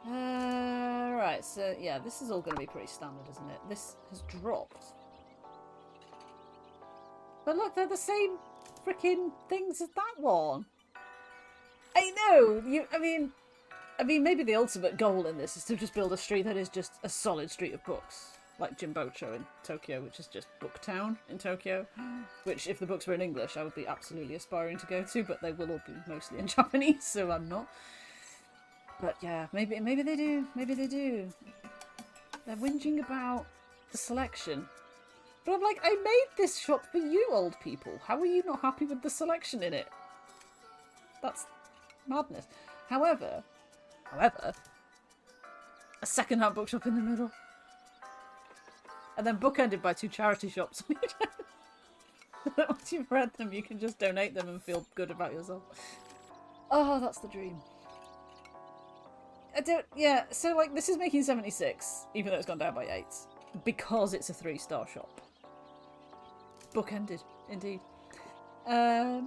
Right, so yeah, this is all going to be pretty standard, isn't it? This has dropped. But look, they're the same freaking things as that one. I know. I mean, maybe the ultimate goal in this is to just build a street that is just a solid street of books, like Jimbocho in Tokyo, which is just Booktown in Tokyo. Which, if the books were in English, I would be absolutely aspiring to go to, but they will all be mostly in Japanese, so I'm not. But yeah, maybe they do. Maybe they do. They're whinging about the selection. But I'm like, I made this shop for you, old people. How are you not happy with the selection in it? That's madness. However, a second-hand bookshop in the middle. And then bookended by 2 charity shops. Once you've read them, you can just donate them and feel good about yourself. Oh, that's the dream. Yeah, so like, this is making 76, even though it's gone down by 8. Because it's a 3-star shop. Bookended, indeed. I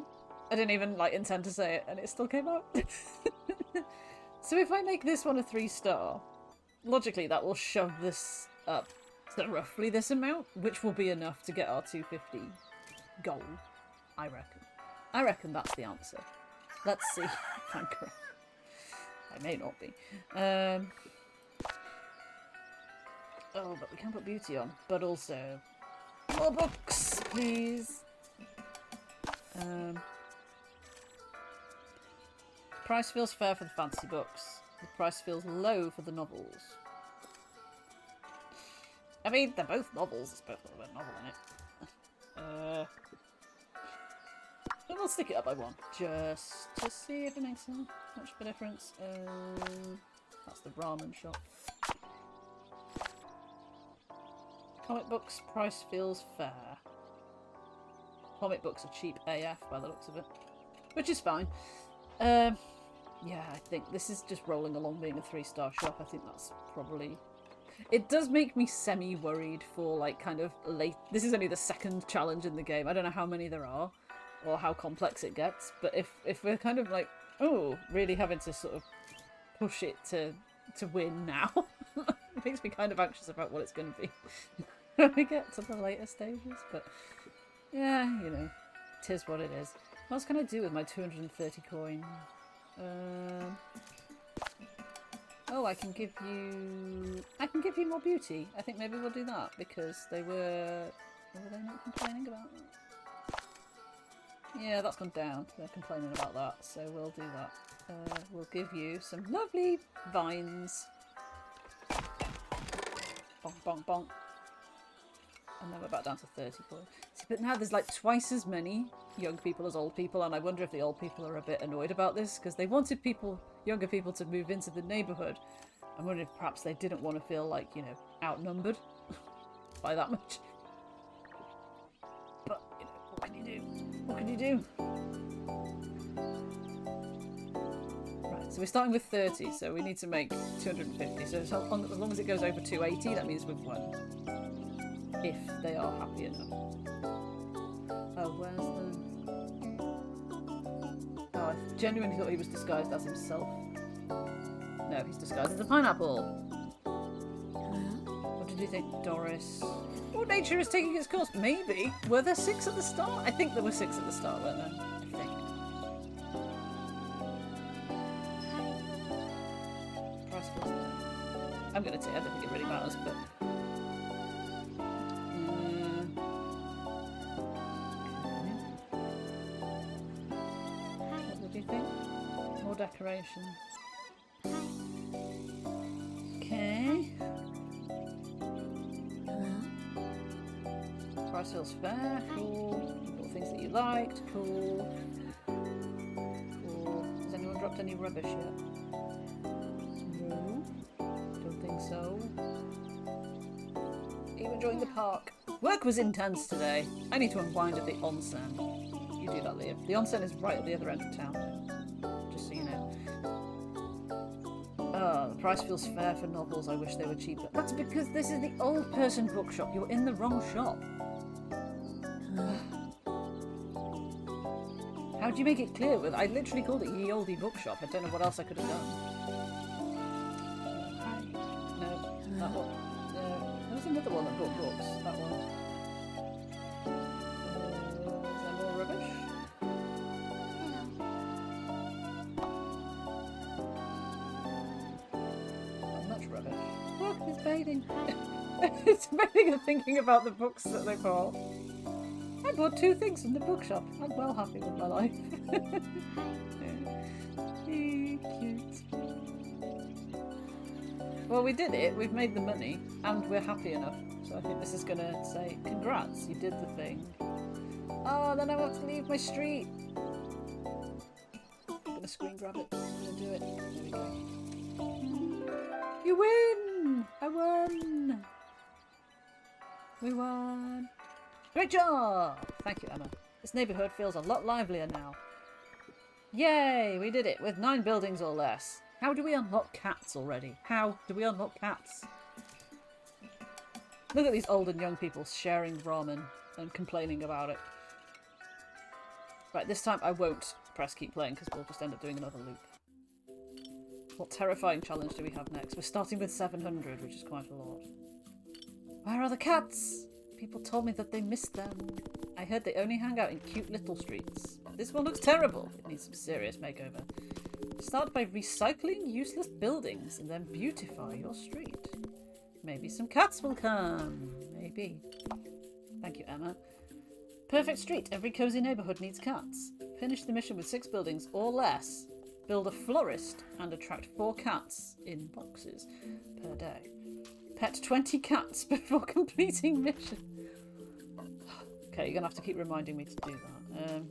didn't even like intend to say it, and it still came out. So if I make this one a 3-star, logically that will shove this up to roughly this amount, which will be enough to get our 250 goal, I reckon. I reckon that's the answer. Let's see if I'm correct. I may not be. Oh, but we can put beauty on. But also, more books, please. price feels fair for the fantasy books. The price feels low for the novels. I mean, they're both novels. It's both got a novel in it. But we'll stick it up by one, just to see if it makes much of a difference. That's the ramen shop. Comic books price feels fair. Comic books are cheap AF by the looks of it, which is fine. Yeah, I think this is just rolling along being a 3-star shop. I think that's probably... It does make me semi-worried for, like, kind of late... This is only the second challenge in the game. I don't know how many there are, or how complex it gets, but if we're kind of like, oh, really having to sort of push it to win now, it makes me kind of anxious about what it's going to be when we get to the later stages. But yeah, you know, 'tis what it is. What else can I do with my 230 coin? Oh, I can give you more beauty. I think maybe we'll do that because were they not complaining about that? Yeah, that's gone down. They're complaining about that, so we'll do that. We'll give you some lovely vines. Bonk, bonk, bonk. And then we're back down to 34. See, but now there's like twice as many young people as old people, and I wonder if the old people are a bit annoyed about this, because they wanted younger people to move into the neighbourhood. I'm wondering if perhaps they didn't want to feel like, you know, outnumbered by that much. But, you know, what can you do? What can you do? Right, so we're starting with 30, so we need to make 250. So as long as it goes over 280, that means we've won. If they are happy enough. Oh, where's the... Oh, I genuinely thought he was disguised as himself. No, he's disguised as a pineapple. What did you think, Doris? Oh, nature is taking its course. Maybe. Were there 6 at the start? I think there were 6 at the start, weren't there? I think. Price was there. I'm going to take it. I don't think it really matters, but... What do you think? More decoration. Okay. Price feels fair. Cool. You've got things that you liked. Cool. Cool. Has anyone dropped any rubbish yet? No. Don't think so. Are you enjoying the park? Work was intense today. I need to unwind at the onsen. You do that, Leah. The onsen is right at the other end of town. Just so you know. Oh, the price feels fair for novels. I wish they were cheaper. That's because this is the old person bookshop. You're in the wrong shop. How do you make it clear? I literally called it Ye Olde Bookshop. I don't know what else I could have done. No, that one. No, there was another one that bought books. That one. Is there more rubbish? Not much rubbish. Look, it's bathing. It's bathing and thinking about the books that they bought. I bought 2 things from the bookshop. I'm well happy with my life. Cute. Well, we did it. We've made the money, and we're happy enough. So I think this is going to say, congrats, you did the thing. Oh, then I have to leave my street. I'm going to screen grab it. I'm going to do it. There we go. You win! I won! We won! Great job! Thank you, Emma. This neighbourhood feels a lot livelier now. Yay! We did it with 9 buildings or less. How do we unlock cats already? How do we unlock cats? Look at these old and young people sharing ramen and complaining about it. Right, this time I won't press keep playing because we'll just end up doing another loop. What terrifying challenge do we have next? We're starting with 700, which is quite a lot. Where are the cats? People told me that they missed them. I heard they only hang out in cute little streets. This one looks terrible. It needs some serious makeover. Start by recycling useless buildings and then beautify your street. Maybe some cats will come. Maybe. Thank you, Emma. Perfect street. Every cozy neighbourhood needs cats. Finish the mission with 6 buildings or less. Build a florist and attract 4 cats in boxes per day. Pet 20 cats before completing mission. Okay, you're gonna have to keep reminding me to do that.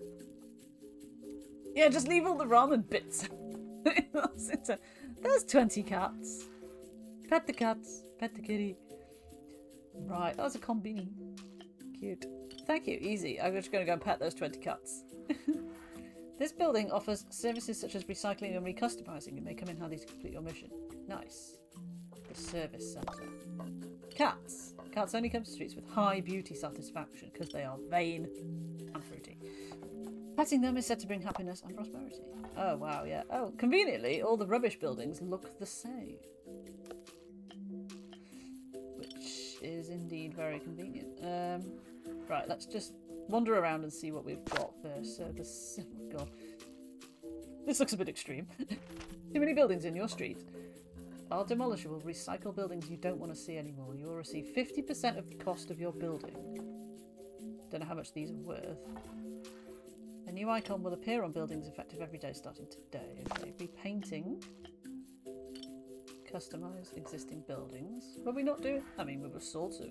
Yeah, just leave all the ramen bits. There's 20 cats. Pet the cats. Pet the kitty. Right, that was a combini. Cute. Thank you, easy. I'm just gonna go and pet those 20 cats. This building offers services such as recycling and recustomizing. It may come in handy to complete your mission. Nice. The service centre. Cats. Cats only come to streets with high beauty satisfaction because they are vain and fruity. Petting them is said to bring happiness and prosperity. Oh, wow, yeah. Oh, conveniently, all the rubbish buildings look the same. Which is indeed very convenient. Right, let's just wander around and see what we've got first. So this... Oh, God. This looks a bit extreme. Too many buildings in your street. Our demolisher will recycle buildings you don't want to see anymore. You will receive 50% of the cost of your building. Don't know how much these are worth. A new icon will appear on buildings effective every day starting today. Okay, repainting. Customise existing buildings. Were we not doing... I mean, we were sort of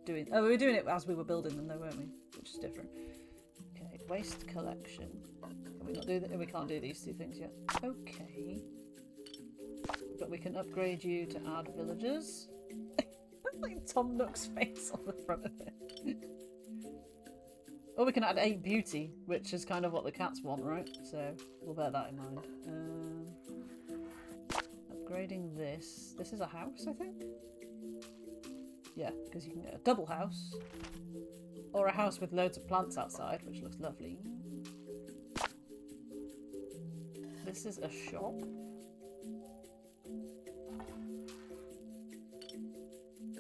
doing... Oh, we were doing it as we were building them though, weren't we? Which is different. Okay, waste collection. Can we not do that? We can't do these 2 things yet. Okay. But we can upgrade you to add villagers. Like Tom Nook's face on the front of it. Or we can add 8 beauty, which is kind of what the cats want, right? So we'll bear that in mind. Upgrading this. This is a house, I think? Yeah, because you can get a double house. Or a house with loads of plants outside, which looks lovely. This is a shop.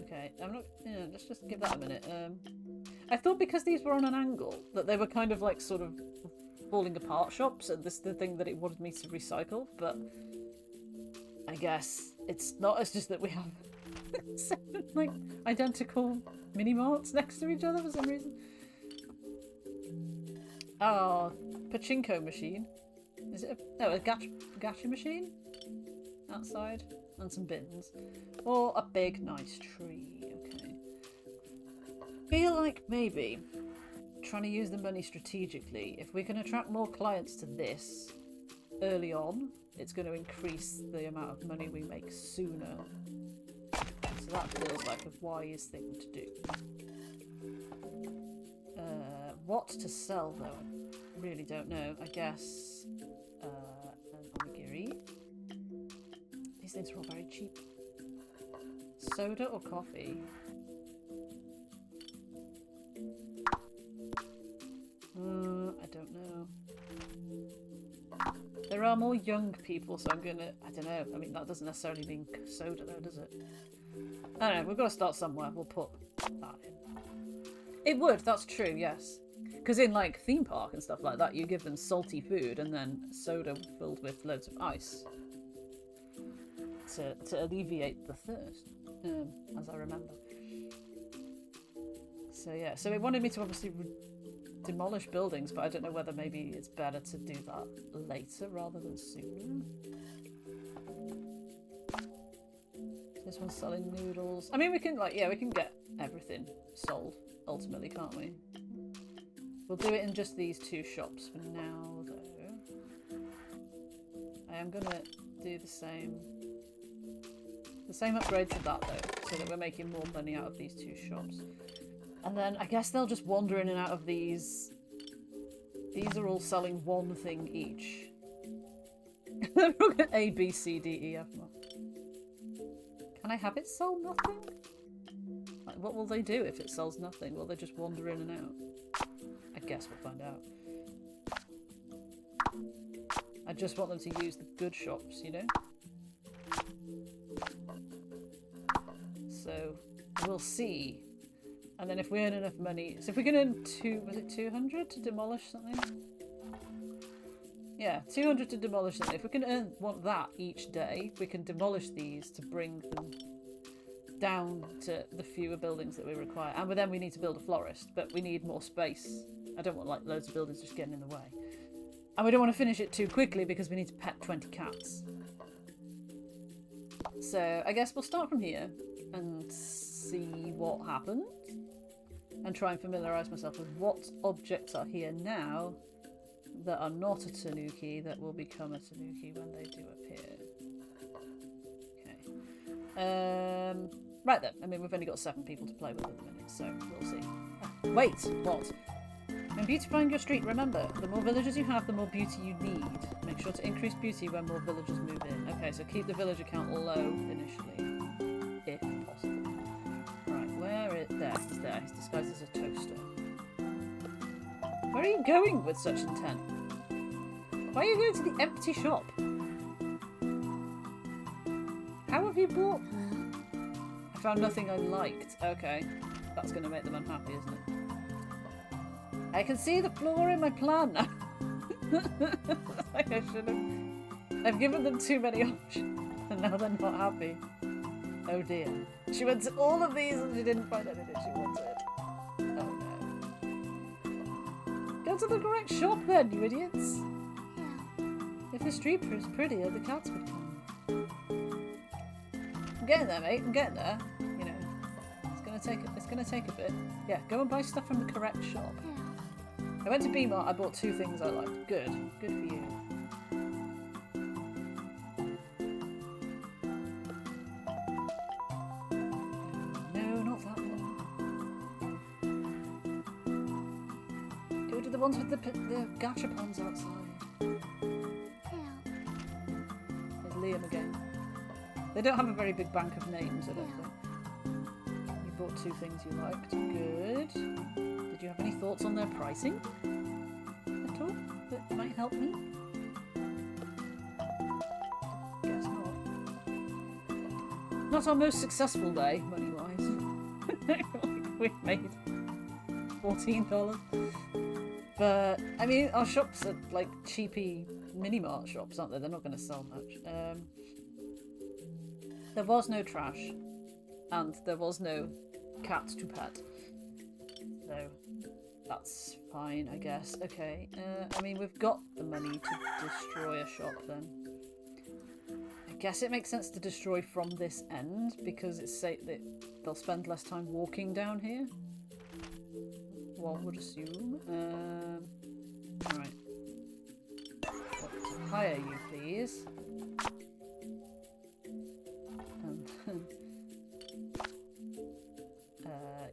Okay, I'm not... Yeah, let's just give that a minute. I thought because these were on an angle that they were kind of like sort of falling apart shops and this is the thing that it wanted me to recycle, but I guess it's not. It's just that we have 7 like identical mini marts next to each other for some reason. Oh, pachinko machine. Is it a gacha machine? Outside. And some bins. Or a big nice tree. Okay. Feel like maybe trying to use the money strategically. If we can attract more clients to this early on, it's going to increase the amount of money we make sooner. So that feels like a wise thing to do. What to sell though? I really don't know. I guess an onigiri. These things are all very cheap. Soda or coffee? I don't know. There are more young people, so I'm gonna... I don't know. I mean, that doesn't necessarily mean soda though, does it? I don't know. We've got to start somewhere. We'll put that in. It would. That's true, yes. Because in, like, theme park and stuff like that, you give them salty food and then soda filled with loads of ice. To alleviate the thirst, as I remember. So yeah, so it wanted me to obviously demolish buildings, but I don't know whether maybe it's better to do that later rather than sooner. This one's selling noodles. I mean, we can we can get everything sold ultimately, can't we? We'll do it in just these 2 shops for now, though. I am gonna do the same upgrade to that though, so that we're making more money out of these 2 shops. And then I guess they'll just wander in and out of these. These are all selling 1 thing each. They're all A, B, C, D, E, F. Can I have it sell nothing? Like, what will they do if it sells nothing? Will they just wander in and out? I guess we'll find out. I just want them to use the good shops, you know? So we'll see. And then if we earn enough money, so if we can earn 200 to demolish something? Yeah, 200 to demolish something. If we can want that each day, we can demolish these to bring them down to the fewer buildings that we require. And then we need to build a florist, but we need more space. I don't want like loads of buildings just getting in the way. And we don't want to finish it too quickly because we need to pet 20 cats. So I guess we'll start from here and see what happens. And try and familiarise myself with what objects are here now that are not a tanuki that will become a tanuki when they do appear. Okay. Right then. I mean, we've only got 7 people to play with at the minute, so we'll see. Wait, what? When beautifying your street, remember, the more villagers you have, the more beauty you need. Make sure to increase beauty when more villagers move in. Okay, so keep the villager count low initially, if possible. Right, where is... There, he's there. He's disguised as a toaster. Where are you going with such intent? Why are you going to the empty shop? How have you bought... I found nothing I liked. Okay, that's going to make them unhappy, isn't it? I can see the flaw in my plan now. Like I should have. I've given them too many options and now they're not happy. Oh dear. She went to all of these and she didn't find anything she wanted. Oh no. Go to the correct shop then, you idiots. Yeah. If the street was prettier, the cats would come. I'm getting there, mate. I'm getting there. You know, it's gonna take a bit. Yeah, go and buy stuff from the correct shop. Yeah. I went to B-Mart, I bought 2 things I liked. Good. Good for you. No, not that one. Go to the ones with the gachapons outside. Yeah. There's Liam again. They don't have a very big bank of names, I don't think. You bought 2 things you liked. Good. Did you have any thoughts on their pricing at all that might help me? Guess not. Not our most successful day, money-wise. Like we've made $14. But, I mean, our shops are like cheapy mini-mart shops, aren't they? They're not going to sell much. There was no trash, and there was no cat to pet. So that's fine, I guess. Okay, I mean, we've got the money to destroy a shop then. I guess it makes sense to destroy from this end because it's safe that they'll spend less time walking down here. One would assume. Right. Hire you, please.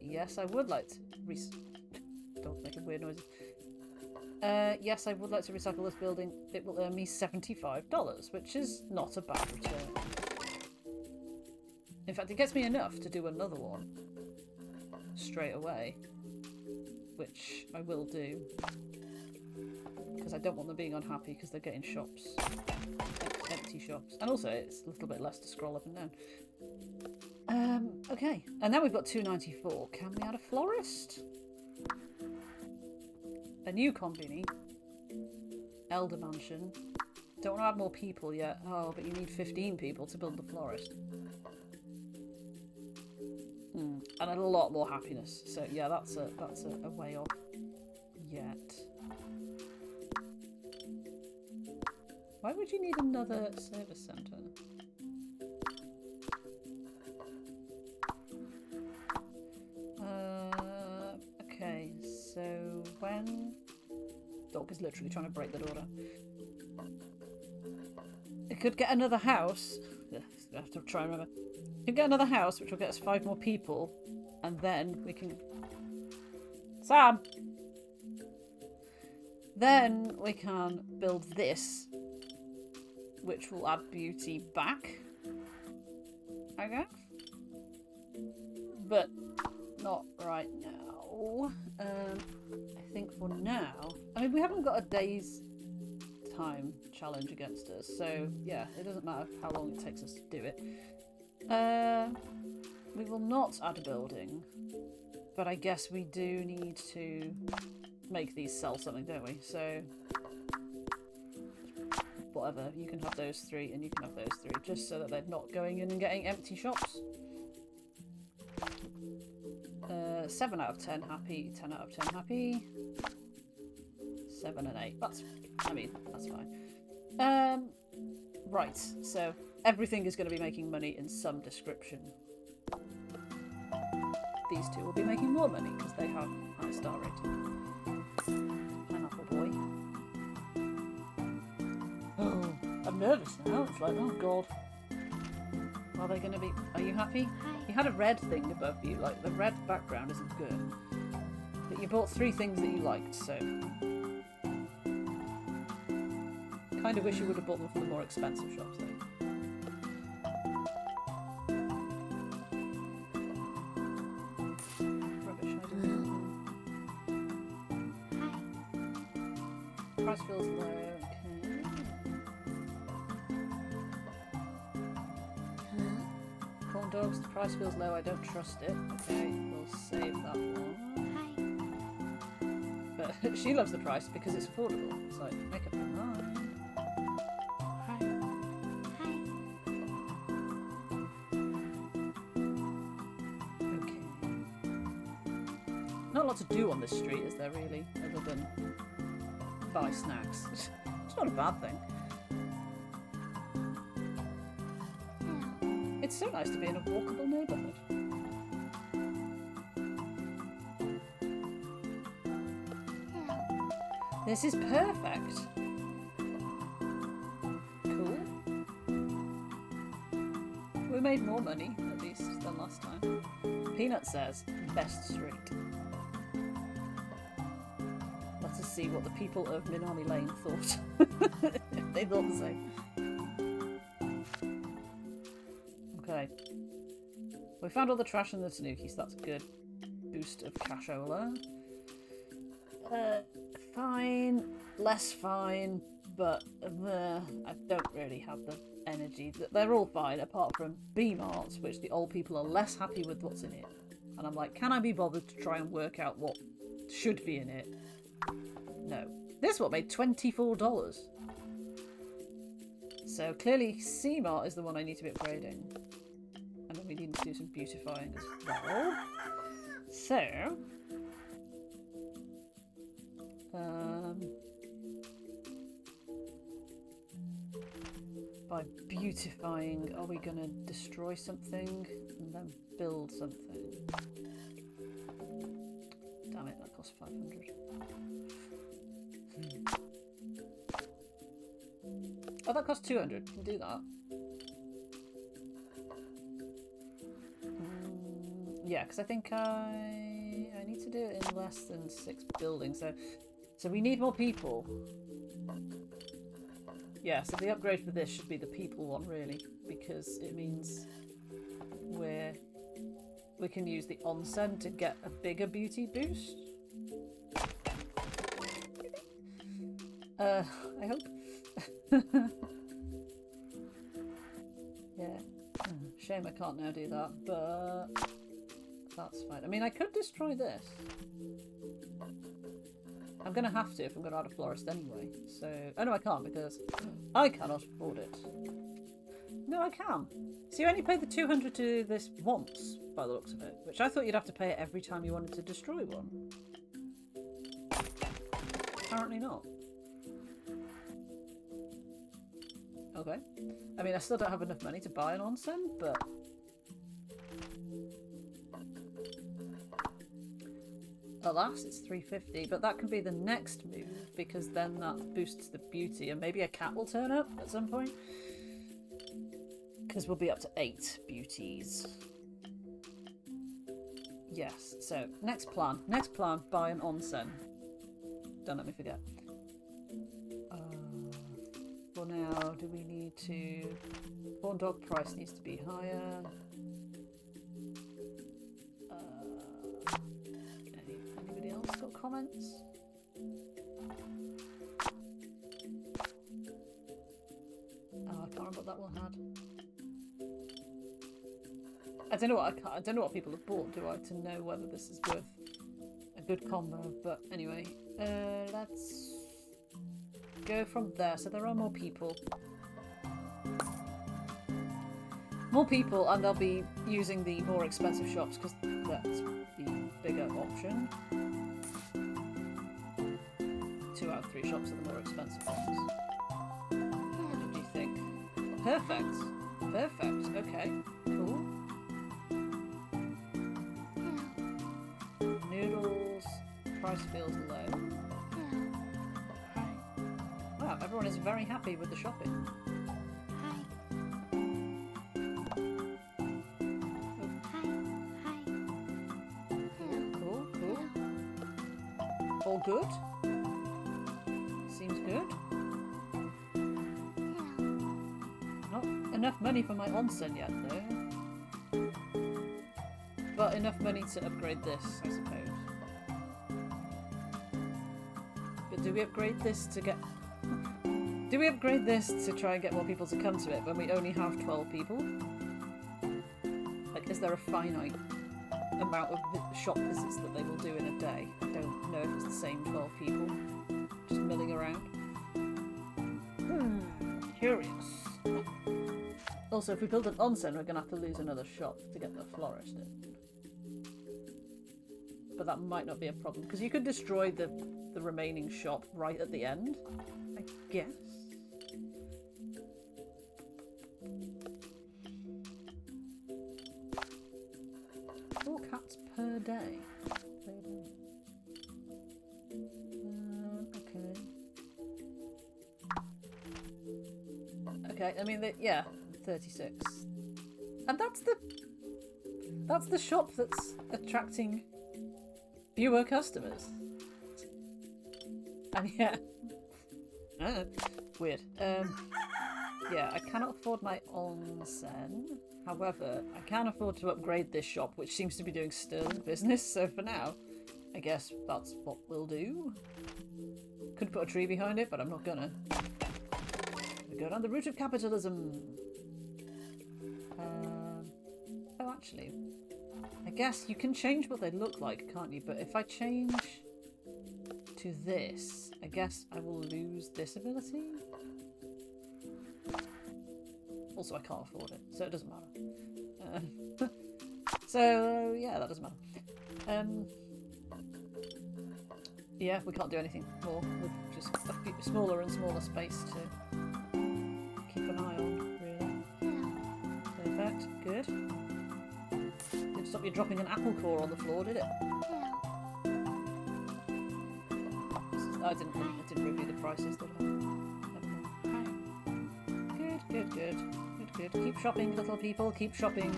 Yes, I would like to don't make a weird noise. Yes, I would like to recycle this building. It will earn me $75, which is not a bad return. In fact, it gets me enough to do another one straight away, which I will do. Because I don't want them being unhappy because they're getting shops. Empty shops. And also, it's a little bit less to scroll up and down. Okay. And now we've got 294. Can we add a florist? A new combini. Elder mansion. Don't want to add more people yet. Oh, but you need 15 people to build the florist. And a lot more happiness. So yeah, that's a way off yet. Why would you need another service centre? Okay, so when... Dog is literally trying to break the door down. It could get another house. I have to try and remember. It could get another house, which will get us 5 more people. And then we can... Sam! Then we can build this, which will add beauty back, I guess. But not right now. I think for now... I mean, we haven't got a day's time challenge against us, so yeah, it doesn't matter how long it takes us to do it. We will not add a building, but I guess we do need to make these sell something, don't we? So whatever, you can have those 3 and you can have those 3, just so that they're not going in and getting empty shops. 7 out of 10 happy, 10 out of 10 happy. 7 and 8. That's fine. Right, so everything is going to be making money in some description. These two will be making more money because they have high star rating. Pineapple boy. Oh, I'm nervous now. It's like, oh god. Are they going to be... Are you happy? Hi. You had a red thing above you. Like, the red background isn't good. But you bought 3 things that you liked, so... Kind of wish you would have bought them from the more expensive shops, though. Rubbish, I don't know. Price feels low. Okay. Corn dogs, the price feels low. I don't trust it. Okay, we'll save that one. But she loves the price because it's affordable. It's like, make up your mind. Not a lot to do on this street, is there really, other than buy snacks. It's not a bad thing. It's so nice to be in a walkable neighbourhood. This is perfect. Cool. We made more money, at least, than last time. Peanut says, best street. Let us see what the people of Minami Lane thought. If they thought the same. Okay. We found all the trash in the Tanuki, so that's a good boost of cashola. Fine. Less fine. But I don't really have the energy. They're all fine, apart from B-Marts, which the old people are less happy with what's in it. And I'm like, can I be bothered to try and work out what should be in it? No. This one made $24. So clearly C-Mart is the one I need to be upgrading. And then we need to do some beautifying as well. So... by beautifying, are we going to destroy something and then build something? Damn it, that cost 500. Oh, that cost 200. Can do that. Yeah, because I think I need to do it in less than 6 buildings. So we need more people. Yeah, so the upgrade for this should be the people one, really, because it means we can use the onsen to get a bigger beauty boost. I hope. Yeah. Shame I can't now do that, but that's fine. I mean, I could destroy this. I'm going to have to if I'm going to add a florist anyway. So, oh no, I can't because I cannot afford it. No, I can. So you only pay the 200 to this once, by the looks of it, which I thought you'd have to pay it every time you wanted to destroy one. Apparently not. Okay. I mean, I still don't have enough money to buy an onsen, but... alas, it's 350, but that can be the next move because then that boosts the beauty and maybe a cat will turn up at some point because we'll be up to 8 beauties. Yes, so next plan, buy an onsen. Don't let me forget. For now, do we need to... corn dog price needs to be higher. Got comments? Oh, I can't remember what that one had. I don't know what people have bought, do I, to know whether this is worth a good combo, but anyway, let's go from there. So there are more people. More people, and they'll be using the more expensive shops because that's the bigger option. 2 out of 3 shops are the more expensive ones. Hell. What do you think? Perfect. Perfect. Okay. Cool. Hell. Noodles. Price feels low. Hell. Right. Wow, everyone is very happy with the shopping. Hi. Oh, Hi. Hi. Hell. cool, cool. Hell. All good? Seems good. Hell. Not enough money for my onsen yet, though. But enough money to upgrade this, I suppose. But do we upgrade this to get... Do we upgrade this to try and get more people to come to it when we only have 12 people? Like, is there a finite amount of shop visits that they will do in a day? I don't know if it's the same 12 people just milling around. Curious. Also, if we build an onsen, we're going to have to lose another shop to get the florist in. But that might not be a problem, because you could destroy the remaining shop right at the end, I guess. 4 cats per day. Okay. Okay, I mean, yeah, 36. And that's the shop that's attracting fewer customers. And yeah. Weird. Yeah, I cannot afford my onsen. However, I can afford to upgrade this shop, which seems to be doing sterling business, so for now, I guess that's what we'll do. Could put a tree behind it, but I'm not gonna. We go down the route of capitalism. Oh, actually, I guess you can change what they look like, can't you? But if I change to this, I guess I will lose this ability. Also, I can't afford it, so it doesn't matter. So, yeah, that doesn't matter. Yeah, we can't do anything more with just a few smaller and smaller space to keep an eye on, really. Perfect, good. Didn't stop you dropping an apple core on the floor, did it? I didn't review the prices, did I? Never mind. Good. Keep shopping, little people. Keep shopping.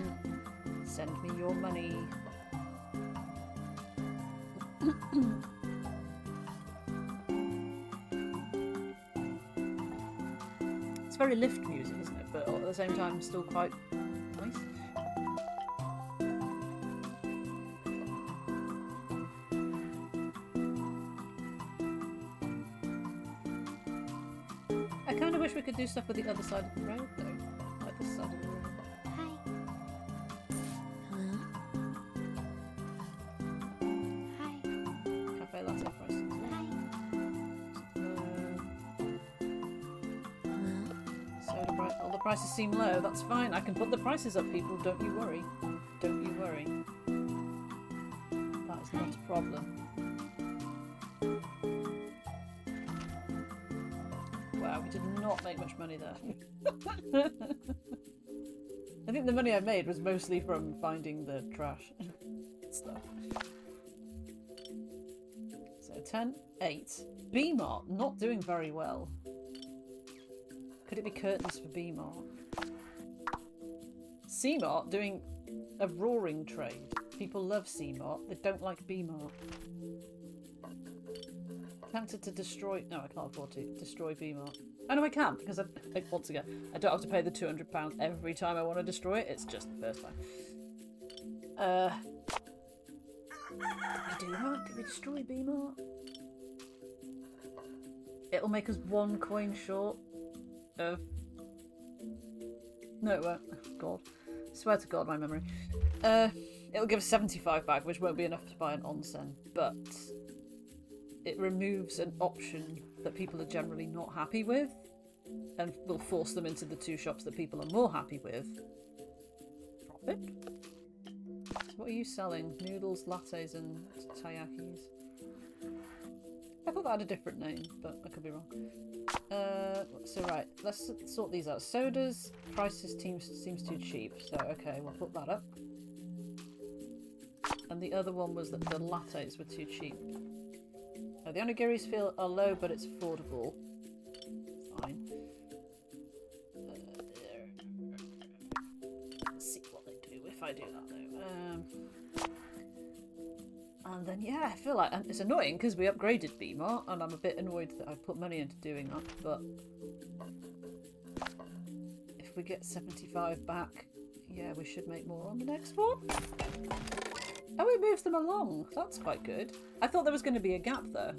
Send me your money. It's very lift music, isn't it? But at the same time, still quite nice. I kind of wish we could do stuff with the other side of the road, though. Like this side of the road. Hi. Hello. Hi. Cafe latte prices. Hi. Hello. Soda price. All the prices seem low. That's fine. I can put the prices up, people. Don't you worry. Don't you worry. That is not a problem. Wow, we did not make much money there. I think the money I made was mostly from finding the trash stuff. So 10, 8. B-Mart, not doing very well. Could it be curtains for B-Mart? C-Mart doing a roaring trade. People love C-Mart, they don't like B-Mart. Tempted to destroy... No, I can't afford to destroy B-Mart. Oh no, I can, because once again, I don't have to pay the £200 every time I want to destroy it, it's just the first time. Did we do that? Did we destroy B-Mart? It'll make us 1 coin short of... No, it won't. Oh, God. Swear to God, my memory. It'll give us 75 back, which won't be enough to buy an onsen, but it removes an option that people are generally not happy with and will force them into the 2 shops that people are more happy with. Profit? So what are you selling? Noodles, lattes and taiyakis. I thought thought that had a different name, but I could be wrong. So right, let's sort these out. Sodas, prices seems too cheap, so okay, we'll put that up. And the other one was that the lattes were too cheap. Oh, the onigiris are low, but it's affordable. Fine. Let's see what they do if I do that though. And then yeah, I feel like it's annoying because we upgraded BMart, and I'm a bit annoyed that I put money into doing that. But if we get 75 back, yeah, we should make more on the next one. Oh, it moves them along. That's quite good. I thought there was going to be a gap there.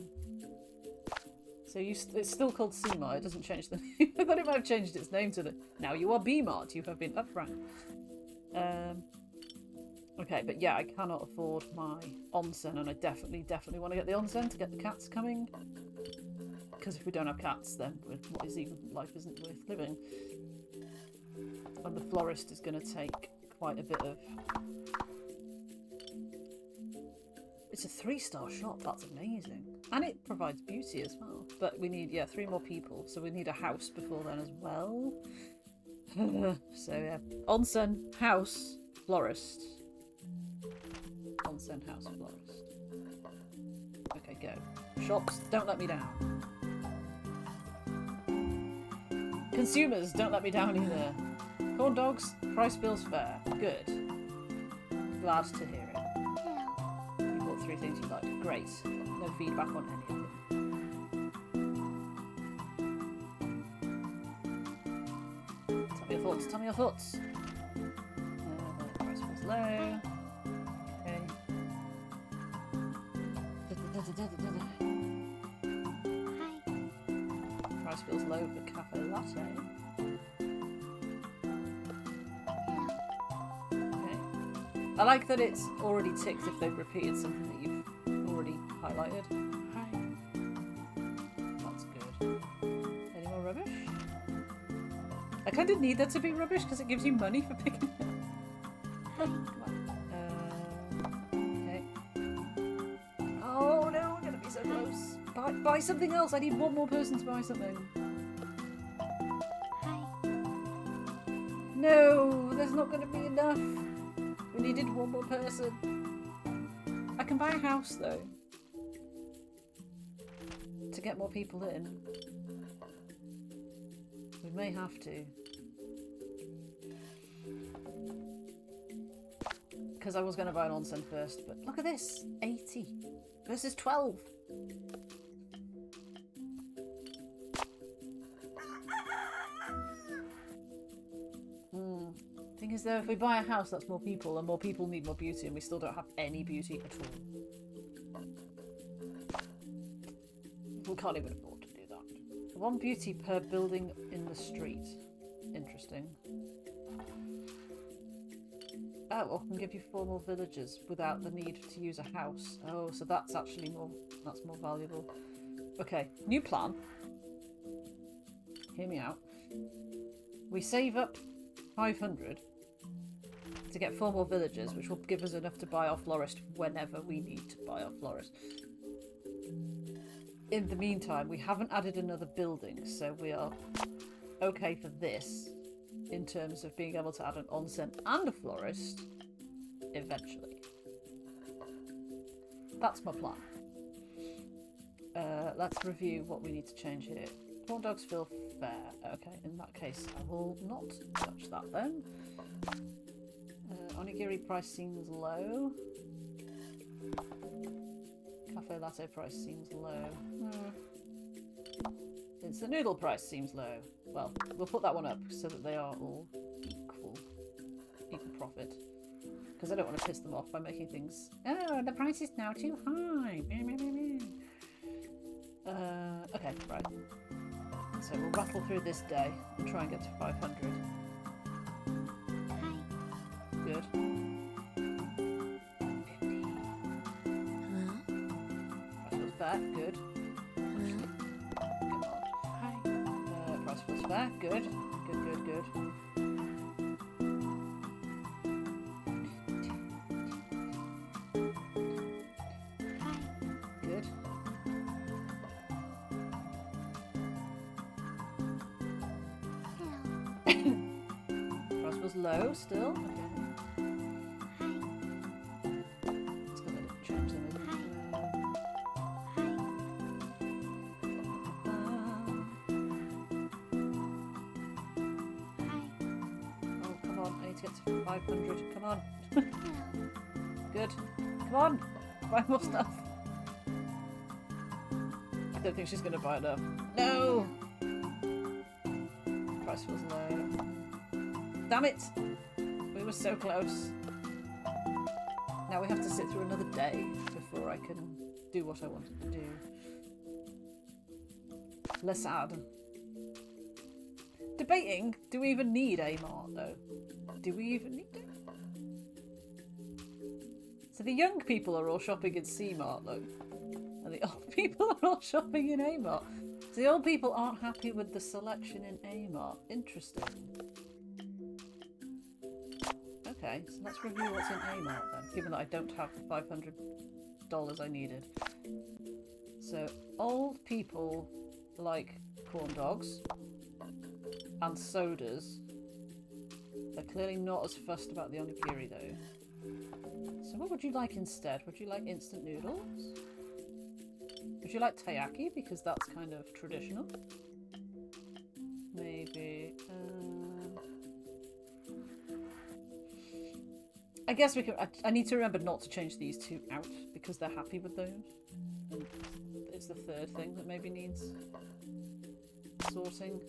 So it's still called C-Mart. It doesn't change the name. I thought it might have changed its name to the... Now you are B-Mart. You have been upranked. Okay, but yeah, I cannot afford my onsen, and I definitely want to get the onsen to get the cats coming. Because if we don't have cats, then what is even life isn't worth living. And the florist is going to take quite a bit of... It's a 3-star shop, that's amazing. And it provides beauty as well. But we need, yeah, 3 more people, so we need a house before then as well. So yeah, onsen, house, florist. Onsen, house, florist. Okay, go. Shops, don't let me down. Consumers, don't let me down either. Corn dogs, price feels fair. Good. Glad to hear it. 3 things you liked. Great. No feedback on any of them. Tell me your thoughts. Tell me your thoughts. Price was low. Okay. Hi. Price feels low for cafe latte. I like that it's already ticked if they've repeated something that you've already highlighted. Hi. That's good. Any more rubbish? I kind of need that to be rubbish because it gives you money for picking it up. Okay. Oh no, we're going to be so close. Buy something else. I need one more person to buy something. Hi. No, there's not going to be enough. We needed one more person. I can buy a house though. To get more people in. We may have to. Because I was going to buy an onsen first, but look at this. 80 versus 12. Thing is though, if we buy a house, that's more people, and more people need more beauty, and we still don't have any beauty at all. We can't even afford to do that. 1 beauty per building in the street. Interesting. Oh, well, I can give you 4 more villages without the need to use a house. Oh, so that's actually more valuable. Okay, new plan. Hear me out. We save up 500 to get 4 more villagers, which will give us enough to buy our florist whenever we need to buy our florist. In the meantime, we haven't added another building, so we are okay for this in terms of being able to add an onsen and a florist eventually. That's my plan. Let's review what we need to change here. Corn dogs feel fair. Okay, in that case, I will not touch that then. Onigiri price seems low. Cafe latte price seems low. It's the noodle price seems low. Well, we'll put that one up so that they are all equal profit. Because I don't want to piss them off by making things... Oh, the price is now too high. Okay, right. So we'll rattle through this day and try and get to 500. Hi. Good. 50. Hello? Price was fair. Good. Hello? Come on. Hi. Price was fair. Good. Good. Hi. Good. was low still. Okay. It's gonna change them, isn't it? Oh, come on. I need to get to 500. Come on. Good. Come on. Buy more stuff. I don't think she's going to buy enough. No! Price was low. Damn it! We were so close. Now we have to sit through another day before I can do what I wanted to do. Less sad. Debating, do we even need a mart though? Do we even need it? So the young people are all shopping in C-Mart, look. And the old people are all shopping in A-Mart. So the old people aren't happy with the selection in A-Mart. Interesting. Okay, so let's review what's in A-Mart then, given that I don't have the $500 I needed. So old people like corn dogs and sodas. They're clearly not as fussed about the onigiri though. So what would you like instead? Would you like instant noodles? Would you like taiyaki because that's kind of traditional? Maybe. I guess we could. I need to remember not to change these two out because they're happy with those. And it's the third thing that maybe needs sorting.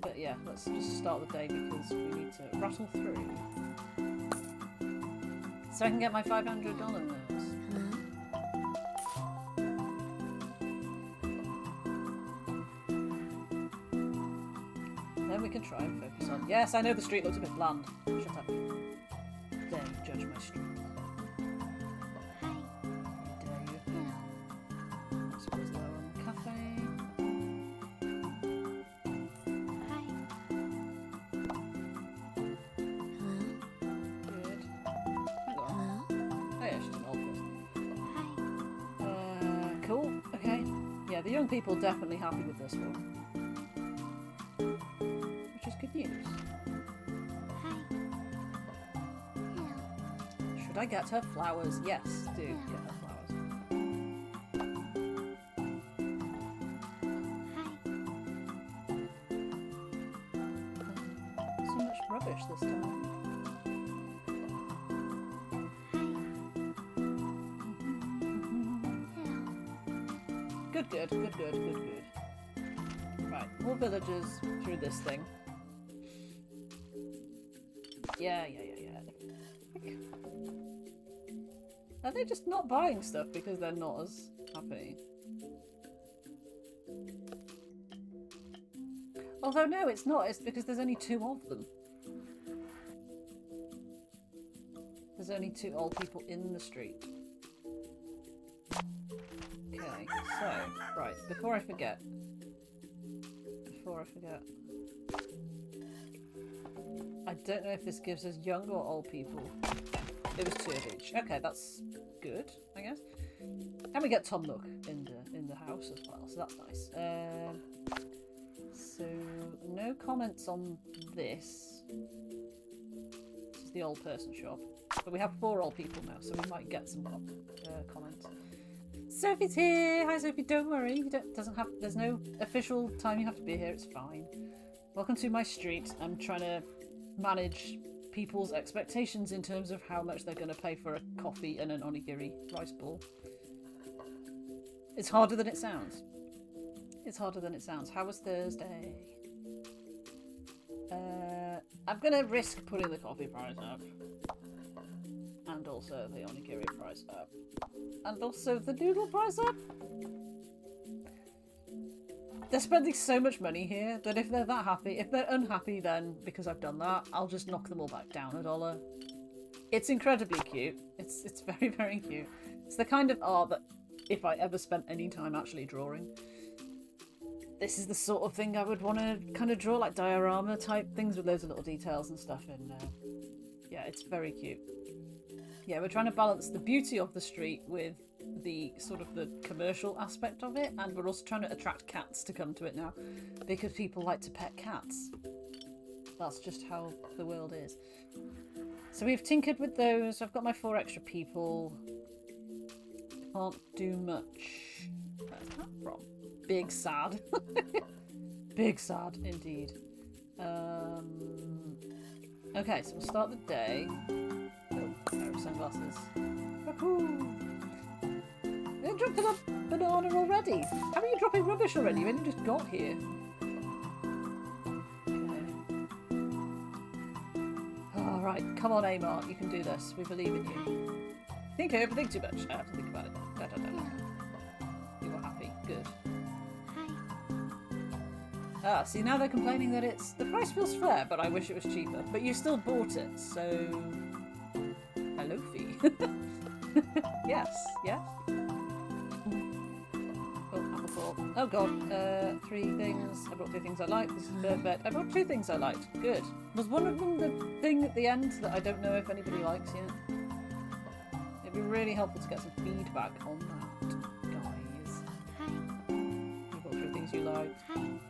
But yeah, let's just start the day because we need to rattle through. So I can get my $500. Then we can try and focus on. Yes, I know the street looks a bit bland. Shut up. Dare you judge my street? How dare you? I suppose lower on the cafe. Good. Hang on. Oh yeah, she's an old person. Cool. Okay. Yeah, the young people are definitely happy with this one. Good news. Should I get her flowers? Yes, do get her flowers. So much rubbish this time. Good, good, good, good, good, good. Right, more villagers through this thing. Yeah. Are they just not buying stuff because they're not as happy? Although no, it's not. It's because there's only two of them. There's only two old people in the street. Okay, so, right, before I forget. I don't know if this gives us young or old people. It was two of each. Okay, that's good, I guess. And we get Tom Nook in the house as well, so that's nice. So no comments on this. This is the old person shop, but we have 4 old people now, so we might get some comments. Sophie's here. Hi, Sophie. Don't worry. There's no official time you have to be here. It's fine. Welcome to my street. I'm trying to manage people's expectations in terms of how much they're going to pay for a coffee and an onigiri rice ball. It's harder than it sounds. How was Thursday? I'm going to risk putting the coffee price up. And also the onigiri price up. And also the noodle price up. They're spending so much money here that if they're that happy, if they're unhappy then because I've done that, I'll just knock them all back down $1. It's incredibly cute. It's very, very cute. It's the kind of art that if I ever spent any time actually drawing, this is the sort of thing I would want to kind of draw, like diorama type things with loads of little details and stuff in there. Yeah, it's very cute. Yeah, we're trying to balance the beauty of the street with the sort of the commercial aspect of it, and we're also trying to attract cats to come to it now because people like to pet cats. That's just how the world is. So we've tinkered with those. I've got my 4 extra people. Can't do much. Where's that from? Big sad. Big sad indeed. Okay, so we'll start the day. Oh, pair of sunglasses. Woohoo! They dropped a banana already. How are you dropping rubbish already? You only just got here. Okay. Alright, come on, Amart. You can do this. We believe in you. I think I overthink too much. I have to think about it. Da, da, da, da. You were happy. Good. Ah, see, now they're complaining that the price feels fair, but I wish it was cheaper. But you still bought it, so... Hello, fee. Yes, yes. Oh, apple fall. Oh god, 3 things. I brought 3 things I liked. This is perfect. I brought 2 things I liked. Good. Was one of them the thing at the end that I don't know if anybody likes yet? It'd be really helpful to get some feedback on that, guys. Hi. You brought 3 things you liked. Hi.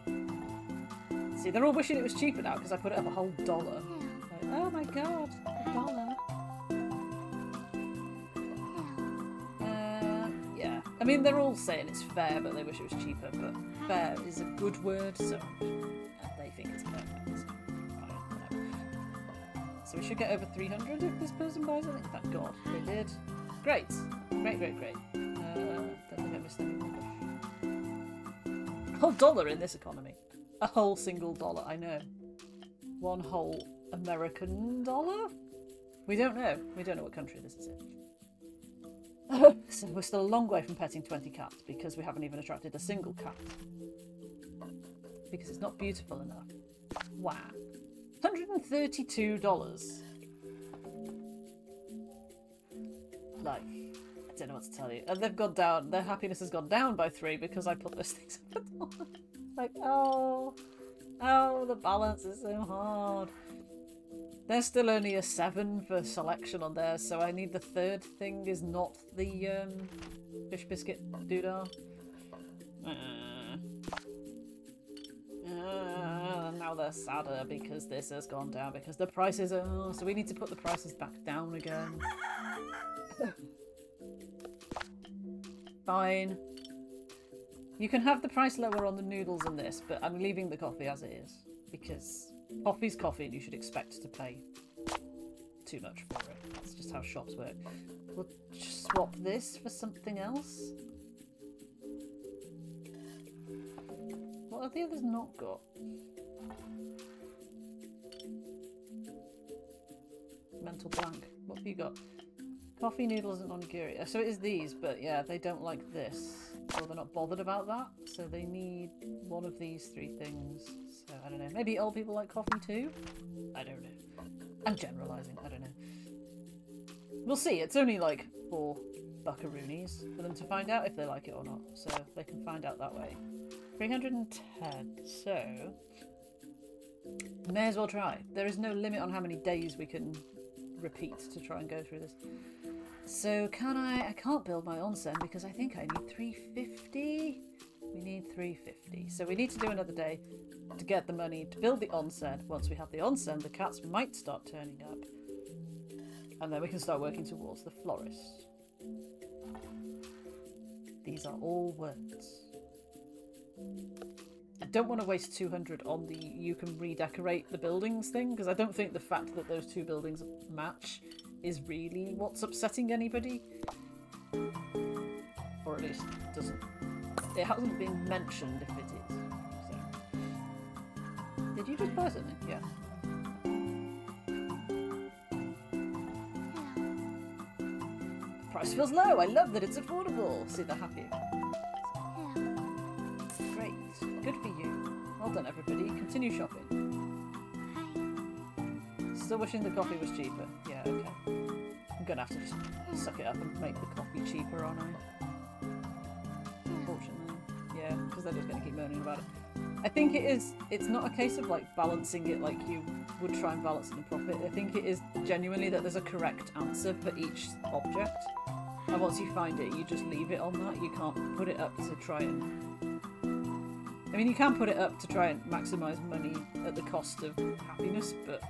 See, they're all wishing it was cheaper now because I put it up a whole $1. Like, oh my god, $1. Yeah. I mean, they're all saying it's fair, but they wish it was cheaper. But fair is a good word, so they think it's perfect. So, right, whatever. So we should get over 300 if this person buys it. Thank God they did. Great, great, great, great. Don't think I missed any rubbish. A whole $1 in this economy. A whole single dollar, I know. One whole American dollar? We don't know. We don't know what country this is in. So we're still a long way from petting 20 cats because we haven't even attracted a single cat. Because it's not beautiful enough. Wow. $132. Like, I don't know what to tell you. And they've gone down, their happiness has gone down by 3 because I put those things up at $1. Like, oh, the balance is so hard. There's still only a 7 for selection on there, so I need the 3rd thing is not the fish biscuit doodah. Now they're sadder because this has gone down because the prices are... so we need to put the prices back down again. Fine. You can have the price lower on the noodles and this, but I'm leaving the coffee as it is. Because coffee's coffee and you should expect to pay too much for it. That's just how shops work. We'll just swap this for something else. What have the others not got? Mental blank. What have you got? Coffee, noodles, and onigiri. So it is these, but yeah, they don't like this. Or they're not bothered about that. So they need one of these 3 things. So I don't know. Maybe old people like coffee too? I don't know. I'm generalising. I don't know. We'll see. It's only like 4 buckaroonies for them to find out if they like it or not. So they can find out that way. 310. So may as well try. There is no limit on how many days we can repeat to try and go through this. So can I can't build my onsen because I think I need 350. We need 350. So we need to do another day to get the money to build the onsen. Once we have the onsen, the cats might start turning up. And then we can start working towards the florist. These are all words. I don't want to waste 200 on the you can redecorate the buildings thing because I don't think the fact that those 2 buildings match is really what's upsetting anybody. Or at least it hasn't been mentioned if it is. So. Did you just buy something? Yeah. The price feels low. I love that it's affordable. See, they're happy. Great. Good for you. Well done, everybody. Continue shopping. Still wishing the coffee was cheaper. Yeah, okay. I'm gonna have to just suck it up and make the coffee cheaper, aren't I? Unfortunately. Yeah, because they're just gonna keep moaning about it. I think it's not a case of like balancing it like you would try and balance in a profit. I think it is genuinely that there's a correct answer for each object. And once you find it, you just leave it on that. You can't put it up to try and I mean, you can put it up to try and maximise money at the cost of happiness, but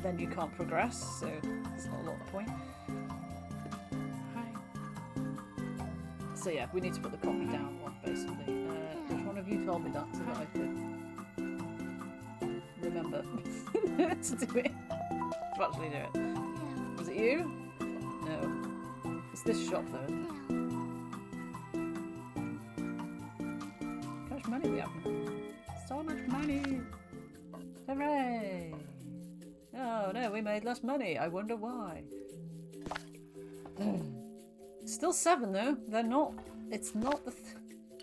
then you can't progress, so there's not a lot of point. Hi. So yeah, we need to put the copy down one, basically. Which one of you told me that so that I could remember to do it? To actually do it. Was it you? No. It's this shop though, isn't it? How much money we have now? So much money! Hooray! Oh no, we made less money. I wonder why. Still 7 though. They're not. It's not the.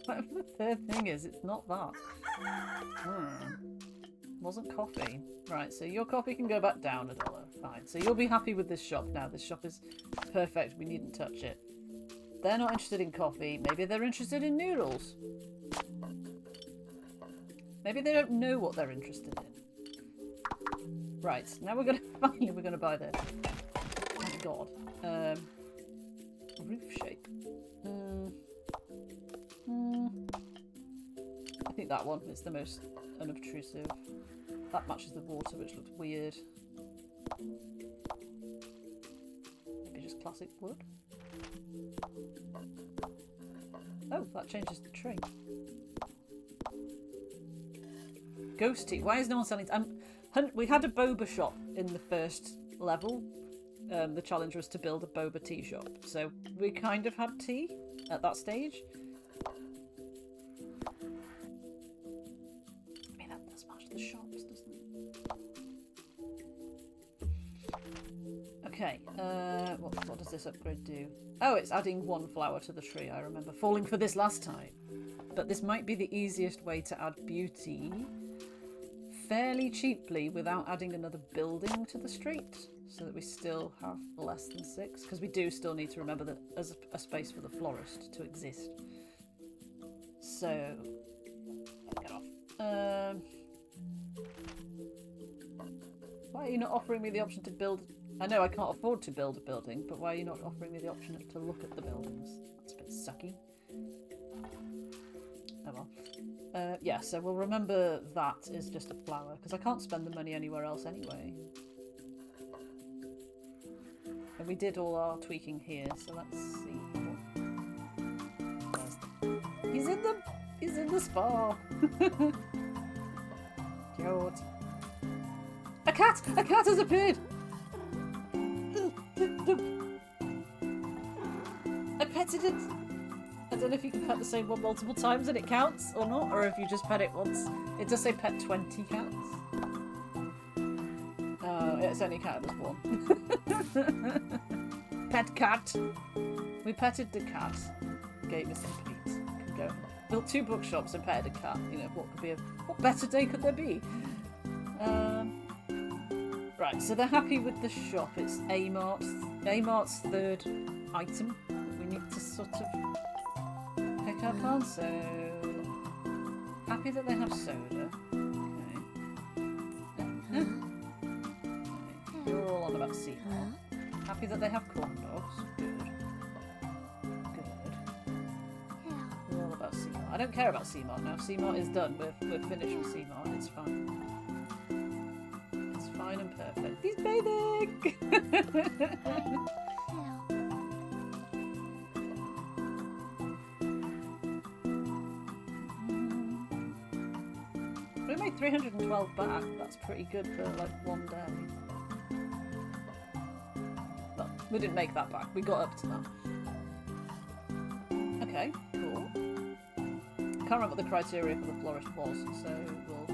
Whatever the third thing is, it's not that. Wasn't coffee. Right, so your coffee can go back down $1. Fine. So you'll be happy with this shop now. This shop is perfect. We needn't touch it. They're not interested in coffee. Maybe they're interested in noodles. Maybe they don't know what they're interested in. Right, now we're gonna finally buy this. Thank God. Roof shape. I think that one is the most unobtrusive. That matches the water, which looks weird. Maybe just classic wood. Oh, that changes the tree. Ghosty. Why is no one selling? We had a boba shop in the first level. The challenge was to build a boba tea shop, so we kind of had tea at that stage. I mean, that does match the shops, doesn't it? Okay. What does this upgrade do? Oh, it's adding 1 flower to the tree. I remember falling for this last time, but this might be the easiest way to add beauty fairly cheaply without adding another building to the street, so that we still have less than 6, because we do still need to remember that as a space for the florist to exist. So, get off. Why are you not offering me the option to build? I know I can't afford to build a building, but why are you not offering me the option to look at the buildings? That's a bit sucky. Oh well. Yeah, so we'll remember that is just a flower, because I can't spend the money anywhere else anyway. And we did all our tweaking here, so let's see what... He's in the spa! Cute. A cat! A cat has appeared! I petted it! I don't know if you can pet the same one multiple times and it counts or not, or if you just pet it once. It does say pet 20 cats. It's only counted as 1. Pet cat. We petted the cat. Gave us some treats. Could go. Built 2 bookshops and petted a cat. You know, what better day could there be? Right, so they're happy with the shop. It's Amart's 3rd item that we need to sort of pick up on. So happy that they have soda. Okay. You're all on about Seymour. Happy that they have corn dogs. Good. You're all about Seymour. I don't care about Seymour now. Seymour is done. We're finished with Seymour. It's fine. It's fine and perfect. He's bathing! We made 312 back. That's pretty good for like 1 day. Well, we didn't make that back. We got up to that. Okay, cool. Can't remember what the criteria for the florist was, so we'll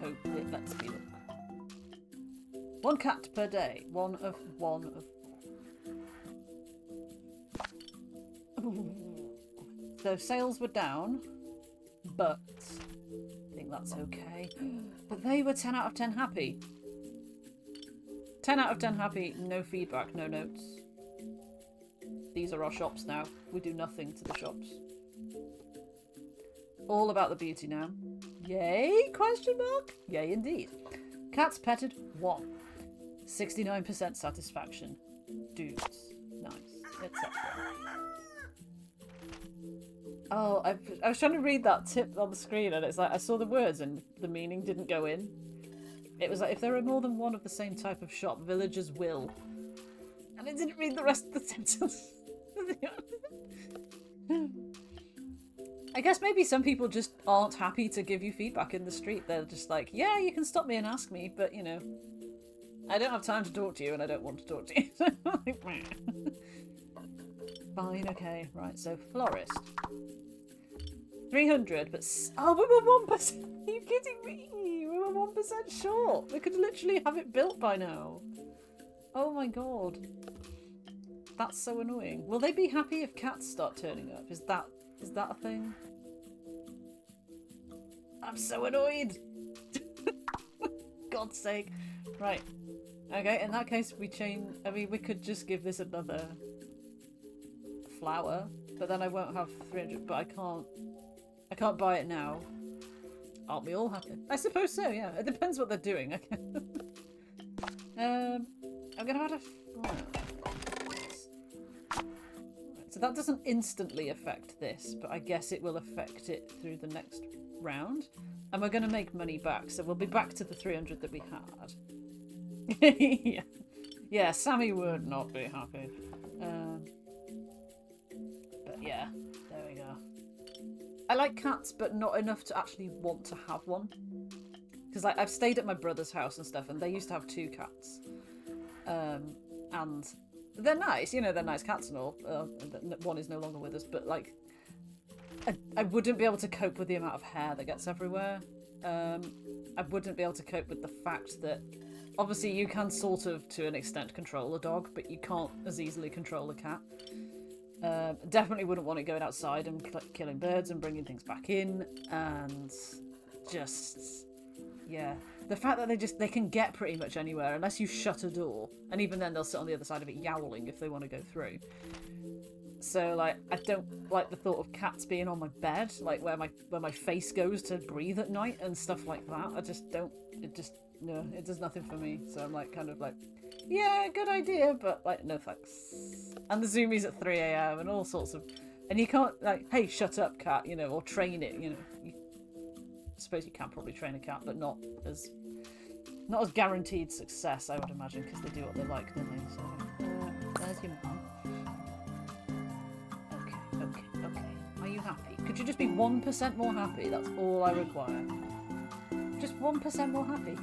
hope it lets me look. 1 cat per day. 1 of 4. So sales were down, but I think that's okay. But they were 10 out of 10 happy. 10 out of 10 happy, no feedback, no notes. These are our shops now. We do nothing to the shops. All about the beauty now. Yay? Question mark? Yay indeed. Cats petted 1. 69% satisfaction. Dudes. Nice. Etc. Oh, I was trying to read that tip on the screen, and it's like I saw the words and the meaning didn't go in. It was like, if there are more than one of the same type of shop, villagers will. And it didn't read the rest of the sentence. I guess maybe some people just aren't happy to give you feedback in the street. They're just like, yeah, you can stop me and ask me, but you know, I don't have time to talk to you and I don't want to talk to you. Fine, okay, right, so florist. 300, but oh, we were 1%. Are you kidding me? We were 1% short. We could literally have it built by now. Oh my god. That's so annoying. Will they be happy if cats start turning up? Is that a thing? I'm so annoyed. God's sake. Right. Okay, in that case we change. I mean, we could just give this another flower, but then I won't have 300, but I can't buy it now. Aren't we all happy? I suppose so, yeah. It depends what they're doing. I'm gonna have to... So that doesn't instantly affect this, but I guess it will affect it through the next round. And we're gonna make money back, so we'll be back to the 300 that we had. Yeah. Yeah, Sammy would not be happy. But yeah, there we go. I like cats, but not enough to actually want to have one. Because like, I've stayed at my brother's house and stuff, and they used to have 2 cats. And they're nice, you know, they're nice cats and all. One is no longer with us, but like, I wouldn't be able to cope with the amount of hair that gets everywhere. I wouldn't be able to cope with the fact that obviously you can sort of, to an extent, control a dog, but you can't as easily control a cat. Definitely wouldn't want it going outside and killing birds and bringing things back in, and just, yeah. The fact that they can get pretty much anywhere unless you shut a door, and even then they'll sit on the other side of it yowling if they want to go through. So like, I don't like the thought of cats being on my bed, like where my face goes to breathe at night and stuff like that. I just don't. No, it does nothing for me. So I'm like, kind of like, yeah, good idea, but like, no thanks. And the zoomies at 3 AM and all sorts of, and you can't like, hey, shut up, cat, you know, or train it, you know. I suppose you can probably train a cat, but not as guaranteed success, I would imagine, because they do what they like, don't they? So, there's your mum. Okay. Are you happy? Could you just be 1% more happy? That's all I require. Just 1% more happy.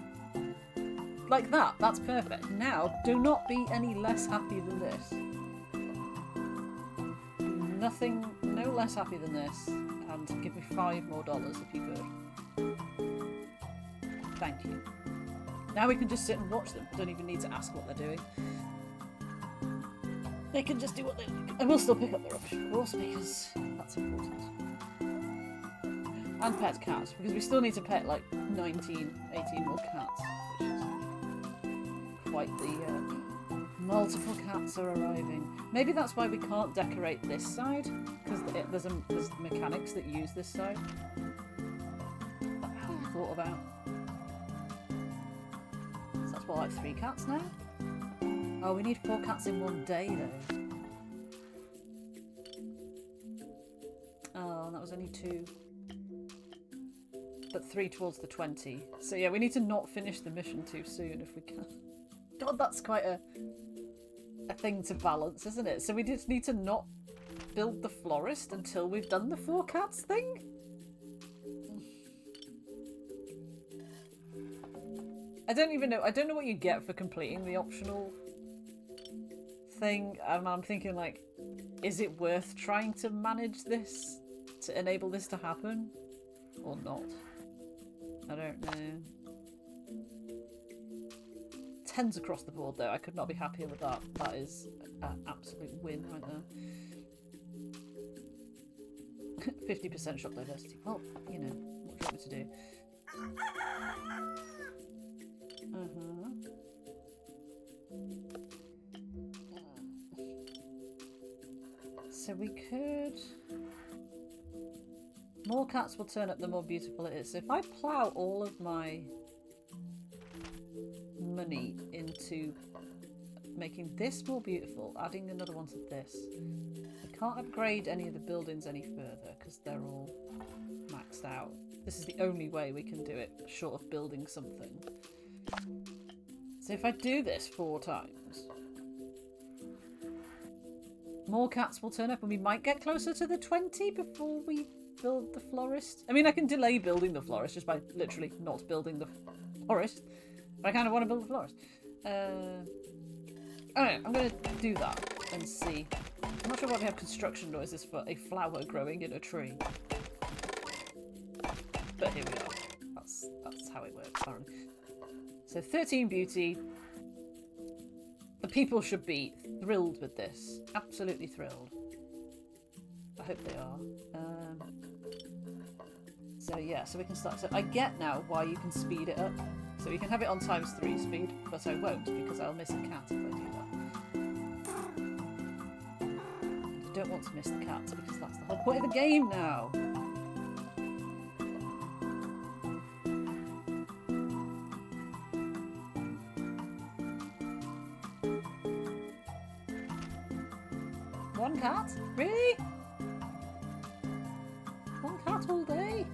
Like that. That's perfect. Now, do not be any less happy than this. Nothing, no less happy than this. And give me $5 more if you could. Thank you. Now we can just sit and watch them. Don't even need to ask what they're doing. They can just do what they like. And we'll still pick up the rubbish, of course, because that's important. And pet cats, because we still need to pet like 18 more cats, which is quite the... multiple cats are arriving. Maybe that's why we can't decorate this side, because there's mechanics that use this side. That I haven't thought about. So that's what, like 3 cats now? Oh, we need 4 cats in one day, though. Oh, that was only 2. But 3 towards the 20. So yeah, we need to not finish the mission too soon if we can. God, that's quite a thing to balance, isn't it? So we just need to not build the florist until we've done the 4 cats thing? I don't even know. I don't know what you get for completing the optional thing. I'm thinking, like, is it worth trying to manage this to enable this to happen or not? I don't know. 10s across the board, though. I could not be happier with that. That is an absolute win right there. 50% shop diversity. Well, you know, what do you want me to do? So we could... More cats will turn up the more beautiful it is. So if I plough all of my money into making this more beautiful, adding another one to this. I can't upgrade any of the buildings any further because they're all maxed out. This is the only way we can do it, short of building something. So if I do this 4 times, more cats will turn up and we might get closer to the 20 before we build the florist. I mean, I can delay building the florist just by literally not building the florist. But I kind of want to build the florist. I don't know, I'm going to do that and see. I'm not sure why we have construction noises for a flower growing in a tree. But here we are. That's how it works, apparently. So 13 beauty. The people should be thrilled with this. Absolutely thrilled. I hope they are. So yeah, so we can start. So I get now why you can speed it up. So you can have it on ×3 speed, but I won't because I'll miss a cat if I do that. And I don't want to miss the cats because that's the whole point of the game now. One cat? Really? One cat all day?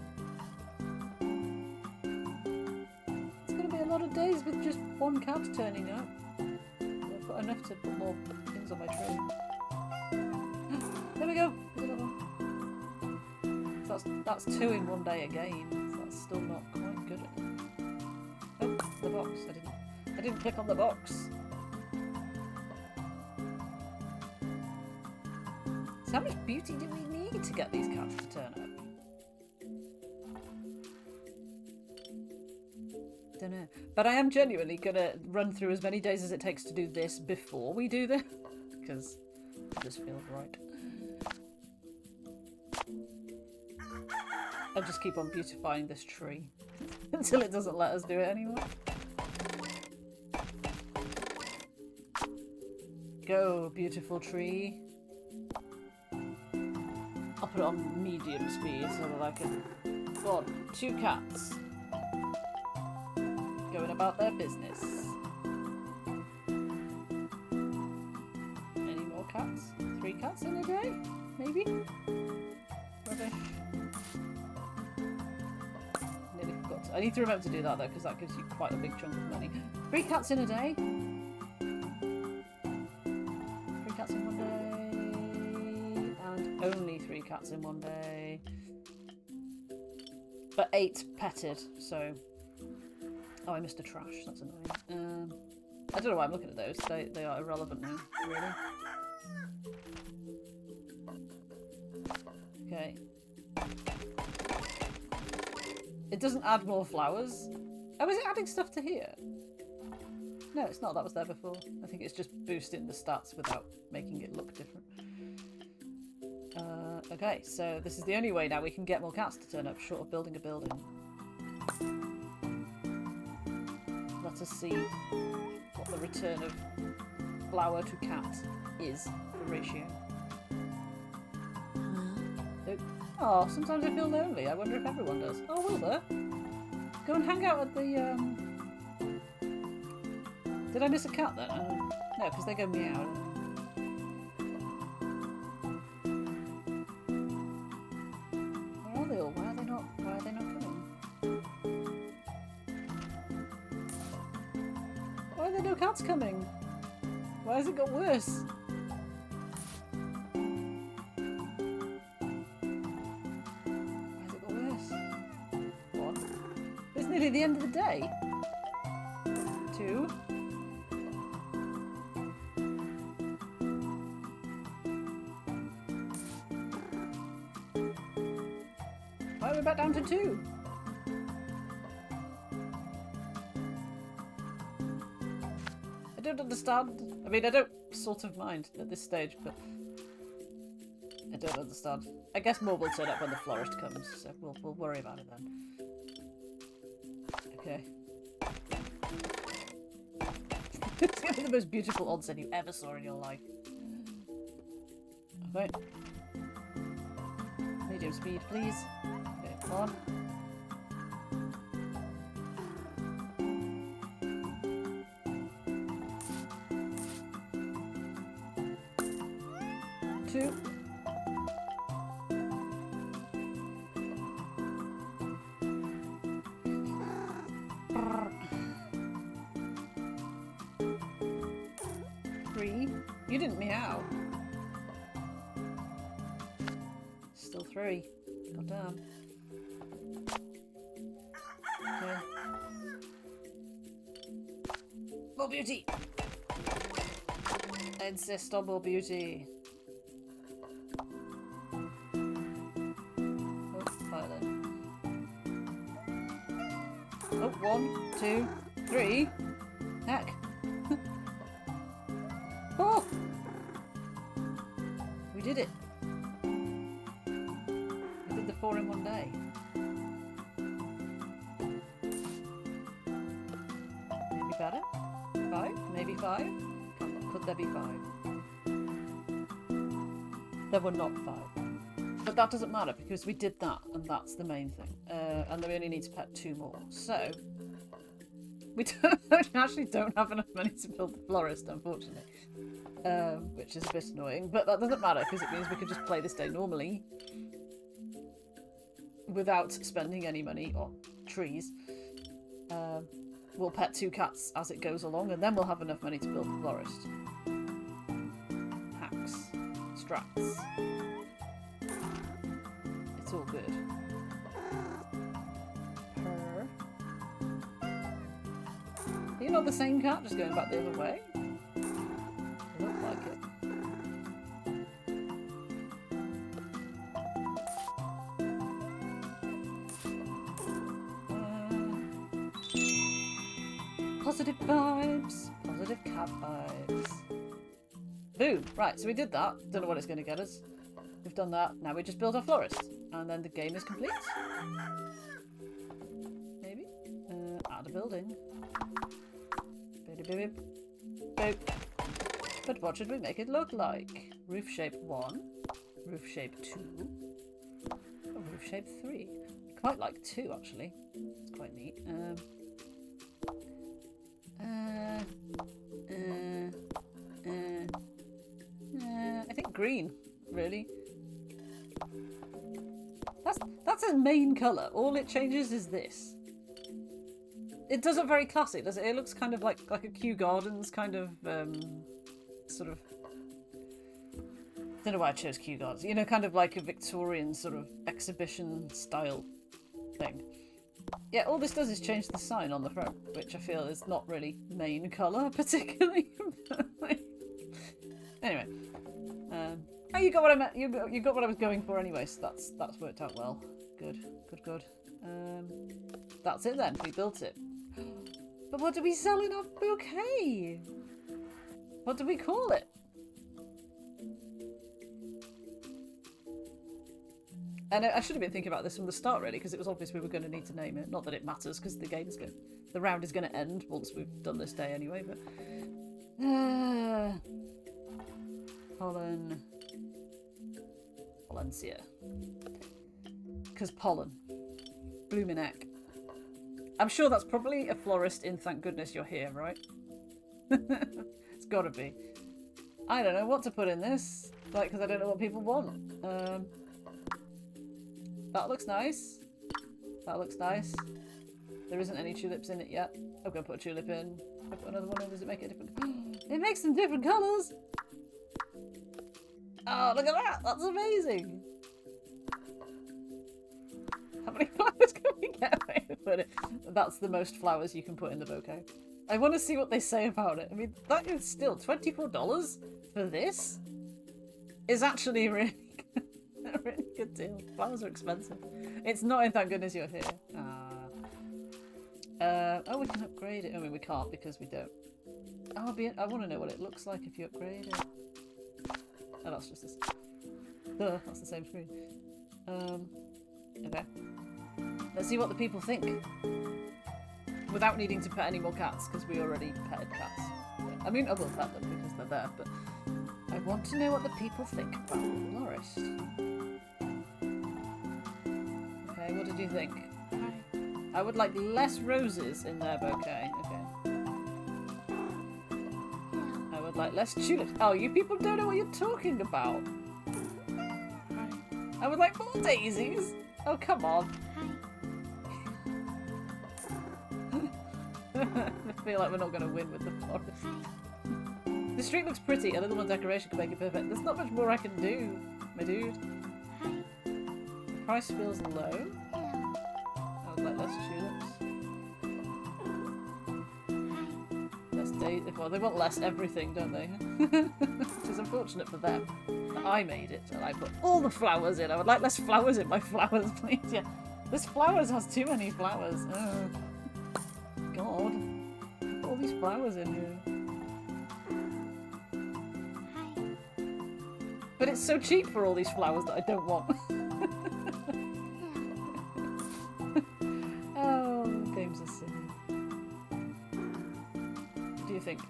It's going to be a lot of days with just one cat turning up. I've got enough to put more things on my tree. There we go. So that's 2 in one day again. So that's still not quite good. Oh, the box. I didn't click on the box. So how much beauty do we need to get these cats to turn up? Don't know. But I am genuinely going to run through as many days as it takes to do this before we do this. Because it just feels right. I'll just keep on beautifying this tree until it doesn't let us do it anymore. Go, beautiful tree. I'll put it on medium speed so that I can... Go on, 2 cats. Going about their business. Any more cats? 3 cats in a day? Maybe? Rubbish. Nearly forgot. I need to remember to do that though, because that gives you quite a big chunk of money. 3 cats in a day? 3 cats in one day. And only 3 cats in one day. But 8 petted, so... Oh, I missed a trash. That's annoying. I don't know why I'm looking at those. They are irrelevant now. Really? Okay. It doesn't add more flowers. Oh, is it adding stuff to here? No, it's not. That was there before. I think it's just boosting the stats without making it look different. Okay, so this is the only way now we can get more cats to turn up, short of building a building. Let us see what the return of flower to cat is, the ratio. Oh, sometimes I feel lonely. I wonder if everyone does. Oh, Wilbur, go and hang out at the... Did I miss a cat then? No, because they go meow. Where are they all? Why are they not coming? Why are there no cats coming? Why has it got worse? Why has it got worse? 1. It's nearly the end of the day. 2. Why are we back down to 2? I don't understand. I mean, I don't sort of mind at this stage, but I don't understand. I guess more will turn up when the florist comes, so we'll worry about it then. Okay. It's gonna be the most beautiful onsen you ever saw in your life. Okay. Medium speed, please. Okay, come on. 2. You didn't meow. Still 3. God damn. Okay. More beauty! I insist on more beauty. Oh, violet. Oh, 1, 2, 3. Heck. 4! We did it. We did the 4 in one day. Maybe better? 5? Maybe 5? Could there be 5? There were not 5. But that doesn't matter because we did that and that's the main thing. And then we only need to pet 2 more. So, we actually don't have enough money to build the florist, unfortunately. Which is a bit annoying, but that doesn't matter because it means we can just play this day normally without spending any money on trees. We'll pet 2 cats as it goes along and then we'll have enough money to build the florist. Hacks. Strats. It's all good. Purr. Are you not the same cat, just going back the other way? Look like it. Positive vibes. Positive cat vibes. Boom. Right, so we did that. Don't know what it's going to get us. We've done that. Now we just build our florist. And then the game is complete. Maybe. Add a building. Boop. Boop. But what should we make it look like? Roof shape 1. Roof shape 2. Oh, roof shape 3. I quite like 2 actually. It's quite neat. I think green, really. That's a main colour. All it changes is this. It doesn't very classy, does it? It looks kind of like a Kew Gardens kind of sort of. I don't know why I chose Kew Gardens. You know, kind of like a Victorian sort of exhibition style thing. Yeah, all this does is change the sign on the front, which I feel is not really main colour particularly. Anyway, oh, you got what I meant. You got what I was going for anyway. So that's worked out well. Good. That's it then. We built it. But what do we sell in our bouquet? What do we call it? And I should have been thinking about this from the start, really, because it was obvious we were going to need to name it. Not that it matters, because the round is going to end once we've done this day anyway. But pollen, Valencia, because pollen, blooming heck. I'm sure that's probably a florist in Thank Goodness You're Here, right? It's got to be. I don't know what to put in this, like, because I don't know what people want. That looks nice. That looks nice. There isn't any tulips in it yet. I'm going to put a tulip in. I put another one in. Does it make it different? It makes them different colours! Oh, look at that! That's amazing! How many flowers can we get? That's the most flowers you can put in the bouquet. I want to see what they say about it. I mean, that is still $24 for this? Is actually really good. A really good deal. Flowers are expensive. It's not in Thank Goodness You're Here. Oh, we can upgrade it. I mean, we can't because we don't. I want to know what it looks like if you upgrade it. Oh, that's just this. That's the same screen. Okay. Let's see what the people think. Without needing to pet any more cats, because we already petted cats. I mean, I will pet them because they're there, but I want to know what the people think about the florist. Okay, what did you think? I would like less roses in their bouquet. Okay. I would like less tulips. Oh, you people don't know what you're talking about. I would like more daisies. Oh, come on. I feel like we're not going to win with the forest. The street looks pretty. A little more decoration could make it perfect. There's not much more I can do, my dude. The price feels low. I would like less tulips. Less daisies. Well, they want less everything, don't they? Which is unfortunate for them. But I made it, and I put all the flowers in. I would like less flowers in my flowers, please. Yeah, this flowers has too many flowers. Oh. God. All these flowers in here. But it's so cheap for all these flowers that I don't want. Oh, games are silly. What do you think?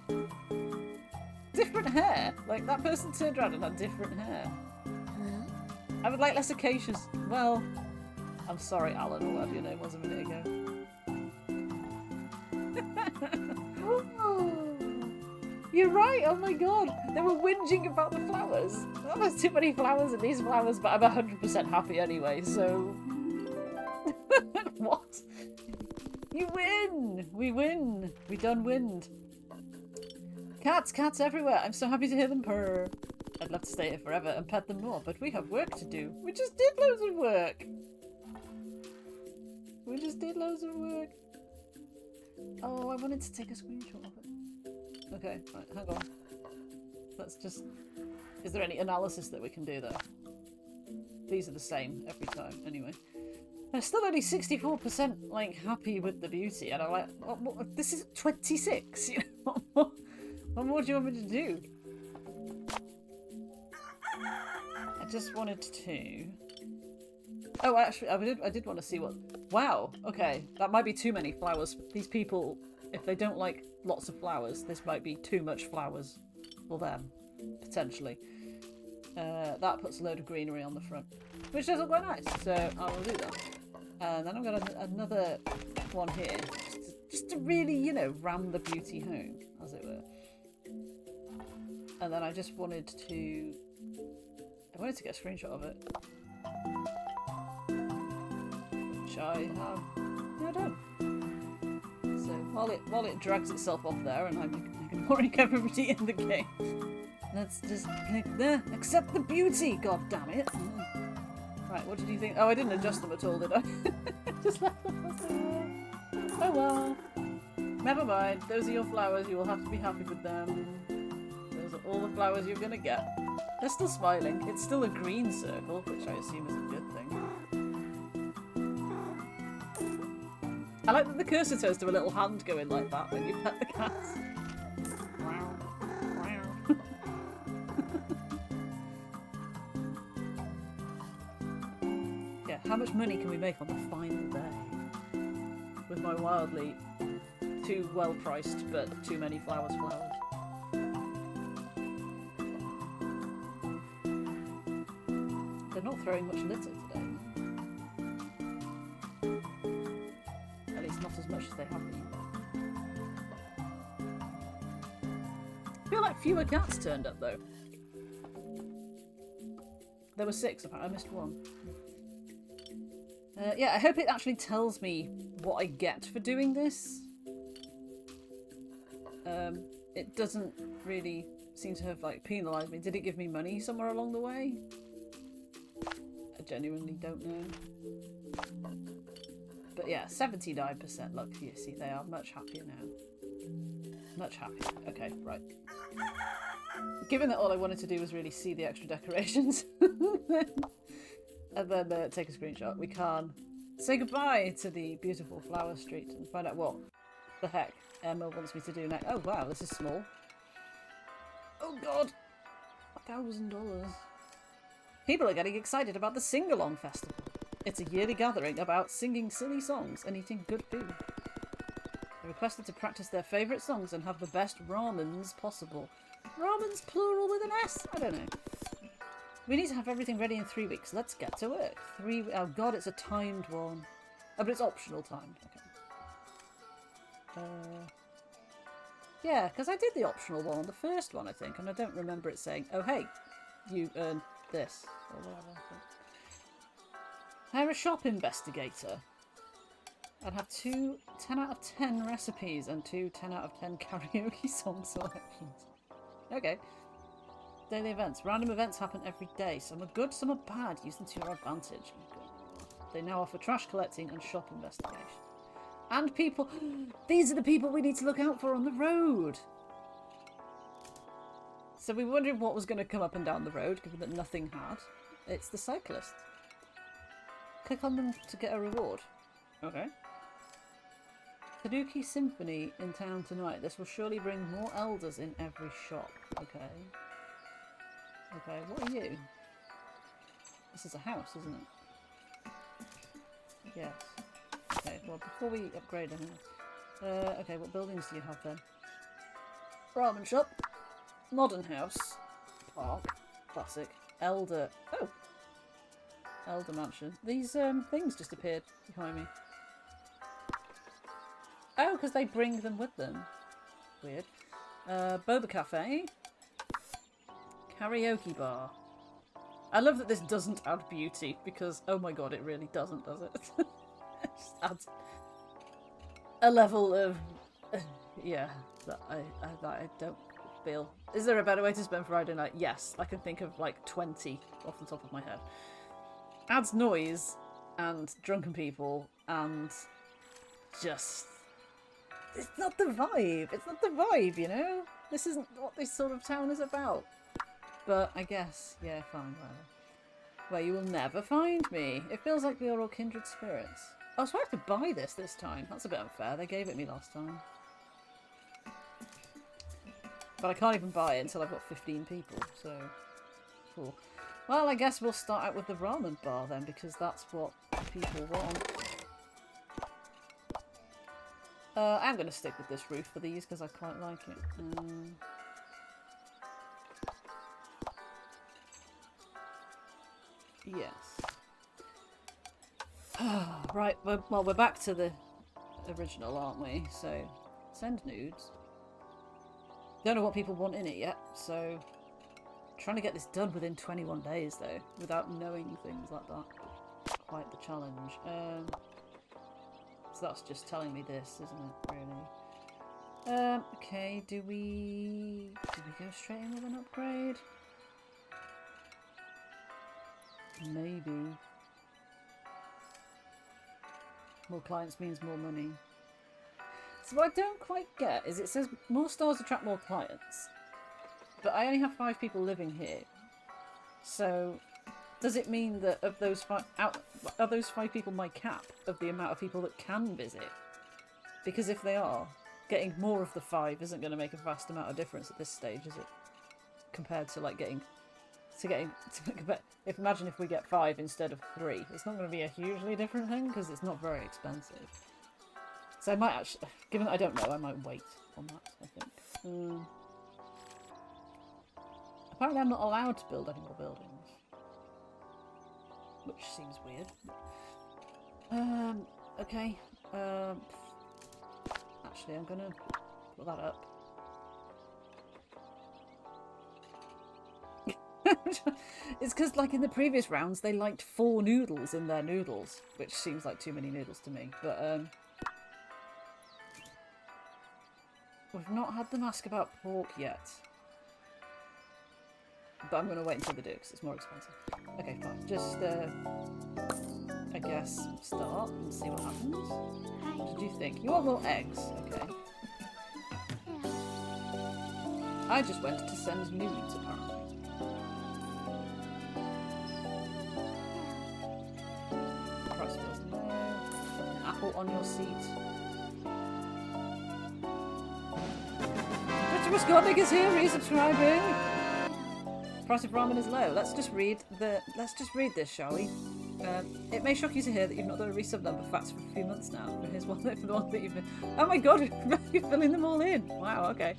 Different hair! Like, that person turned around and had different hair. I would like less acacias. Well, I'm sorry, Alan, or whatever your name was a minute ago. You're right, oh my god. They were whinging about the flowers. Oh, there's too many flowers in these flowers, but I'm 100% happy anyway, so... What? You win! We win! We done wind. Cats everywhere. I'm so happy to hear them purr. I'd love to stay here forever and pet them more, but we have work to do. We just did loads of work. We just did loads of work. Oh, I wanted to take a screenshot of it. Okay, right, hang on. Let's just... Is there any analysis that we can do there? These are the same every time, anyway. I'm still only 64%, like, happy with the beauty, and I'm like, this is 26, you know? What more do you want me to do? I just wanted to... Oh, actually, I did want to see what... Wow, okay, that might be too many flowers. These people, if they don't like lots of flowers, this might be too much flowers for them, potentially. That puts a load of greenery on the front, which does look quite nice, so I will do that. And then I've got another one here, just to really, you know, ram the beauty home, as it were. And then I just wanted to... I wanted to get a screenshot of it. Which I have now done. So while it drags itself off there and I'm ignoring everybody in the game, let's just click there. Accept the beauty, god damn it. Right, what did you think? Oh, I didn't adjust them at all, did I? Just left them as they were. Oh well. Never mind. Those are your flowers. You will have to be happy with them. Those are all the flowers you're gonna get. They're still smiling. It's still a green circle, which I assume is a good thing. I like that the cursor turns to a little hand going like that when you pet the cats. Wow. Wow. Yeah, how much money can we make on the final day? With my wildly too well priced but too many flowers. They're not throwing much litter today. At least not as much as they have been. I feel like fewer cats turned up though. There were 6 apparently. I missed one. Yeah, I hope it actually tells me what I get for doing this. It doesn't really seem to have like penalised me. Did it give me money somewhere along the way? I genuinely don't know. But yeah, 79%. Look, you see, they are much happier now. Much happier. Okay, right. Given that all I wanted to do was really see the extra decorations and then take a screenshot, we can say goodbye to the beautiful flower street and find out what the heck Emma wants me to do next. Oh wow, this is small. Oh god! $1,000. People are getting excited about the Sing-Along Festival. It's a yearly gathering about singing silly songs and eating good food. They're requested to practice their favourite songs and have the best ramens possible. Ramens plural with an S? I don't know. We need to have everything ready in 3 weeks. Let's get to work. Oh god, it's a timed one. Oh, but it's optional timed. Okay. Yeah, because I did the optional one on the first one, I think, and I don't remember it saying, oh hey, you earned this, or whatever. Hire a shop investigator. I'd have 2 10 out of 10 recipes and 2 10 out of 10 karaoke song selections. Okay. Daily events. Random events happen every day. Some are good, some are bad. Use them to your advantage. They now offer trash collecting and shop investigation. And people... These are the people we need to look out for on the road. So we were wondering what was going to come up and down the road, given that nothing had. It's the cyclist. Click on them to get a reward. Okay. Tanuki Symphony in town tonight. This will surely bring more elders in every shop. Okay. Okay, what are you? This is a house, isn't it? Yes. Okay, well, before we upgrade anything... okay, what buildings do you have then? Ramen shop. Modern house. Park. Classic. Elder... Oh! Elder mansion. These, things just appeared behind me. Oh, because they bring them with them. Weird. Boba Cafe. Karaoke bar. I love that this doesn't add beauty because, oh my god, it really doesn't, does it? It just adds a level of, yeah, that I don't feel. Is there a better way to spend Friday night? Yes, I can think of like 20 off the top of my head. Adds noise and drunken people and just... It's not the vibe. It's not the vibe, you know? This isn't what this sort of town is about. But I guess, yeah, fine, whatever. Where you will never find me. It feels like we are all kindred spirits. Oh, so I have to buy this time. That's a bit unfair. They gave it me last time. But I can't even buy it until I've got 15 people, so... Cool. Well, I guess we'll start out with the ramen bar then, because that's what people want. I'm going to stick with this roof for these because I quite like it. Yes. Right, well, we're back to the original, aren't we? So, send nudes. Don't know what people want in it yet, so... Trying to get this done within 21 days, though, without knowing things like that. Quite the challenge. So that's just telling me this, isn't it, really? Okay, do we go straight in with an upgrade? Maybe. More clients means more money. So what I don't quite get is it says more stores attract more clients. But I only have 5 people living here. So does it mean that of those are those 5 people my cap of the amount of people that can visit? Because if they are, getting more of the 5 isn't going to make a vast amount of difference at this stage, is it? Compared to like imagine if we get 5 instead of 3, it's not going to be a hugely different thing because it's not very expensive. So I might actually, given that I don't know, I might wait on that. I think. Apparently, I'm not allowed to build any more buildings. Which seems weird. Okay. Actually, I'm gonna put that up. It's because, like, in the previous rounds, they liked 4 noodles in their noodles, which seems like too many noodles to me. But, we've not had them ask about pork yet. But I'm going to wait until they do, because it's more expensive. Okay, fine. Just, I guess, start and see what happens. What did you think? You want more eggs? Okay. I just went to send nudes, apparently. Price goes low. An apple on your seat. Vegetable Scorpic is here, resubscribing. Price of ramen is low. Let's just read this, shall we? It may shock you to hear that you've not done a resub number facts for a few months now. But here's one for the one that you've been. Oh my god, you're filling them all in. Wow. Okay.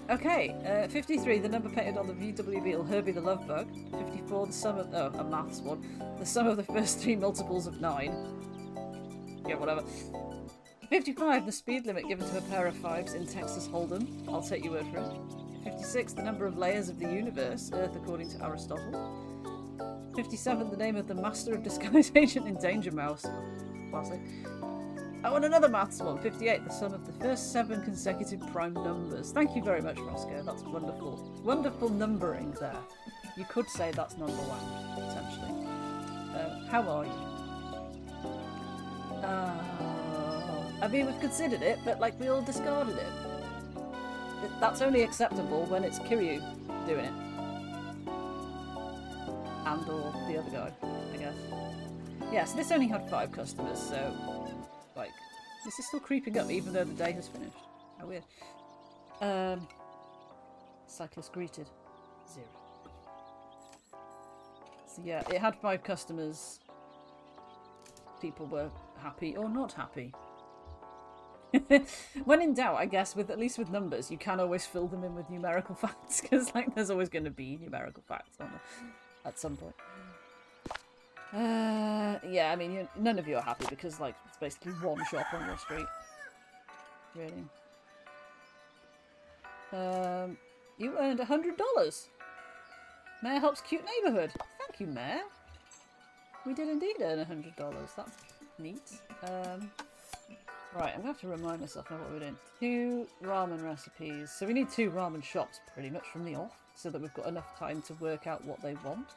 Okay. 53, the number painted on the VW Beetle, Herbie the Love Bug. 54, the sum of a maths one. The sum of the first 3 multiples of 9. Yeah, whatever. 55, the speed limit given to a pair of 5s in Texas Hold'em. I'll take your word for it. 56, the number of layers of the universe, Earth according to Aristotle. 57, the name of the master of disguise agent in Danger Mouse. Classic. Oh, and another maths one. 58, the sum of the first 7 consecutive prime numbers. Thank you very much, Roscoe. That's wonderful. Wonderful numbering there. You could say that's number 1, potentially. How are you? I mean, we've considered it, but like we all discarded it. That's only acceptable when it's Kiryu doing it. And or the other guy, I guess. Yeah, so this only had 5 customers, so like this is still creeping up even though the day has finished. How weird. Cyclist greeted. 0. So yeah, it had 5 customers. People were happy or not happy. When in doubt, I guess, at least with numbers, you can always fill them in with numerical facts, because like there's always going to be numerical facts on it at some point. Yeah, I mean, none of you are happy because like it's basically one shop on your street. Really. You earned $100. Mayor helps cute neighbourhood. Thank you, Mayor. We did indeed earn $100. That's neat. Right, I'm going to have to remind myself now what we're doing. 2 ramen recipes. So we need 2 ramen shops pretty much from the off, so that we've got enough time to work out what they want.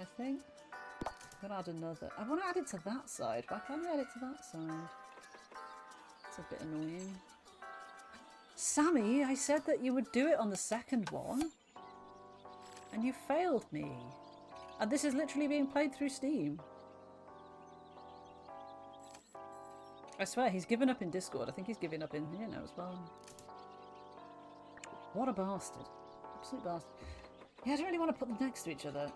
I think. I'm going to add another. I want to add it to that side. Why can't I add it to that side? It's a bit annoying. Sammy, I said that you would do it on the second one. And you failed me. And this is literally being played through Steam. I swear, he's given up in Discord. I think he's giving up in here now as well. What a bastard. Absolute bastard. Yeah, I don't really want to put them next to each other.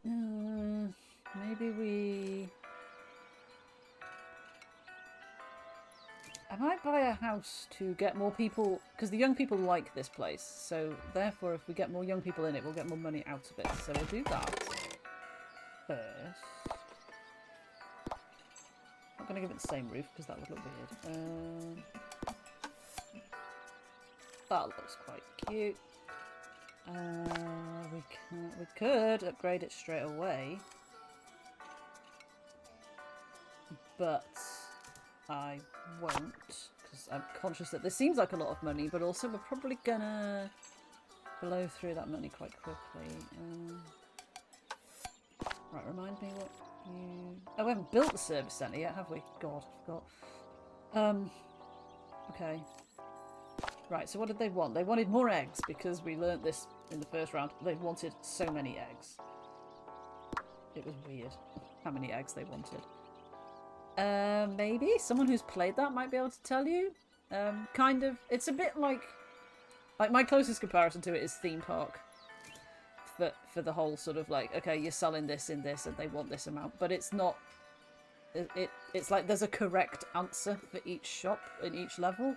Maybe we... I might buy a house to get more people... Because the young people like this place. So, therefore, if we get more young people in it, we'll get more money out of it. So we'll do that first. I'm going to give it the same roof because that would look weird. That looks quite cute. We could upgrade it straight away, but I won't because I'm conscious that this seems like a lot of money, but also we're probably gonna blow through that money quite quickly. Right, remind me what you... Oh, we haven't built the service centre yet, have we? God, I forgot. Okay. Right, so what did they want? They wanted more eggs, because we learnt this in the first round. They wanted so many eggs. It was weird how many eggs they wanted. Maybe someone who's played that might be able to tell you. Kind of. It's a bit like my closest comparison to it is theme park. For the whole sort of like, okay, you're selling this in this and they want this amount, but it's not. It's like there's a correct answer for each shop in each level,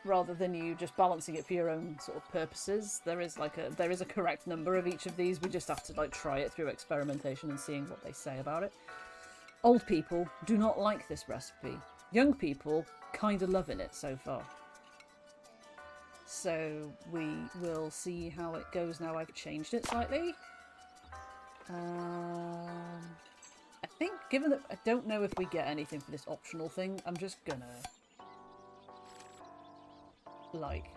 rather than you just balancing it for your own sort of purposes. There is a correct number of each of these. We just have to like try it through experimentation and seeing what they say about it. Old people do not like this recipe. Young people kind of loving it so far. So we will see how it goes now I've changed it slightly. I think, given that I don't know if we get anything for this optional thing, I'm just gonna like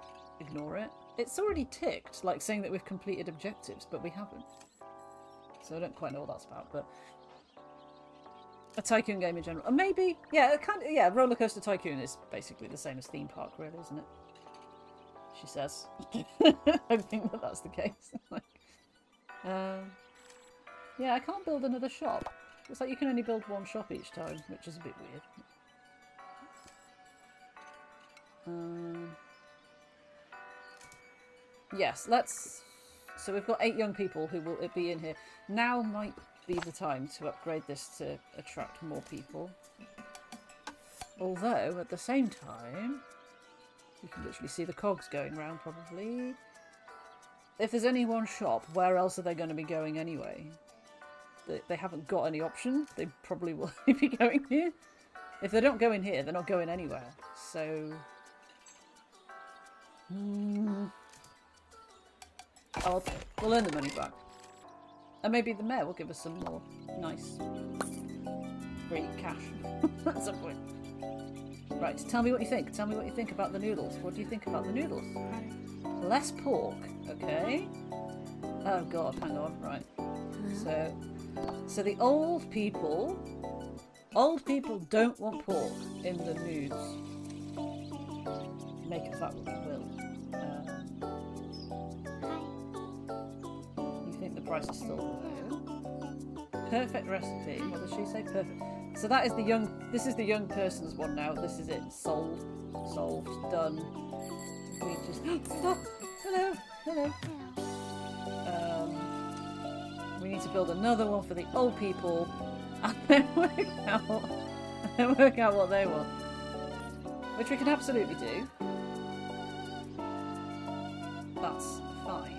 ignore it. It's already ticked, like saying that we've completed objectives, but we haven't. So I don't quite know what that's about, but a tycoon game in general. And maybe, yeah, Roller Coaster Tycoon is basically the same as theme park, really, isn't it? She says. I think that that's the case. Yeah, I can't build another shop. It's like you can only build one shop each time, which is a bit weird. Yes, let's... So we've got 8 young people who will be in here. Now might be the time to upgrade this to attract more people. Although, at the same time, you can literally see the cogs going round, probably. If there's only one shop, where else are they going to be going anyway? They haven't got any option. They probably will be going here. If they don't go in here, they're not going anywhere. So... Oh, okay. We'll earn the money back. And maybe the mayor will give us some more nice free cash at some point. Right, tell me what you think. Tell me what you think about the noodles. What do you think about the noodles? Less pork, okay. Oh god, hang on, right. So the old people don't want pork in the nudes. Make of that what you will. You think the price is still low? Perfect recipe. What did she say? Perfect. So that is the young. This is the young person's one now. This is it. Solved. Done. We just. Stop. Hello. We need to build another one for the old people, and then work out what they want, which we can absolutely do. That's fine.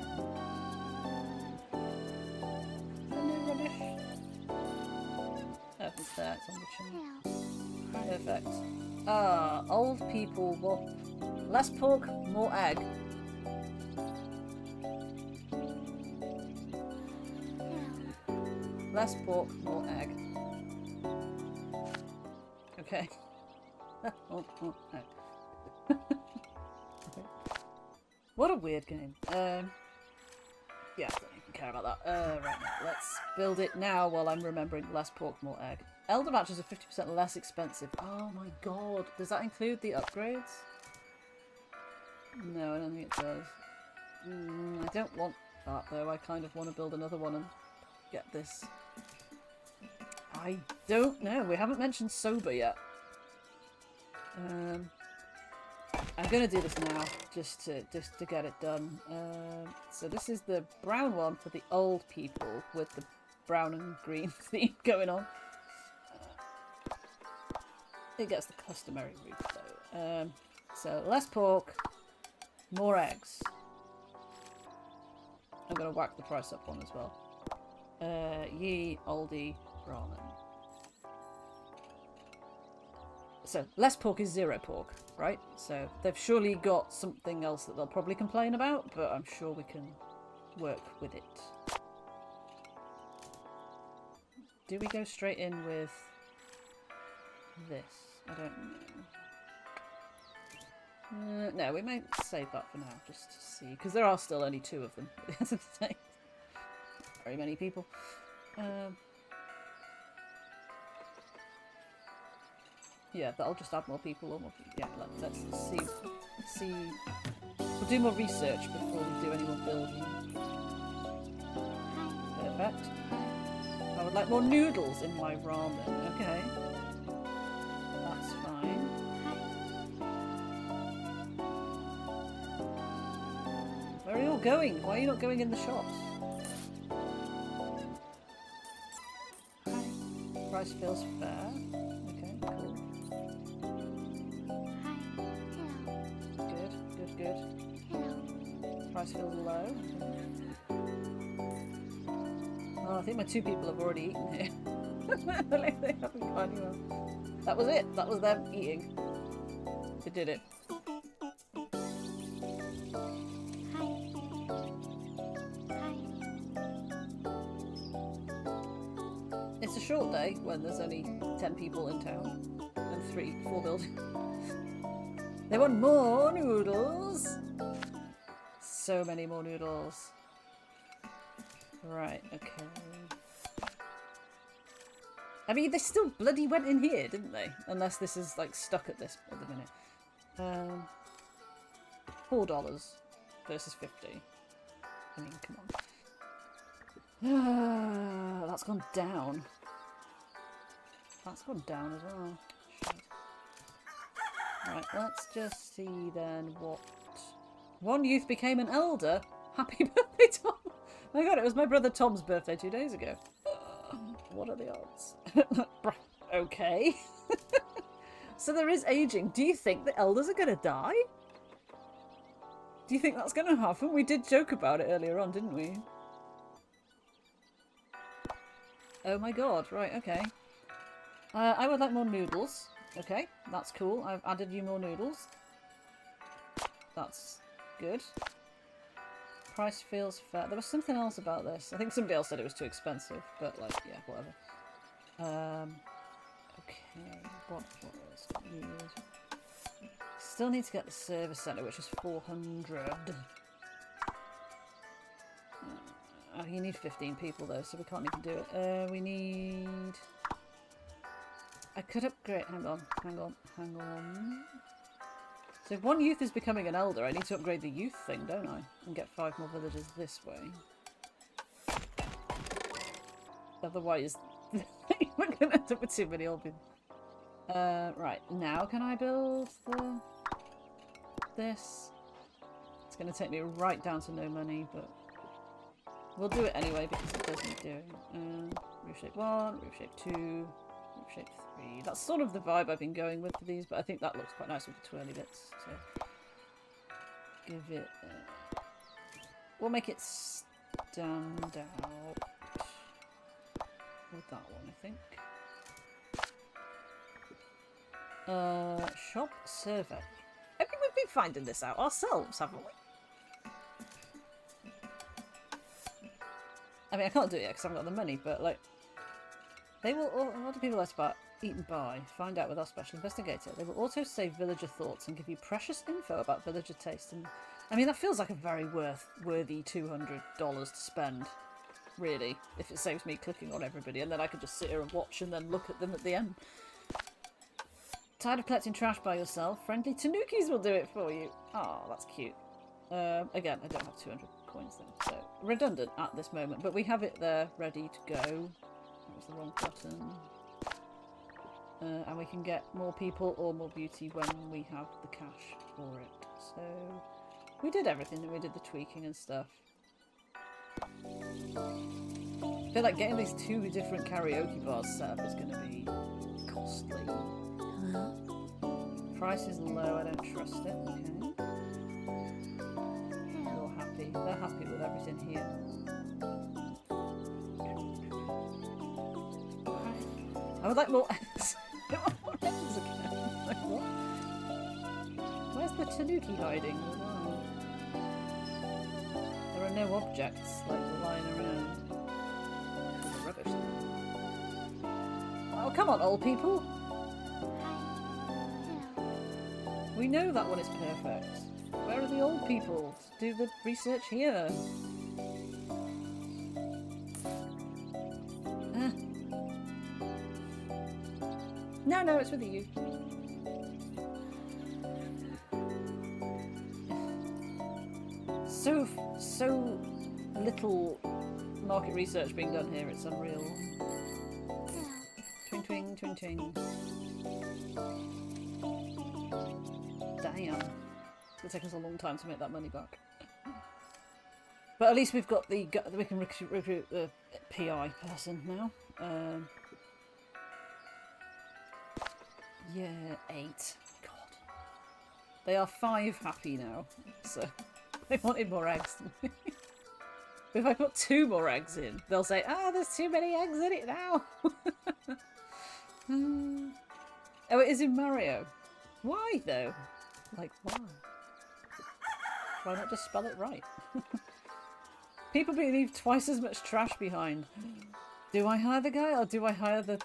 No rubbish. Oh, it's there. It's on the chin. Perfect. Old people want less pork, more egg. Less pork, more egg. Okay. Oh, egg. Okay. What a weird game. Yeah, I don't even care about that. Right, let's build it now while I'm remembering less pork, more egg. Elder matches are 50% less expensive. Oh my god. Does that include the upgrades? No, I don't think it does. I don't want that though. I kind of want to build another one and get this. I don't know. We haven't mentioned sober yet. I'm gonna do this now, just to get it done. So this is the brown one for the old people with the brown and green theme going on. It gets the customary route though. So less pork, more eggs. I'm gonna whack the price up one as well. Ye oldie ramen. So less pork is 0 pork, right? So they've surely got something else that they'll probably complain about, but I'm sure we can work with it. Do we go straight in with this? I don't know. No, we might save that for now, just to see, because there are still only 2 of them at the end of the day. Very many people. Yeah, but I'll just add more people or more people. Yeah, let's see. We'll do more research before we do any more building. Perfect. I would like more noodles in my ramen. Okay. That's fine. Where are you all going? Why are you not going in the shops? Price feels fair. Okay, cool. Good. Price feels low. Oh, I think my 2 people have already eaten here. They haven't gone anywhere. That was it. That was them eating. They did it. It's a short day when there's only 10 people in town and 4 buildings. They want more noodles! So many more noodles. Right, okay. I mean, they still bloody went in here, didn't they? Unless this is, like, stuck at this at the minute. $4 versus 50. I mean, come on. That's gone down. That's gone down as well. Shit. Right, let's just see then what... 1 youth became an elder. Happy birthday, Tom! Oh my god, it was my brother Tom's birthday 2 days ago. What are the odds? Okay. So there is aging. Do you think the elders are going to die? Do you think that's going to happen? We did joke about it earlier on, didn't we? Oh my god, right, okay. I would like more noodles. Okay, that's cool. I've added you more noodles. That's good. price feels fair. There was something else about this. I think somebody else said it was too expensive, but like, yeah, whatever. Okay, what else can we use? Still need to get the service centre, which is 400. You need 15 people though, so we can't even do it. We need... I could upgrade... Hang on. So if one youth is becoming an elder, I need to upgrade the youth thing, don't I? And get 5 more villagers this way. Otherwise, we're going to end up with too many old people. Right, now can I build this? It's going to take me right down to no money, but we'll do it anyway because it does need doing. Roof shape 1, roof shape 2, roof shape 3. That's sort of the vibe I've been going with for these, but I think that looks quite nice with the twirly bits. So give it... we'll make it stand out with that one, I think. Shop survey. I think we've been finding this out ourselves, haven't we? I mean, I can't do it yet because I haven't got the money, but like, they will. A lot of people ask about eat and buy. Find out with our special investigator. They will also save villager thoughts and give you precious info about villager taste. And I mean, that feels like a very worthy $200 to spend, really, if it saves me clicking on everybody, and then I could just sit here and watch and then look at them at the end. Tired of collecting trash by yourself? Friendly Tanukis will do it for you. Oh, that's cute. Again, I don't have 200 coins then, so redundant at this moment, but we have it there ready to go. That was the wrong button. And we can get more people or more beauty when we have the cash for it. So we did everything, and we did the tweaking and stuff. I feel like getting these 2 different karaoke bars set up is going to be costly. Hello? Price is low, I don't trust it. Okay. You're happy. They're happy with everything here. I would like more eggs. I want more eggs again. Like what? Where's the tanuki hiding? Oh. There are no objects like lying around. Rubbish. Oh, come on, old people. We know that one is perfect. Where are the old people to do the research here? No, it's with you. So little market research being done here, it's unreal. Twing, twing, twing, twing. Damn. It'll take us a long time to make that money back. But at least we've got the... we can recruit the PI person now. Yeah, 8. God. They are 5 happy now. So they wanted more eggs. If I put 2 more eggs in, they'll say, there's too many eggs in it now. Oh, it is in Mario. Why, though? Like, why? Why not just spell it right? People leave twice as much trash behind. Do I hire the guy, or do I hire the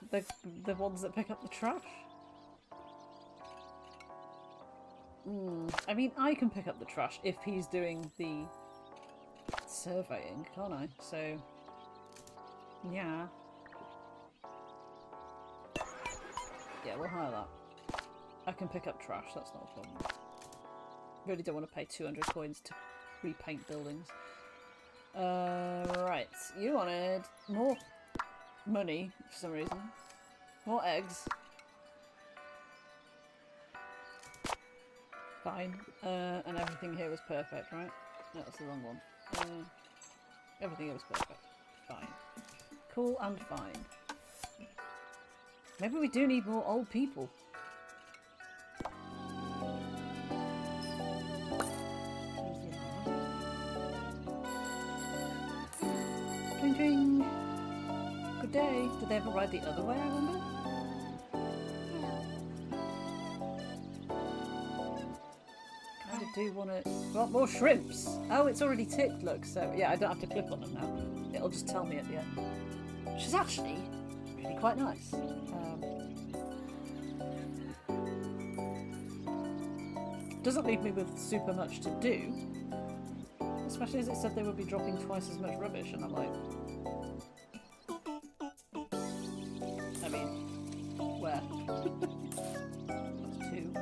ones that pick up the trash? I mean, I can pick up the trash if he's doing the surveying, can't I? So, yeah. Yeah, we'll hire that. I can pick up trash, that's not a problem. Really don't want to pay 200 coins to repaint buildings. Right, you wanted more money for some reason. More eggs. Fine. And everything here was perfect, right? No, that's the wrong one. Everything here was perfect. Fine. Cool and fine. Maybe we do need more old people. Ding ding. Good day. Did they ever ride the other way, I wonder? Kind of do want to... Want more shrimps! Oh, it's already ticked, look. So, yeah, I don't have to click on them now. It'll just tell me at the end. Which is actually really quite nice. Doesn't leave me with super much to do. Especially as it said they would be dropping twice as much rubbish, and I'm like... I mean, where? That's 2.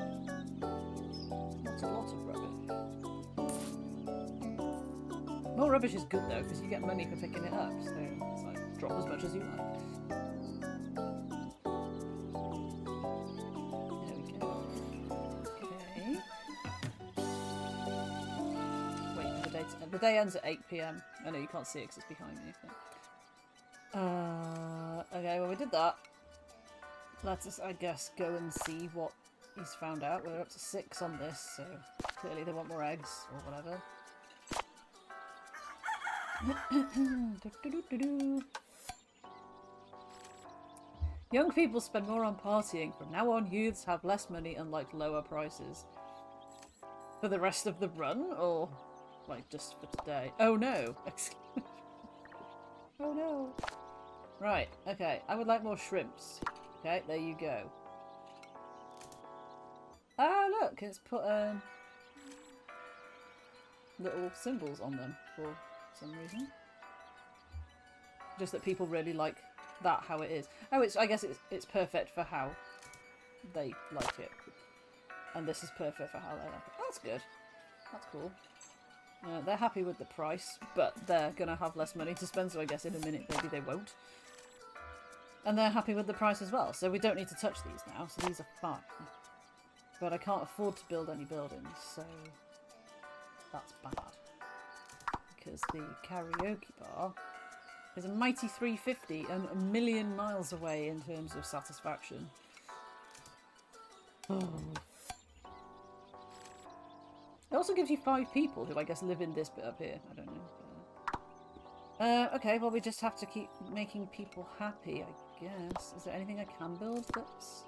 That's a lot of rubbish. More rubbish is good though, because you get money for picking it up, so it's like, drop as much as you like. There we go. Okay. Wait for the day to end. The day ends at 8 PM. I know you can't see it because it's behind me. But... okay, well we did that. Let's just, I guess, go and see what he's found out. We're up to 6 on this, so clearly they want more eggs or whatever. Young people spend more on partying. From now on, youths have less money and like lower prices. For the rest of the run, or like just for today? Oh no! Oh no! Right, okay. I would like more shrimps. Okay, there you go. Ah, look! It's put little symbols on them for some reason. Just that people really like that how it is. Oh, I guess it's perfect for how they like it. And this is perfect for how they like it. That's good. That's cool. They're happy with the price, but they're gonna have less money to spend, so I guess in a minute maybe they won't. And they're happy with the price as well, so we don't need to touch these now, so these are fine. But I can't afford to build any buildings, so that's bad. Because the karaoke bar is a mighty 350 and a million miles away in terms of satisfaction. Oh. It also gives you 5 people who I guess live in this bit up here. I don't know. Okay, well we just have to keep making people happy, I guess. Is there anything I can build that's...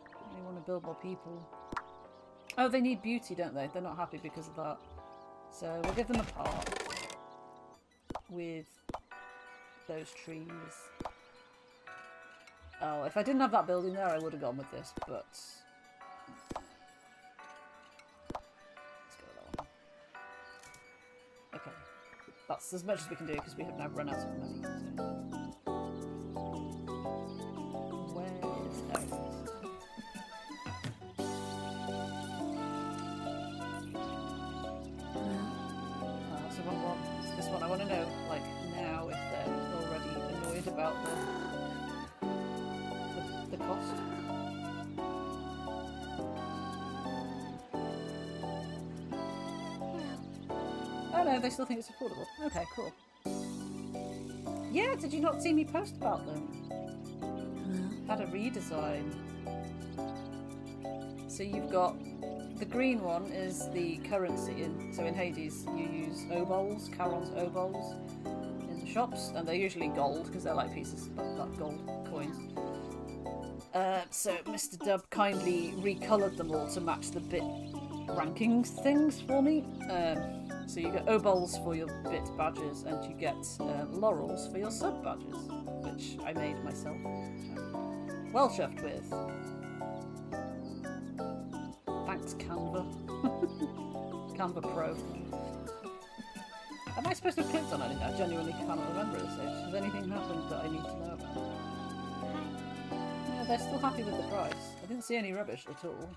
I really want to build more people. Oh, they need beauty, don't they? They're not happy because of that. So we'll give them a park with those trees. Oh, if I didn't have that building there, I would have gone with this, but... Let's go with that one. Okay. That's as much as we can do, because we have now run out of money. So. Where's those? So it's this one. I want to know, like, now if they're already annoyed about the cost. Oh no, they still think it's affordable. Okay, cool. Yeah, did you not see me post about them? Had a redesign. So you've got the green one is the currency so in Hades you use obols, Charon's obols in the shops, and they're usually gold because they're like pieces like gold coins. So Mr. Dub kindly recoloured them all to match the bit rankings things for me. So you get obols for your bit badges, and you get laurels for your sub badges, which I made myself. Well chuffed with. Thanks, Canva. Canva Pro. Am I supposed to have clicked on anything? I genuinely cannot remember at this stage. Has anything happened that I need to know about? Yeah, they're still happy with the price. I didn't see any rubbish at all.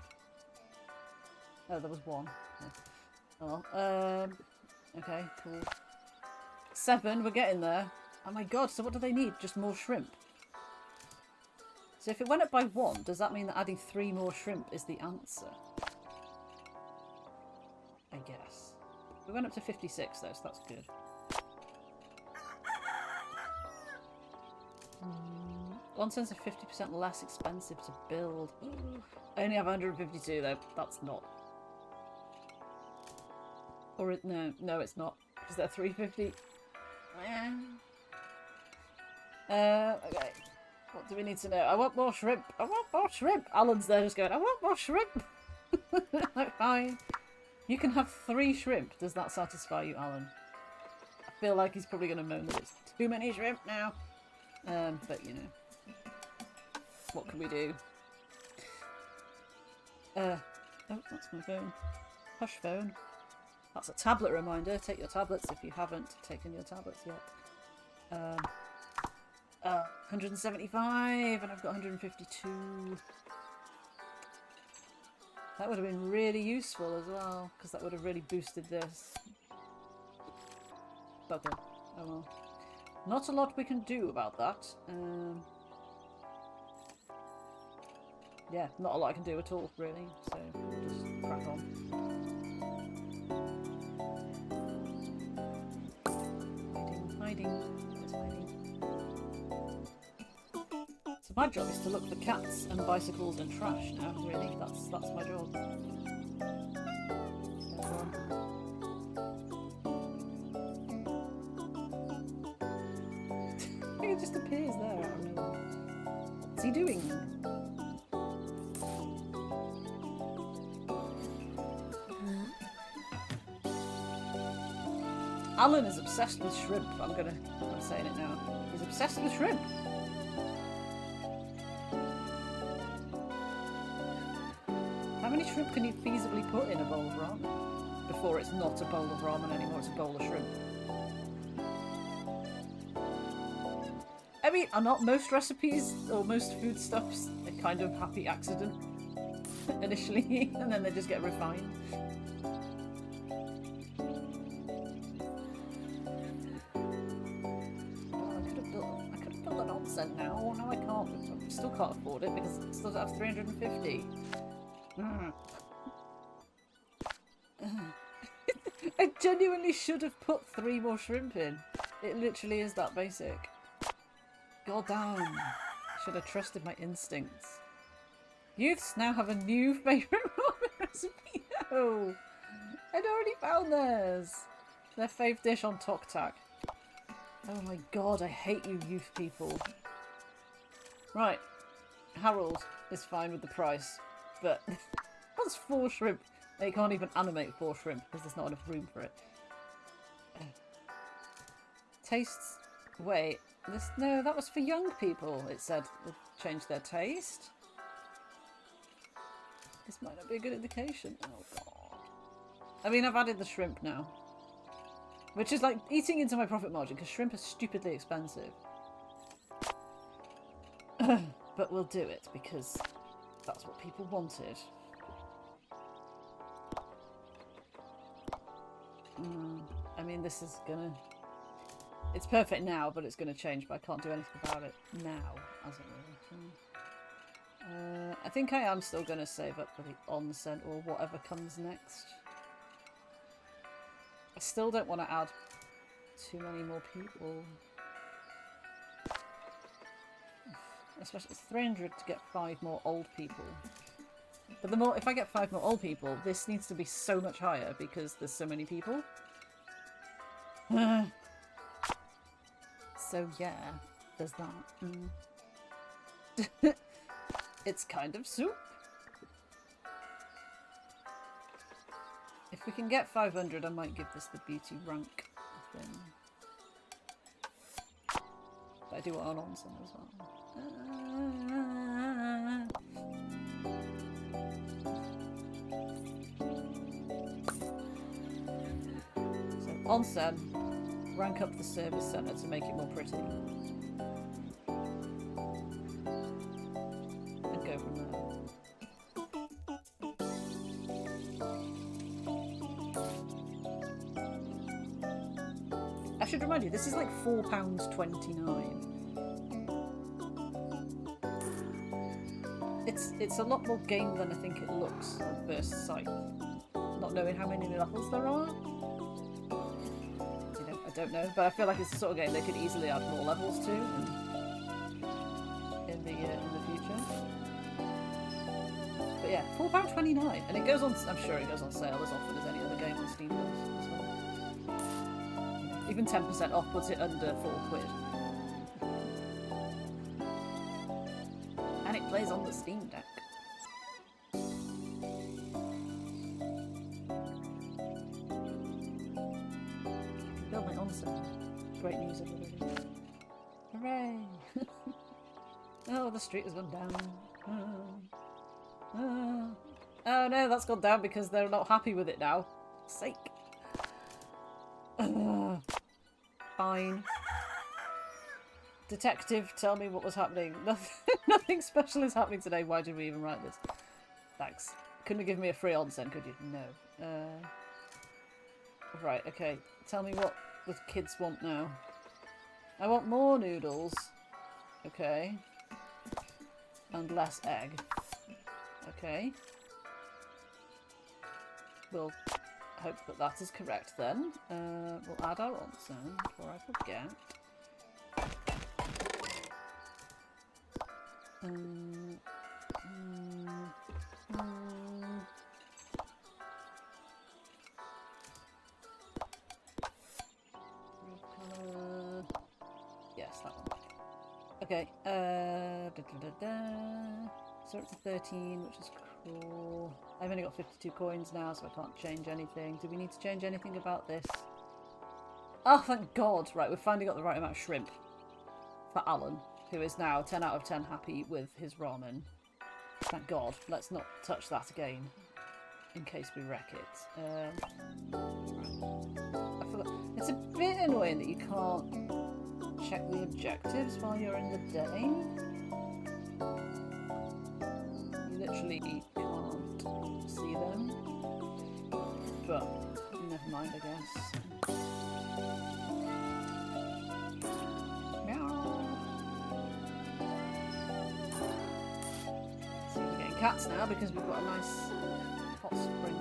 Oh, there was one. Yeah. Oh, okay, cool. 7, we're getting there. Oh my god, so what do they need? Just more shrimp. So if it went up by 1, does that mean that adding 3 more shrimp is the answer? I guess. We went up to 56 though, so that's good. One cents are 50% less expensive to build. I only have 152 though. That's not. Or no, it's not. Is that 350? Okay. What do we need to know? I want more shrimp. I want more shrimp. Alan's there just going, I want more shrimp. Like, fine. You can have 3 shrimp. Does that satisfy you, Alan? I feel like he's probably going to moan that it's too many shrimp now. But, you know. What can we do? Oh, that's my phone. Hush phone. That's a tablet reminder. Take your tablets if you haven't taken your tablets yet. 175 and I've got 152. That would have been really useful as well, because that would have really boosted this. Bugger. Oh well. Not a lot we can do about that. Yeah, not a lot I can do at all, really. So we'll just crack on. Hiding. Where's hiding? So my job is to look for cats and bicycles and trash now, really. That's my job. I think it just appears there out of nowhere. What's he doing? Alan is obsessed with shrimp. I'm saying it now. He's obsessed with shrimp. How many shrimp can you feasibly put in a bowl of ramen before it's not a bowl of ramen anymore, it's a bowl of shrimp? I mean, are not most recipes or most foodstuffs a kind of happy accident initially, and then they just get refined? Now I can't. I still can't afford it because I still have 350. I genuinely should have put 3 more shrimp in. It literally is that basic. God damn. I should have trusted my instincts. Youths now have a new favourite ramen recipe. No! I'd already found theirs. Their fave dish on Tok Tak. Oh my god, I hate you youth people. Right, Harold is fine with the price, but that's 4 shrimp. They can't even animate 4 shrimp because there's not enough room for it. Tastes... Wait, no, that was for young people, it said. They've changed their taste. This might not be a good indication. Oh god. I mean, I've added the shrimp now. Which is like eating into my profit margin because shrimp are stupidly expensive. But we'll do it because that's what people wanted. I mean, this is gonna... It's perfect now, but it's gonna change, but I can't do anything about it now, as it were. I think I am still gonna save up for the onsen or whatever comes next. I still don't want to add too many more people. Especially it's 300 to get 5 more old people. But the more, if I get 5 more old people, this needs to be so much higher because there's so many people. So yeah, there's that. It's kind of soup. If we can get 500, I might give this the beauty rank thing. But I do want an onsen as well. So onsen, rank up the service centre to make it more pretty. And go from there. I should remind you, this is like £4.29. It's a lot more game than I think it looks at first sight. Not knowing how many levels there are. You know, I don't know, but I feel like it's the sort of game they could easily add more levels to in the future. But yeah, £4.29, and it goes on. I'm sure it goes on sale as often as any other game on Steam does as well. Even 10% off puts it under £4. And it plays on the Steam Deck. Great news, everybody. Hooray! Oh, the street has gone down. Oh no, that's gone down because they're not happy with it now. Sake. Fine. Detective, tell me what was happening. Nothing special is happening today. Why did we even write this? Thanks. Couldn't have given me a free onsen, could you? No. Right, okay. Tell me what the kids want now. I want more noodles. Okay. And less egg. Okay. We'll hope that that is correct then. We'll add our onsen before I forget. Yes, that one. Okay. So it's a 13, which is cool. I've only got 52 coins now, so I can't change anything. Do we need to change anything about this? Oh, thank God. Right, we've finally got the right amount of shrimp for Alan, who is now 10 out of 10 happy with his ramen. Thank God. Let's not touch that again, in case we wreck it. Right. I forgot. It's a bit annoying that you can't check the objectives while you're in the day. You literally can't see them. But never mind, I guess. See, we're getting cats now because we've got a nice hot spring.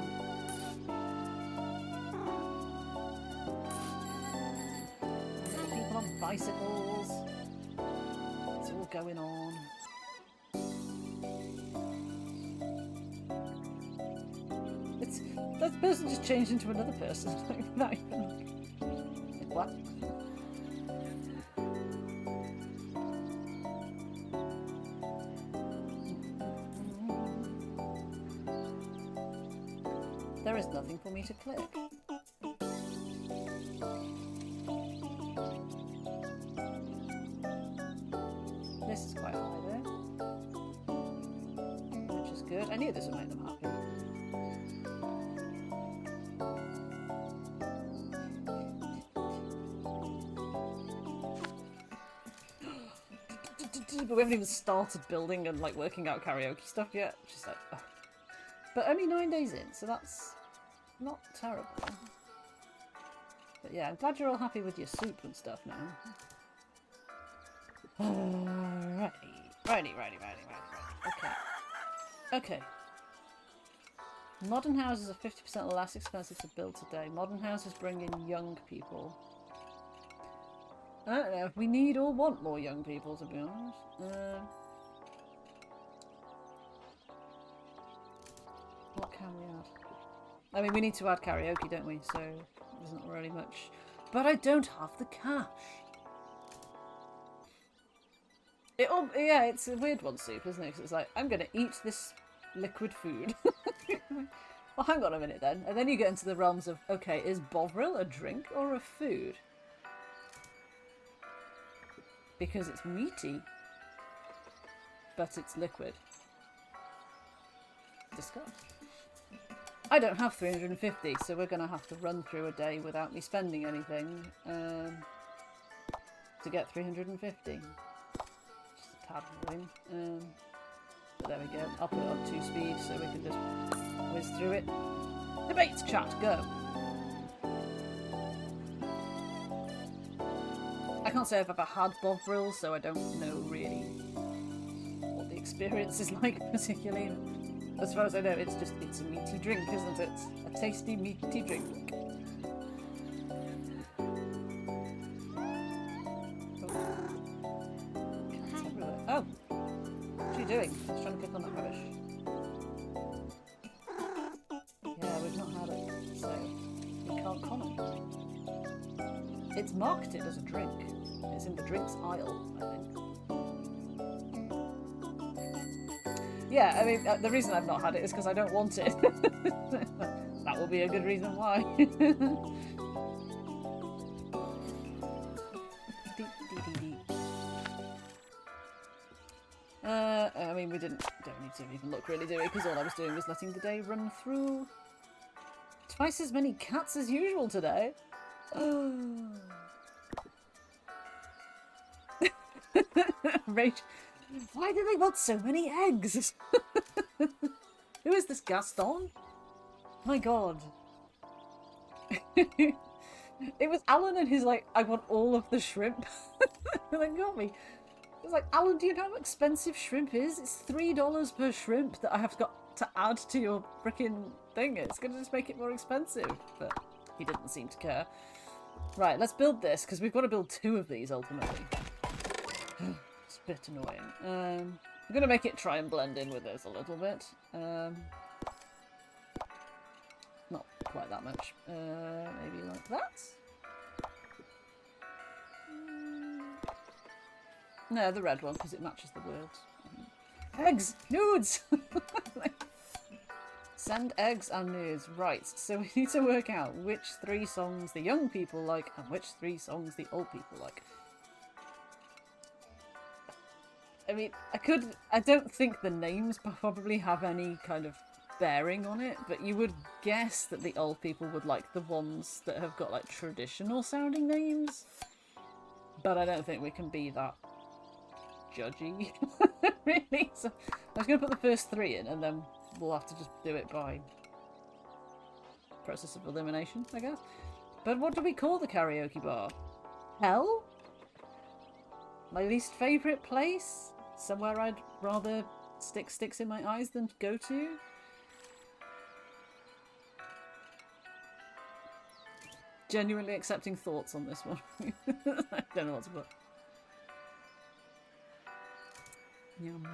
Little people on bicycles. It's all going on. That person just changed into another person. Not even... What? There is nothing for me to click. This is quite high there. Which is good. I knew this would make them happy. But we haven't even started building and like working out karaoke stuff yet. Just like, ugh. But only 9 days in, so that's not terrible. But yeah, I'm glad you're all happy with your soup and stuff now. Righty. Okay. Okay. Modern houses are 50% less expensive to build today. Modern houses bring in young people. I don't know if we need or want more young people, to be honest. What can we add? I mean, we need to add karaoke, don't we? So there's not really much. But I don't have the cash. Yeah, it's a weird one, soup, isn't it? Because it's like, I'm going to eat this liquid food. Well, hang on a minute then. And then you get into the realms of, okay, is Bovril a drink or a food? Because it's meaty, but it's liquid. Discuss. I don't have 350, so we're going to have to run through a day without me spending anything to get 350. Just a tad annoying. But there we go. I'll put it on 2 speed so we can just whiz through it. Debates chat, go! I can't say I've ever had Bovril, so I don't know really what the experience is like particularly. As far as I know, it's a meaty drink, isn't it? A tasty meaty drink. Cats everywhere. Oh! What are you doing? I was trying to click on that rubbish. Yeah, we've not had it, so we can't comment. It's marketed as a drink. It's in the drinks aisle, I think. Yeah, I mean, the reason I've not had it is because I don't want it. That will be a good reason why. I mean, we don't need to even look really, do we? Because all I was doing was letting the day run through. Twice as many cats as usual today. Rach, why do they want so many eggs? Who is this, Gaston? My god. It was Alan and he's like, I want all of the shrimp. And they got me. It's like, Alan, do you know how expensive shrimp is? It's $3 per shrimp that I have got to add to your freaking thing. It's going to just make it more expensive. But he didn't seem to care. Right, let's build this, because we've got to build 2 of these, ultimately. It's a bit annoying. I'm going to make it try and blend in with this a little bit. Not quite that much. Maybe like that? No, the red one, because it matches the words. Eggs! Nudes! Send eggs and nudes. Right, so we need to work out which 3 songs the young people like and which 3 songs the old people like. I mean, I don't think the names probably have any kind of bearing on it, but you would guess that the old people would like the ones that have got like traditional sounding names. But I don't think we can be that judgy, really. So I was going to put the first 3 in and then we'll have to just do it by process of elimination, I guess. But what do we call the karaoke bar? Hell? My least favourite place? Somewhere I'd rather stick sticks in my eyes than go to? Genuinely accepting thoughts on this one. I don't know what to put. Yum.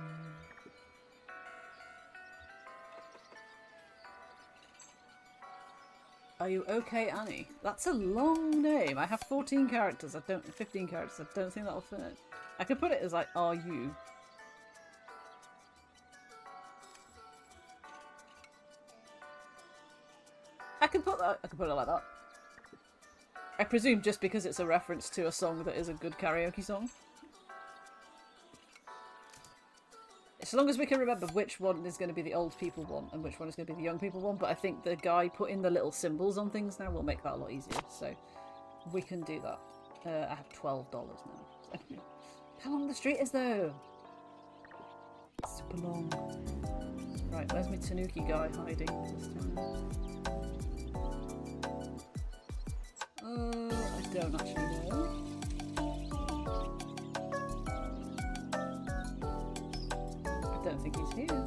Are you okay, Annie? That's a long name. I have 14 characters. 15 characters. I don't think that'll fit. I could put it as like, are you? I can put that. I can put it like that. I presume just because it's a reference to a song that is a good karaoke song. As long as we can remember which one is going to be the old people one and which one is going to be the young people one, but I think the guy putting the little symbols on things now will make that a lot easier, so we can do that. I have $12 now. How long the street is though? Super long. Right, where's my Tanuki guy hiding this time? I don't actually know. I don't think he's here.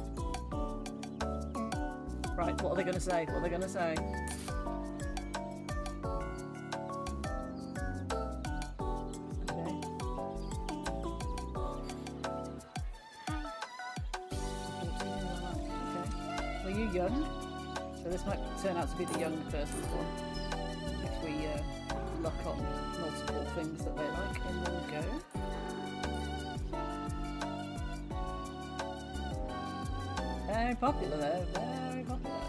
Right, what are they going to say? What are they going to say? Okay. Okay. Well, you young? So this might turn out to be the young person's one. If we lock on multiple things that they like in one go. Very popular though, very popular.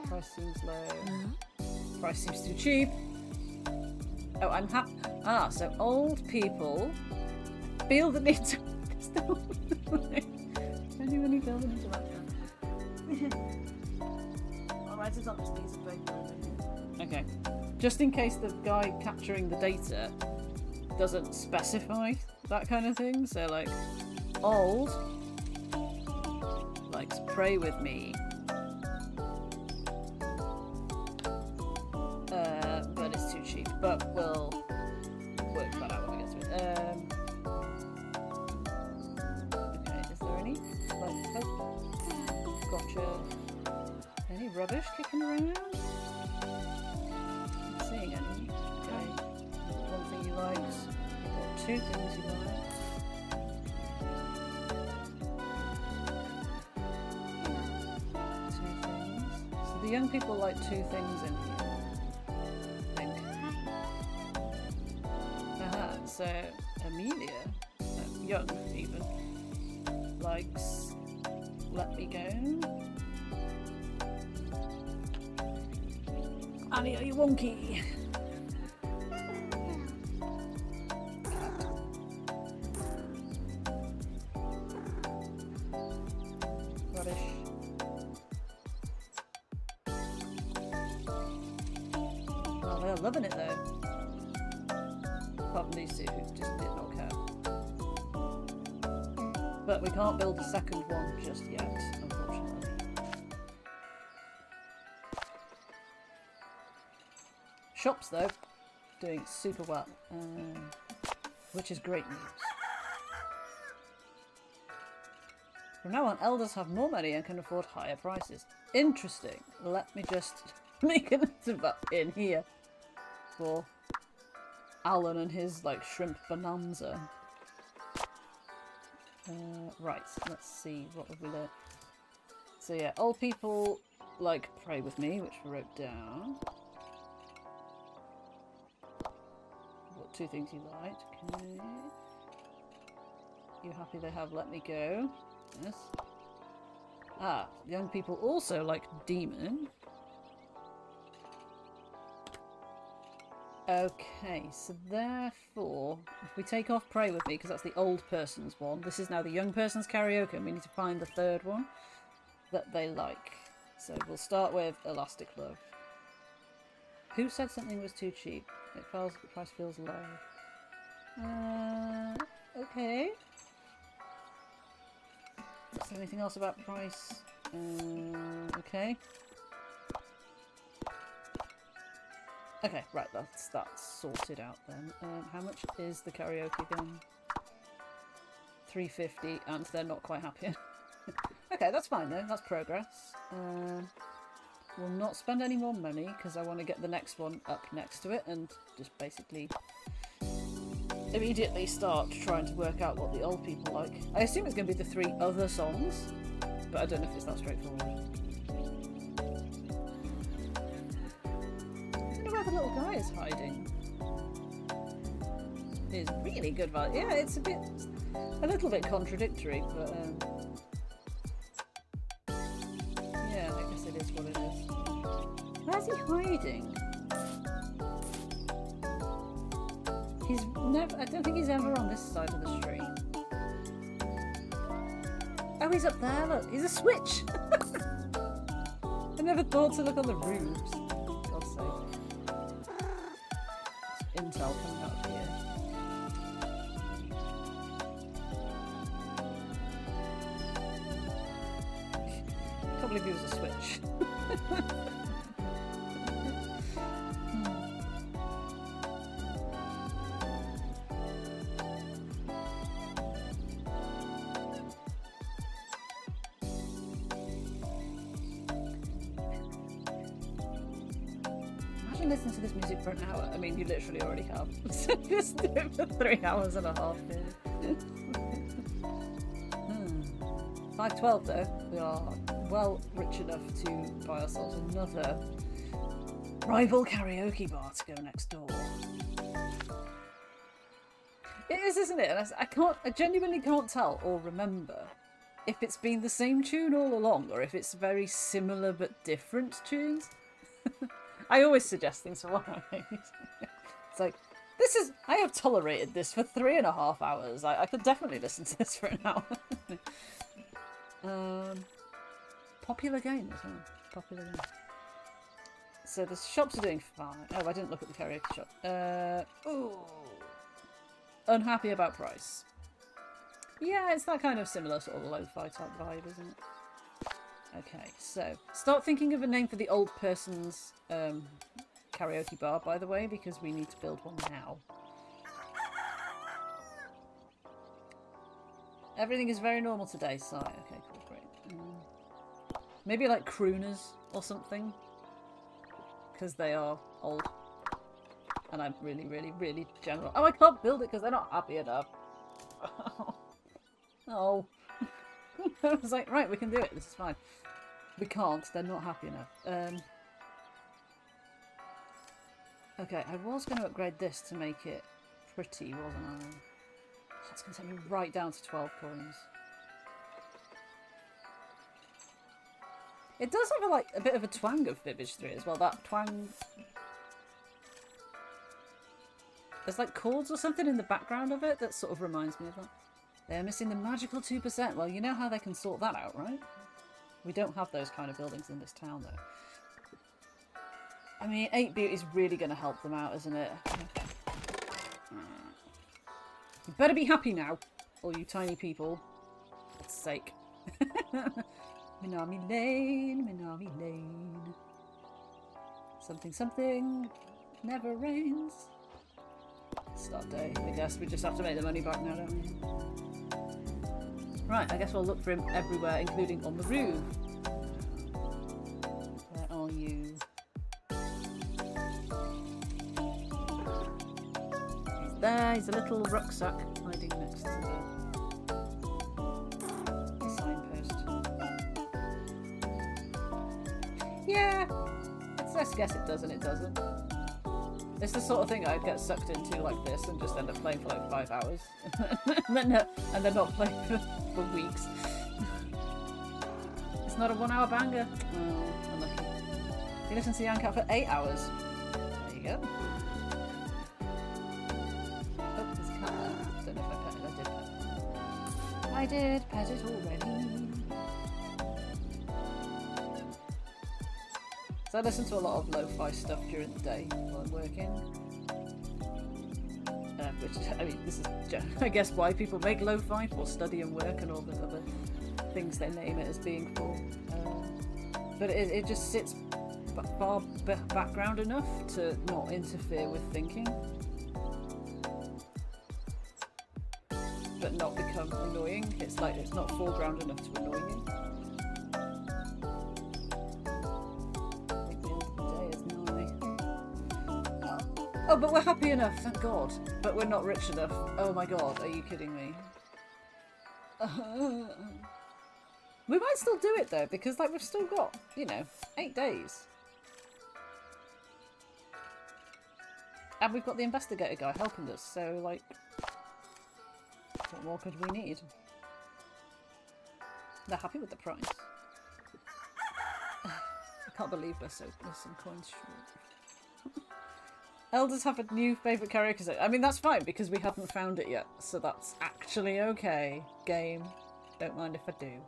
Price seems low. Price seems too cheap. Oh, I'm happy. Ah, so old people feel the need to... Genuinely feel the need to write down. I'll write it on this piece of paper. Okay. Just in case the guy capturing the data doesn't specify that kind of thing. So like, old likes pray with me. But it's too cheap. But we'll work that out when we get to it. Okay, is there any? Like, oh, gotcha. Any rubbish kicking around? Not seeing any. Okay. One thing he likes. Or 2 things he likes. The young people like 2 things in here, I think. So Amelia, young even, likes Let Me Go. Annie, are you wonky? are loving it though. Apart from these two who just did not care. But we can't build the second one just yet, unfortunately. Shops though, doing super well, which is great news. From now on, elders have more money and can afford higher prices. Interesting. Let me just make a note of that in here for Alan and his like shrimp bonanza. Right, let's see, what have we learned? So yeah, old people like pray with me, which we wrote down. What two things you liked? Okay. You happy they have let me go? Yes. Ah, young people also like demon. Okay, so therefore, if we take off Pray With Me, because that's the old person's one, this is now the young person's karaoke, and we need to find the third one that they like. So we'll start with Elastic Love. Who said something was too cheap? It feels, the price feels low. Okay. Is there anything else about price? Okay. Okay, right, that's sorted out then. How much is the karaoke again? $3.50, and they're not quite happy. Okay, that's fine though, that's progress. We'll not spend any more money, because I want to get the next one up next to it, and just basically immediately start trying to work out what the old people like. I assume it's going to be the 3 other songs, but I don't know if it's that straightforward. The little guy is hiding. It's really good value. Yeah, it's a little bit contradictory, but yeah, I guess it is what it is. Where's he hiding? He's never. I don't think he's ever on this side of the street. Oh, he's up there. Look, he's a switch. I never thought to look on the roofs. God's sake. Intel coming out of here. Can't believe he was a switch. Listen to this music for an hour. I mean, you literally already have. So just do it for 3 hours and a half here. 5:12 though. We are well rich enough to buy ourselves another rival karaoke bar to go next door. It is, isn't it? And I genuinely can't tell or remember if it's been the same tune all along or if it's very similar but different tunes. I always suggest things for one. It's like, I have tolerated this for 3.5 hours. I could definitely listen to this for an hour. Popular game as well. Popular game. So the shops are doing fine. Oh, I didn't look at the karaoke shop. Ooh. Unhappy about price. Yeah, it's that kind of similar sort of lo-fi type vibe, isn't it? Okay, so start thinking of a name for the old person's karaoke bar, by the way, because we need to build one now. Everything is very normal today, Si. Okay, cool, great. Maybe like crooners or something, because they are old. And I'm really, really, really general. Oh, I can't build it because they're not happy enough. Oh. I was like, right, we can do it. This is fine. We can't. They're not happy enough. Okay, I was going to upgrade this to make it pretty, wasn't I? That's going to take me right down to 12 coins. It does have a bit of a twang of Fibbage 3 as well. That twang... There's like chords or something in the background of it that sort of reminds me of that. They're missing the magical 2%. Well, you know how they can sort that out, right? We don't have those kind of buildings in this town, though. I mean, 8-bit is really going to help them out, isn't it? You better be happy now, all you tiny people. For God's sake. Minami Lane, Minami Lane. Something, something. Never rains. Start day. I guess we just have to make the money back now, don't we? Right, I guess we'll look for him everywhere, including on the roof. Where are you? He's there. He's a little rucksack hiding next to the signpost. Yeah, let's guess it does and it doesn't. It's the sort of thing I'd get sucked into like this and just end up playing for like 5 hours. and then not play for weeks. It's not a 1 hour banger. Oh, unlucky. You listen to Yank out for 8 hours. There you go. Oh, there's a cat there. Don't know if I petted it. I did pet it already. So I listen to a lot of lo-fi stuff during the day while I'm working. Which, I mean, this is, I guess, why people make lo-fi, for study and work and all the other things they name it as being for. But it just sits far background enough to not interfere with thinking. But not become annoying. It's like it's not foreground enough to annoy you. Oh, but we're happy enough, thank God. But we're not rich enough. Oh my God, are you kidding me? We might still do it though, because like we've still got, 8 days. And we've got the investigator guy helping us, so like, what more could we need? They're happy with the price. I can't believe we're some coins short. Elders have a new favourite karaoke song. I mean, that's fine, because we haven't found it yet. So that's actually okay. Game. Don't mind if I do.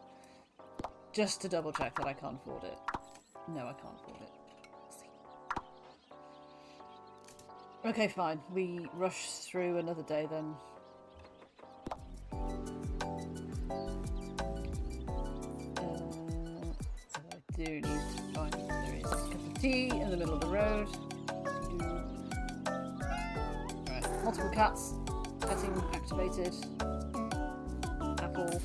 Just to double check that I can't afford it. No, I can't afford it. Okay, fine. We rush through another day then. I do need to find... There is a cup of tea in the middle of the road. Multiple cats. Petting activated. Apple.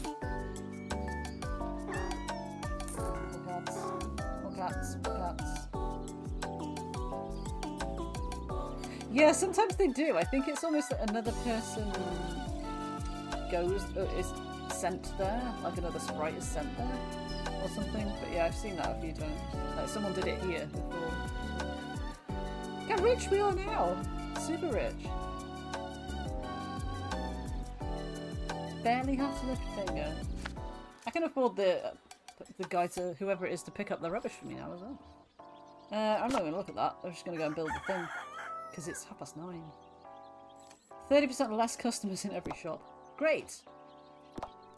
More cats. More cats. More cats. Yeah, sometimes they do. I think it's almost that another person is sent there. Like another sprite is sent there. Or something. But yeah, I've seen that a few times. Like someone did it here before. Look how rich we are now. Super rich. Barely have to lift a finger. I can afford the guy to whoever it is to pick up the rubbish for me now as well. I'm not going to look at that. I'm just going to go and build the thing because it's 9:30. 30% less customers in every shop. Great.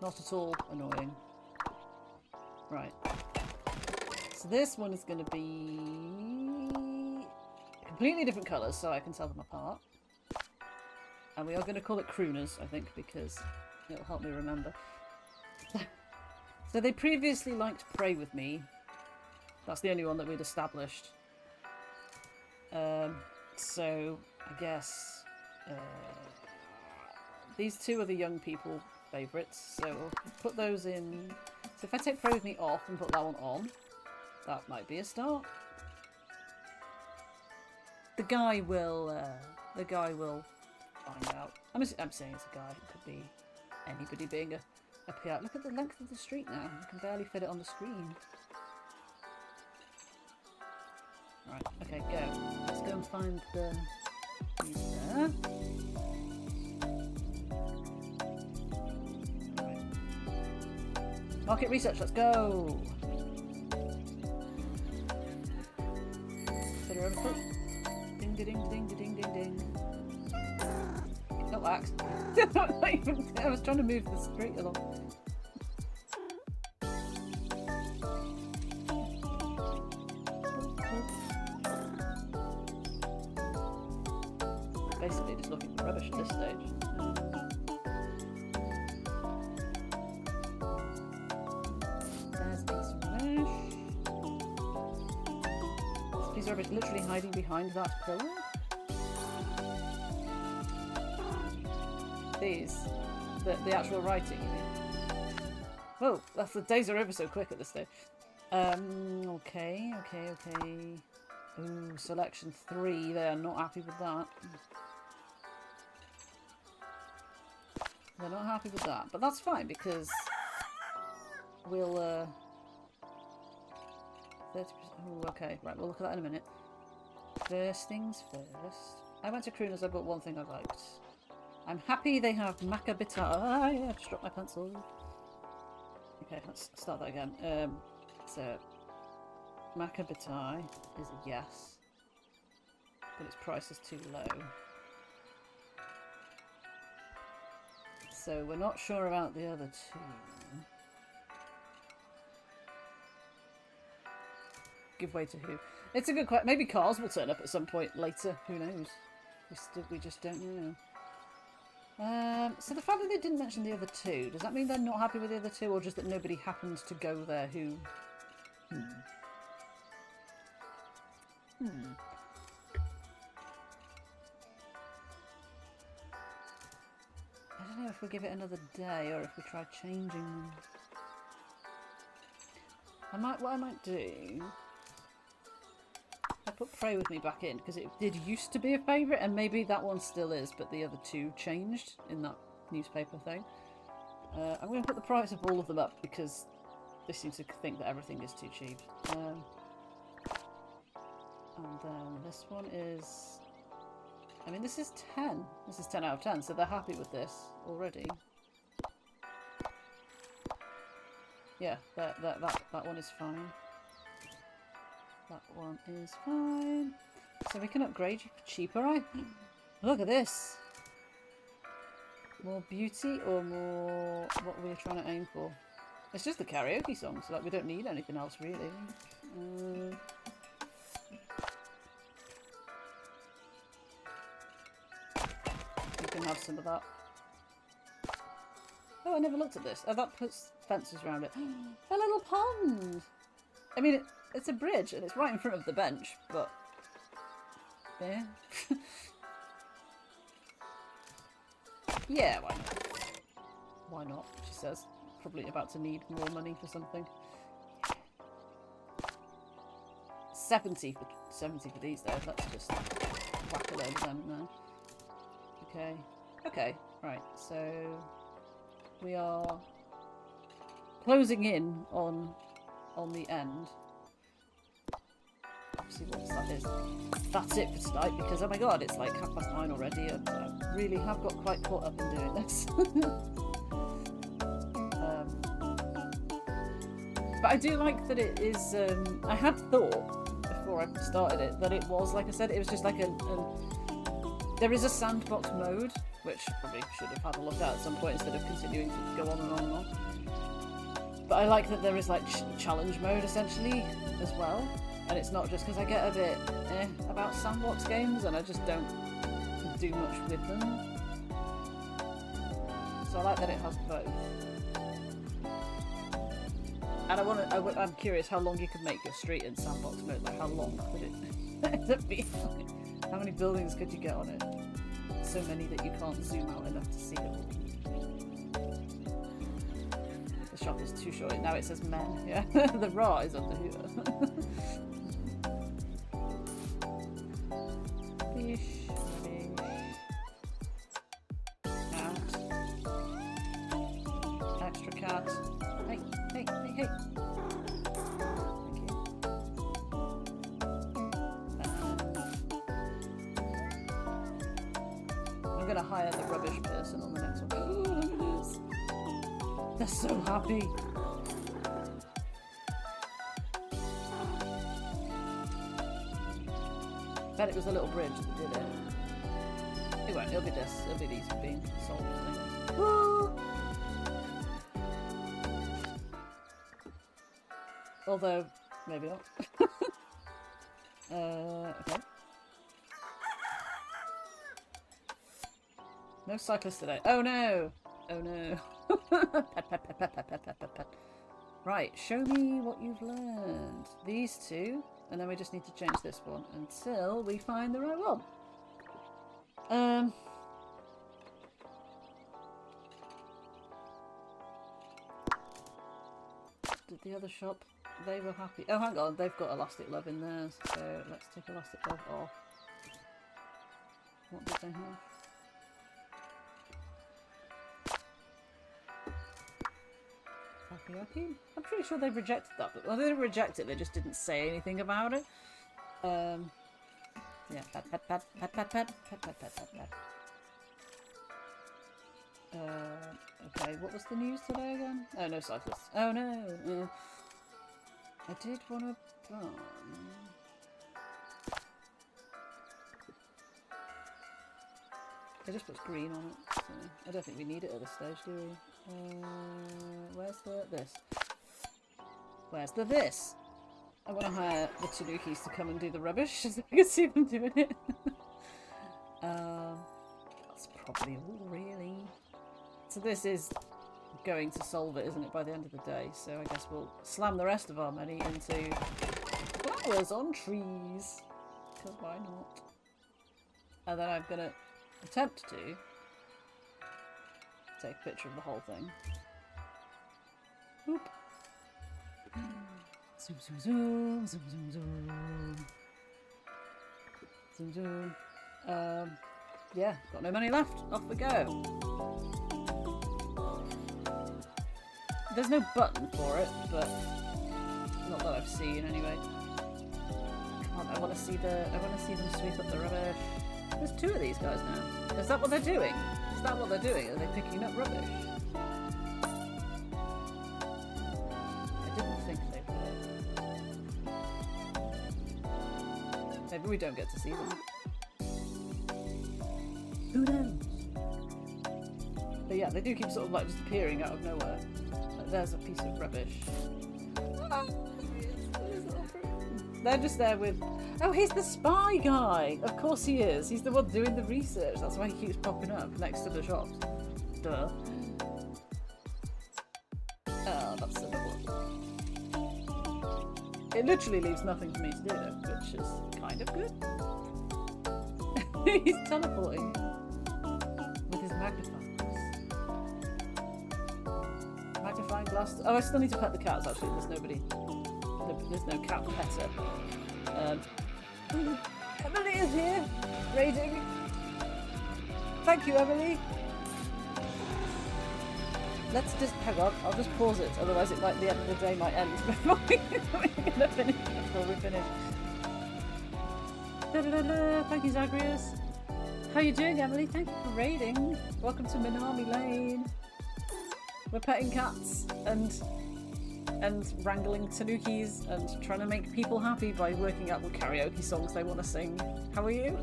Not at all annoying. Right. So this one is going to be completely different colours so I can tell them apart. And we are going to call it Crooners, I think, because it'll help me remember. So they previously liked Pray With Me. That's the only one that we'd established. So I guess these two are the young people favourites. So we'll put those in. So if I take Pray With Me off and put that one on, that might be a start. The guy will find out. I'm saying it's a guy. It could be anybody being a PR. Look at the length of the street now. You can barely fit it on the screen. Right, okay, go. Let's go and find the... He's there. Right. Market research, let's go! Put her over foot. Ding, ding, ding, ding, ding, ding. Not wax. I was trying to move the street along. literally just looking for rubbish at this stage. There's a piece of rubbish. This piece of rubbish literally hiding behind that pillar. These. The actual writing, you mean? Whoa, the days are over so quick at this stage. Okay. Ooh, selection 3. They are not happy with that. They're not happy with that, but that's fine because we'll 30%. Oh, okay, right. We'll look at that in a minute. First things first. I went to Crooners. I bought one thing I liked. I'm happy they have Macabita. Ah, yeah, I just dropped my pencil. Okay, let's start that again. So, Macabita is a yes, but its price is too low. So we're not sure about the other two. Give way to who? It's a good question. Maybe cars will turn up at some point later. Who knows? We just don't know. So the fact that they didn't mention the other two, does that mean they're not happy with the other two, or just that nobody happens to go there who... I don't know if we give it another day or if we try changing them. What I might do... I put Pray With Me back in because it did used to be a favourite, and maybe that one still is, but the other two changed in that newspaper thing. I'm going to put the price of all of them up because they seem to think that everything is too cheap. And then this one is... I mean, this is 10. This is 10 out of 10, so they're happy with this already. Yeah, that one is fine. That one is fine. So we can upgrade you for cheaper, right? Look at this! More beauty or more what we're trying to aim for? It's just the karaoke songs, so like we don't need anything else really. You can have some of that. Oh, I never looked at this. Oh, that puts fences around it. A little pond! I mean, it's a bridge and it's right in front of the bench, but... yeah. Yeah, why not? Why not, she says. Probably about to need more money for something. 70 for these though. Let's just whack a load of them in there. Okay. Okay, right, so we are closing in on the end. See what that is. That's it for tonight because oh my god, it's like 9:30 already and I really have got quite caught up in doing this. But I do like that it is, I had thought before I started it that it was, like I said, it was just like there is a sandbox mode, which I probably should have had a look at some point instead of continuing to go on and on and on. But I like that there is like challenge mode essentially as well. And it's not just because I get a bit about sandbox games and I just don't do much with them. So I like that it has both. And I'm curious how long you could make your street in sandbox mode. Like how long could it end up being? How many buildings could you get on it? So many that you can't zoom out enough to see it all. The shop is too short. Now it says men. Yeah, the raw is under here. Fish, cat, extra cat. Hey. Thank you. I'm gonna hire the rubbish person on the next one. Oh, look at this. They're so happy. Bet it was a little bridge that did it. It won't, it'll be this. It'll be these being sold, I think. Woo! Although, maybe not. Okay. No cyclists today. Oh no! Oh no. Pet, pet, pet, pet, pet, pet, pet, pet, pet. Right, show me what you've learned. These two, and then we just need to change this one until we find the right one. Did the other shop, they were happy. Oh, hang on, they've got Elastic Love in theirs, so let's take Elastic Love off. What did they have? Takoyaki? I'm pretty sure they rejected that, but well, they didn't reject it, they just didn't say anything about it. Yeah, pet, pet, pet, pet, pet, pet, pet, pet, pet, pet, pet. Okay, what was the news today again? Oh, no cyclists. Oh no! I did want to buy... It just puts green on it, so I don't think we need it at this stage, do we? Where's the this? Where's the this? I want to hire the Tanukis to come and do the rubbish, so I can see them doing it. That's probably all, really. So this is going to solve it, isn't it, by the end of the day? So I guess we'll slam the rest of our money into flowers on trees. Because why not? And then I'm going to attempt to take a picture of the whole thing. Boop. Zoom, zoom, zoom, zoom, zoom, zoom. Zoom, zoom. Yeah, got no money left. Off we go. There's no button for it, but not that I've seen anyway. Come on, I want to see them sweep up the rubbish. There's two of these guys now. Is that what they're doing? Is that what they're doing? Are they picking up rubbish? I didn't think they were. Maybe we don't get to see them. Who knows? But yeah, they do keep sort of like just appearing out of nowhere. Like, there's a piece of rubbish. They're just there with... Oh, he's the spy guy! Of course he is. He's the one doing the research. That's why he keeps popping up next to the shops. Duh. Oh, that's so double. It literally leaves nothing for me to do though, which is kind of good. He's teleporting with his magnifying glass. Magnifying glass. Oh, I still need to pet the cats actually. There's nobody. There's no cat petter. Emily is here, raiding. Thank you, Emily. Let's just hang on. I'll just pause it, otherwise it might the end of the day might end before we're gonna finish. Before we finish. Da, da, da, da. Thank you, Zagreus. How you doing, Emily? Thank you for raiding. Welcome to Minami Lane. We're petting cats and wrangling tanukis and trying to make people happy by working out what karaoke songs they want to sing. How are you?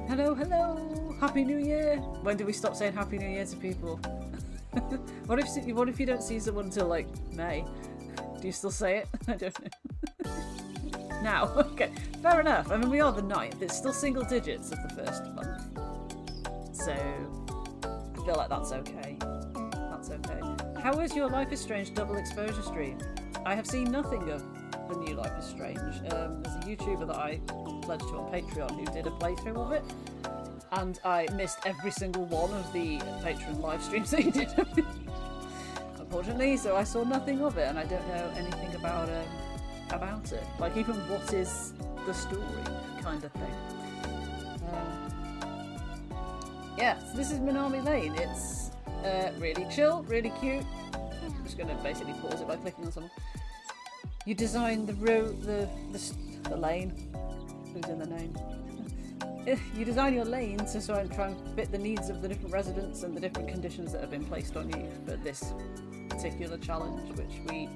Hello, hello. Happy New Year. When do we stop saying Happy New Year to people? What if you don't see someone until like May? Do you still say it? I don't know. Now, okay, fair enough. I mean, we are the 9th. It's still single digits of the first month, so I feel like that's okay. Okay. How is your Life is Strange double exposure stream? I have seen nothing of the new Life is Strange. There's a YouTuber that I pledged to on Patreon who did a playthrough of it, and I missed every single one of the Patreon live streams that he did. Unfortunately, so I saw nothing of it, and I don't know anything about it. Like even what is the story kind of thing. Yeah, so this is Minami Lane. It's really chill, really cute. I'm just going to basically pause it by clicking on something. You design the lane. Who's in the name? You design your lane to try and fit the needs of the different residents and the different conditions that have been placed on you for this particular challenge, which we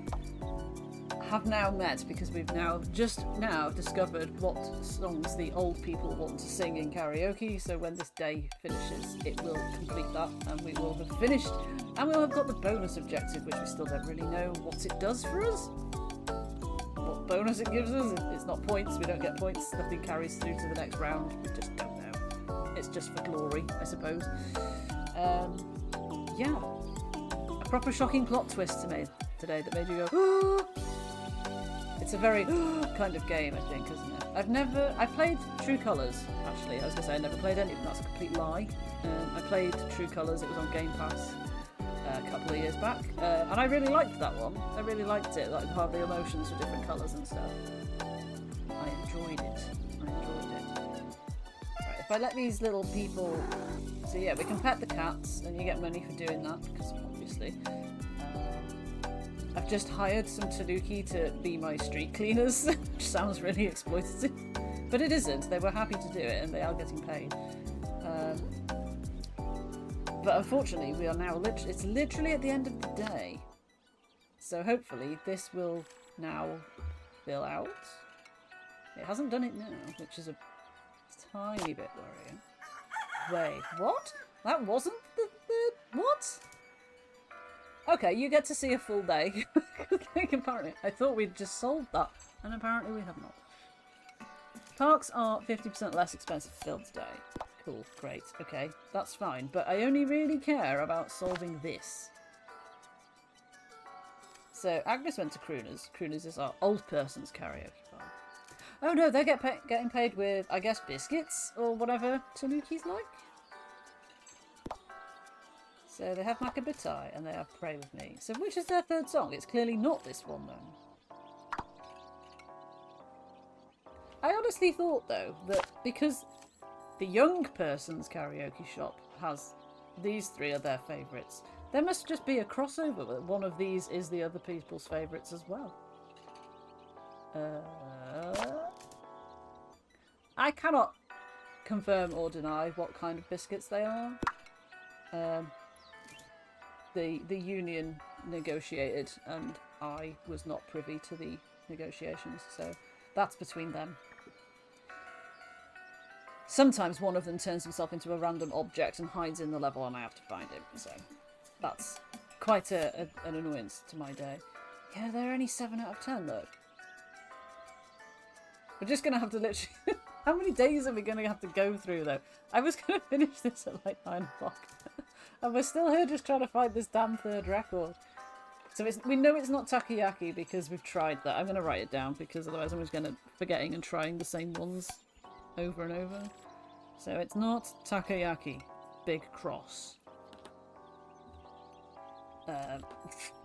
have now met because we've just now discovered what songs the old people want to sing in karaoke. So when this day finishes, it will complete that and we will have finished, and we'll have got the bonus objective, which we still don't really know what it does for us. What bonus it gives us. It's not points, we don't get points, nothing carries through to the next round, we just don't know. just for glory, I suppose. Yeah. A proper shocking plot twist to me today that made you go, "Ooh." It's a very kind of game, I think, isn't it? I played True Colours, actually. I was going to say I never played any of them, that's a complete lie. I played True Colours, it was on Game Pass a couple of years back, and I really liked that one. I really liked it, like how the emotions were different colours and stuff. I enjoyed it. Right, if I let these little people... So yeah, we can pet the cats, and you get money for doing that, because obviously... I've just hired some tanuki to be my street cleaners, which sounds really exploitative. But it isn't. They were happy to do it, and they are getting paid. But unfortunately, we are now it's literally at the end of the day. So hopefully this will now fill out. It hasn't done it now, which is a tiny bit worrying. Wait, what? That wasn't the what? Okay, you get to see a full day. Like, apparently, I thought we'd just solved that, and apparently we have not. Parks are 50% less expensive to build today. Cool, great, okay, that's fine. But I only really care about solving this. So Agnes went to Crooners. Crooners is our old person's karaoke bar. Oh no, they're getting paid with, I guess, biscuits or whatever Tanuki's like. So they have Makabitai and they have Pray With Me. So which is their third song? It's clearly not this one then. I honestly thought though that because the young person's karaoke shop has these three are their favourites, there must just be a crossover that one of these is the other people's favourites as well. I cannot confirm or deny what kind of biscuits they are. The union negotiated and I was not privy to the negotiations, so that's between them. Sometimes one of them turns himself into a random object and hides in the level and I have to find him, so that's quite an annoyance to my day. Yeah, they're only 7 out of 10 though. We're just going to have to literally... How many days are we going to have to go through though? I was going to finish this at like 9 o'clock. And we're still here just trying to find this damn third record. So we know it's not takoyaki because we've tried that. I'm going to write it down because otherwise I'm just going to forgetting and trying the same ones over and over. So it's not takoyaki. Big cross.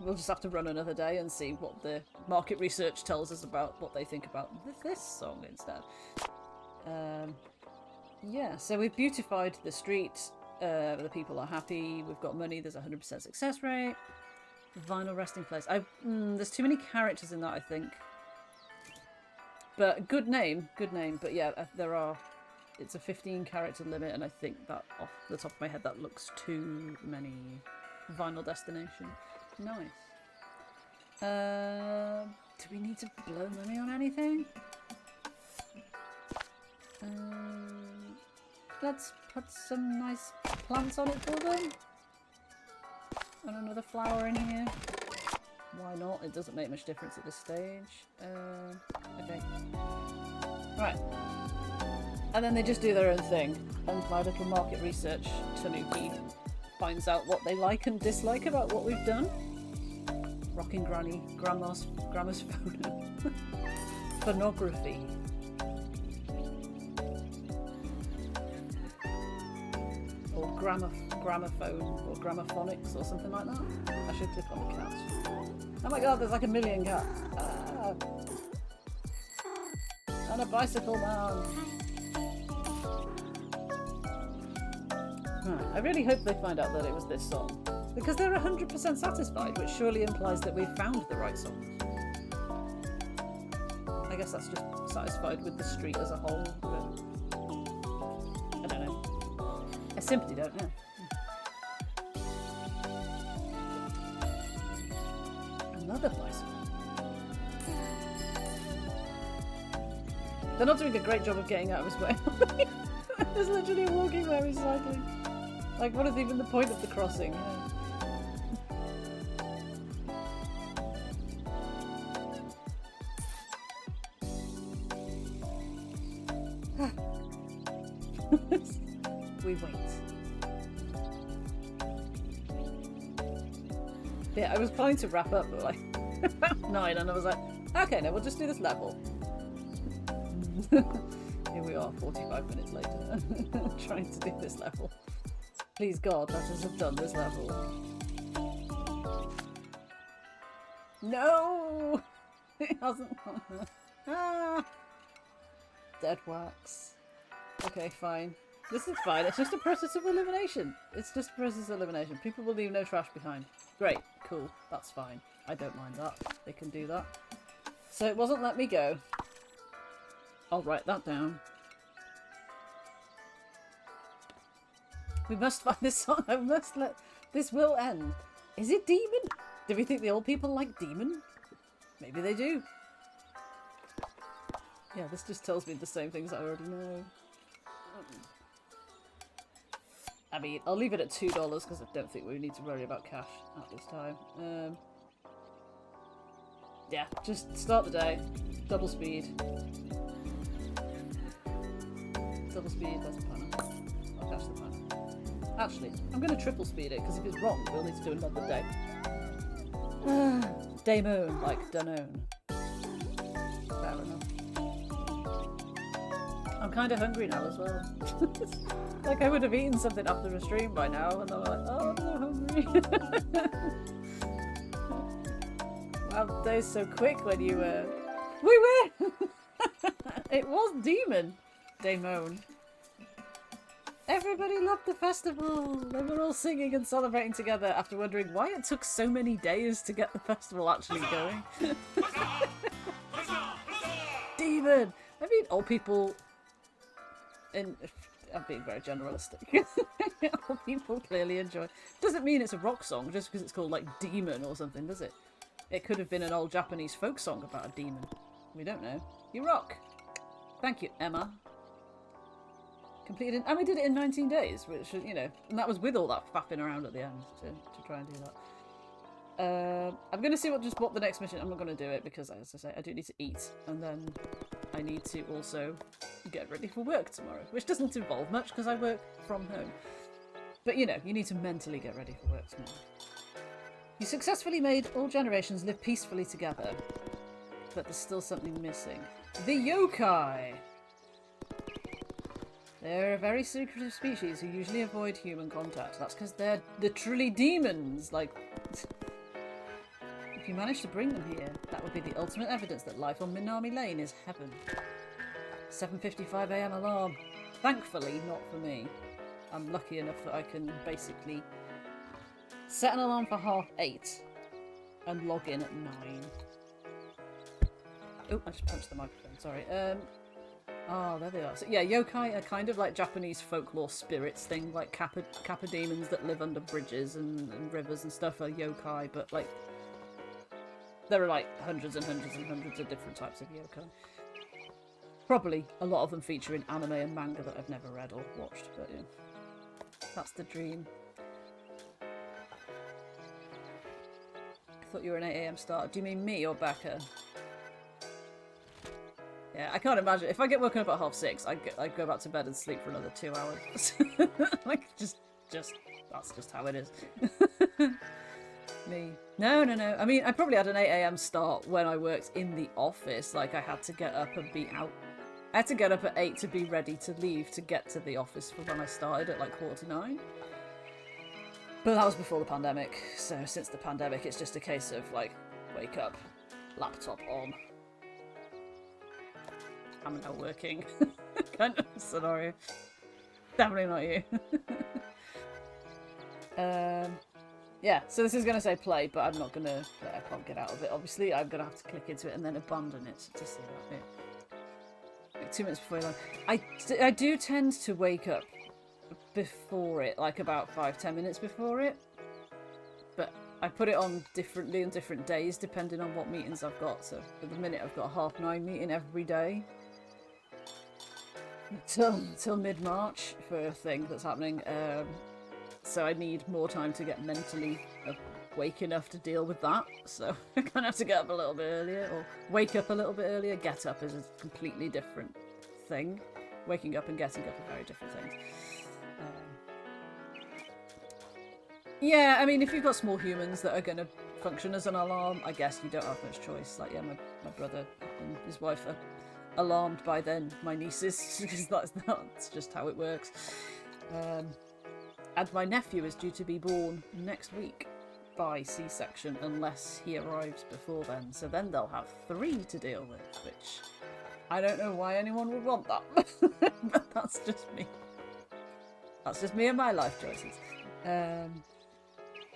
We'll just have to run another day and see what the market research tells us about what they think about this song instead. Yeah, so we've beautified the street. The people are happy. We've got money. There's a 100% success rate. Vinyl resting place. There's too many characters in that, I think. But good name. But yeah, there are. It's a 15 character limit, and I think that off the top of my head that looks too many. Vinyl destination. Nice. Do we need to blow money on anything? Let's put some nice plants on it for them. And another flower in here. Why not? It doesn't make much difference at this stage. Okay. Right. And then they just do their own thing. And my little market research tanuki finds out what they like and dislike about what we've done. Rocking Granny, Grandma's photo. Phonography. Or gramophone or gramophonics or something like that. I should click on the cats. Oh my god, there's like a million cats. Ah. And a bicycle man. I really hope they find out that it was this song. Because they're 100% satisfied, which surely implies that we've found the right song. I guess that's just satisfied with the street as a whole. I don't know. I simply don't know. Another bicycle. They're not doing a great job of getting out of his way. There's literally walking where he's cycling. Like, what is even the point of the crossing? we wait. Yeah, I was planning to wrap up at like about 9 and I was like, okay, no, we'll just do this level. Here we are, 45 minutes later, trying to do this level. Please God, let us have done this level. No! It hasn't. Ah! Dead wax. Okay, fine. This is fine. It's just a process of elimination. It's just a process of elimination. People will leave no trash behind. Great. Cool. That's fine. I don't mind that. They can do that. So it wasn't let me go. I'll write that down. We must find this song. I must let... This will end. Is it demon? Do we think the old people like demon? Maybe they do. Yeah, this just tells me the same things I already know. I mean, I'll leave it at $2 because I don't think we need to worry about cash at this time. Yeah, just start the day. Double speed. Double speed, that's the planner. I'll cash the planner. Actually, I'm going to triple speed it because if it's wrong, we'll need to do another day. Damon, like Danone. Fair enough. I'm kind of hungry now as well. Like I would have eaten something after the stream by now, and I'm like, oh, I'm so hungry. Wow, day's so quick when you we win! It was Demon. Damon. Everybody loved the festival. They were all singing and celebrating together after wondering why it took so many days to get the festival actually going. Demon! I mean, old people... I'm being very generalistic. Old people clearly enjoy... Doesn't mean it's a rock song just because it's called, like, Demon or something, does it? It could have been an old Japanese folk song about a demon. We don't know. You rock! Thank you, Emma. Completed and we did it in 19 days, which, you know, and that was with all that faffing around at the end to try and do that. I'm going to see what the next mission... I'm not going to do it because, as I say, I do need to eat. And then I need to also get ready for work tomorrow, which doesn't involve much because I work from home. But, you know, you need to mentally get ready for work tomorrow. You successfully made all generations live peacefully together, but there's still something missing. The yokai! They're a very secretive species who usually avoid human contact. That's because they're literally demons, like... If you manage to bring them here, that would be the ultimate evidence that life on Minami Lane is heaven. 7:55 AM alarm. Thankfully, not for me. I'm lucky enough that I can basically set an alarm for 8:30 and log in at 9. Oh, I just punched the microphone, sorry. Oh, there they are. So, yeah, yokai are kind of like Japanese folklore spirits thing, like kappa demons that live under bridges and rivers and stuff are yokai, but like there are like hundreds and hundreds and hundreds of different types of yokai. Probably a lot of them feature in anime and manga that I've never read or watched, but yeah. That's the dream. I thought you were an 8 AM start. Do you mean me or Becca? Yeah, I can't imagine. If I get woken up at 6:30, I go back to bed and sleep for another 2 hours. Like, just, that's just how it is. Me. No. I mean, I probably had an 8 AM start when I worked in the office. Like, I had to get up and be out. I had to get up at 8 to be ready to leave to get to the office for when I started at like 8:45. But that was before the pandemic. So since the pandemic, it's just a case of like, wake up, laptop on. I'm now working kind of scenario. Definitely not you. Yeah, so this is going to say play, but I'm not going to... I can't get out of it, obviously. I'm going to have to click into it and then abandon it to see that bit. Like 2 minutes before I do tend to wake up before it, like about 5-10 minutes before it. But I put it on differently on different days, depending on what meetings I've got. So at the minute, I've got a 9:30 meeting every day. Till mid-March for a thing that's happening. So I need more time to get mentally awake enough to deal with that. So I kind of have to get up a little bit earlier, or wake up a little bit earlier. Get up is a completely different thing. Waking up and getting up are very different things. Yeah, I mean, if you've got small humans that are going to function as an alarm, I guess you don't have much choice. Like, yeah, my brother and his wife are alarmed by then my nieces, because that's just how it works. And my nephew is due to be born next week by C-section, unless he arrives before then. So then they'll have 3 to deal with, which I don't know why anyone would want that. But that's just me. That's just me and my life choices.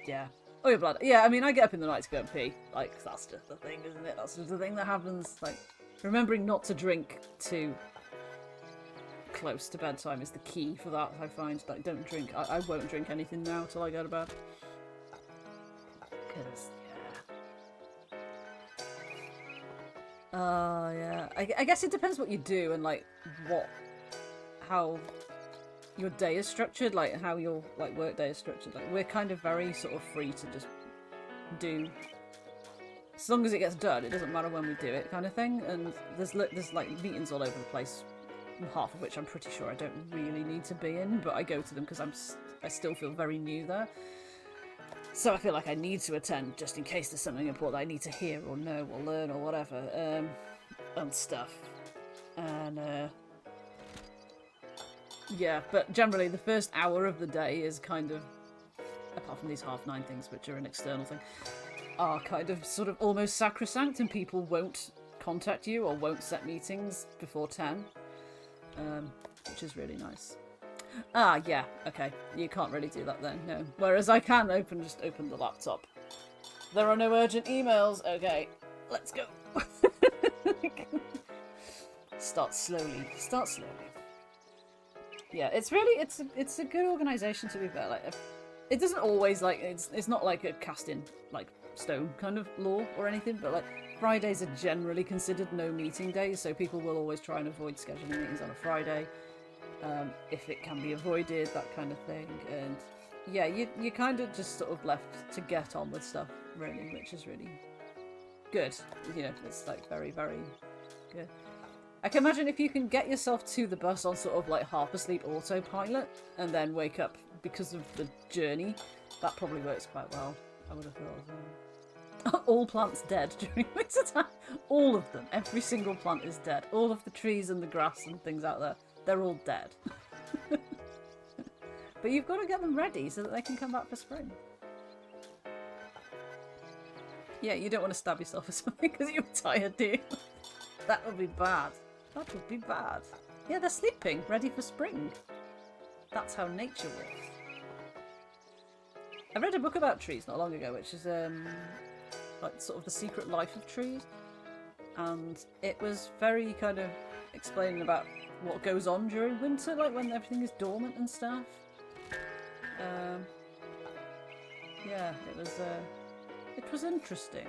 Yeah. Oh, your blood. Yeah, I mean, I get up in the night to go and pee. Like, that's just the thing, isn't it? That's just the thing that happens. Like, remembering not to drink too close to bedtime is the key for that, I find. Like, don't drink. I won't drink anything now till I go to bed. Because, yeah. Yeah. I guess it depends what you do and, like, how your day is structured, like how your work day is structured. Like, we're kind of very sort of free to just do, as long as it gets done, it doesn't matter when we do it, kind of thing. And there's like meetings all over the place, half of which I'm pretty sure I don't really need to be in, but I go to them because I still feel very new there. So I feel like I need to attend just in case there's something important that I need to hear or know or learn or whatever, and stuff. And yeah, but generally the first hour of the day is kind of, apart from these 9:30 things, which are an external thing, are kind of sort of almost sacrosanct, and people won't contact you or won't set meetings before 10, which is really nice. Ah, yeah, okay. You can't really do that then, no. Whereas I can just open the laptop. There are no urgent emails. Okay, let's go. Start slowly. Yeah, it's really, it's a good organisation, to be fair. Like, it doesn't always, like, it's not like a cast in, like, stone kind of law or anything, but, like, Fridays are generally considered no meeting days, so people will always try and avoid scheduling meetings on a Friday, if it can be avoided, that kind of thing. And yeah, you kind of just sort of left to get on with stuff, really, which is really good. You know, it's, like, very, very good. I can imagine if you can get yourself to the bus on sort of like half asleep autopilot and then wake up because of the journey, that probably works quite well, I would have thought as well. All plants dead during winter time. All of them. Every single plant is dead. All of the trees and the grass and things out there, they're all dead. But you've got to get them ready so that they can come back for spring. Yeah, you don't want to stab yourself or something because you're tired, do you? That would be bad. That would be bad. Yeah, they're sleeping, ready for spring. That's how nature works. I read a book about trees not long ago, which is like sort of the secret life of trees, and it was very kind of explaining about what goes on during winter, like when everything is dormant and stuff. Yeah, it was interesting.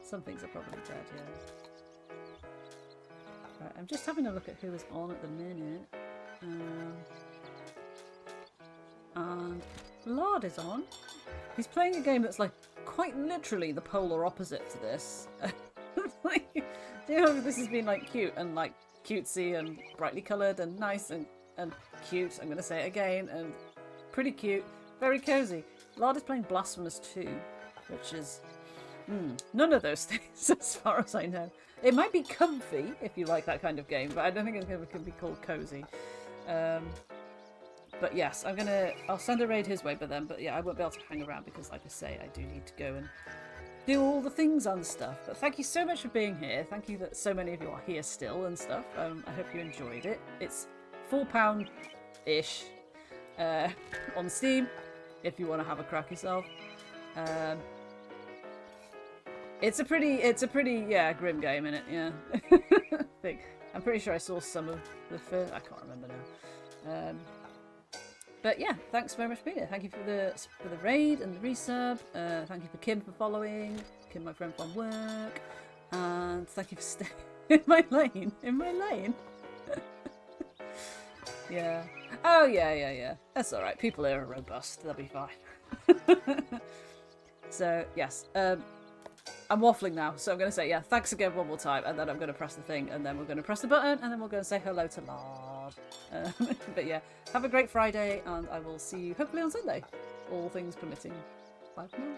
Some things are probably dead, yeah. Right, I'm just having a look at who is on at the minute. And Lard is on. He's playing a game that's like quite literally the polar opposite to this. Like, do you know, this has been like cute and like cutesy and brightly coloured and nice and cute, I'm going to say it again, and pretty cute, very cosy. Lard is playing Blasphemous 2, which is none of those things as far as I know. It might be comfy if you like that kind of game, but I don't think it can be called cozy. But yes, I'll send a raid his way, but yeah, I won't be able to hang around because, like I say, I do need to go and do all the things and stuff. But thank you so much for being here. Thank you that so many of you are here still and stuff. I hope you enjoyed it. It's £4-ish on Steam if you want to have a crack yourself. It's a pretty yeah, grim game, innit? Yeah. I'm pretty sure I saw some of the first. I can't remember now. But yeah, thanks very much for being here. Thank you for the raid and the resub. Thank you for Kim for following. Kim, my friend from work, and thank you for staying in my lane. In my lane. Yeah. Oh yeah. That's all right. People here are robust. They'll be fine. So yes. I'm waffling now, so I'm going to say, yeah, thanks again one more time, and then I'm going to press the thing, and then we're going to press the button, and then we're going to say hello to Lard. But yeah, have a great Friday, and I will see you hopefully on Sunday, all things permitting. Bye for now.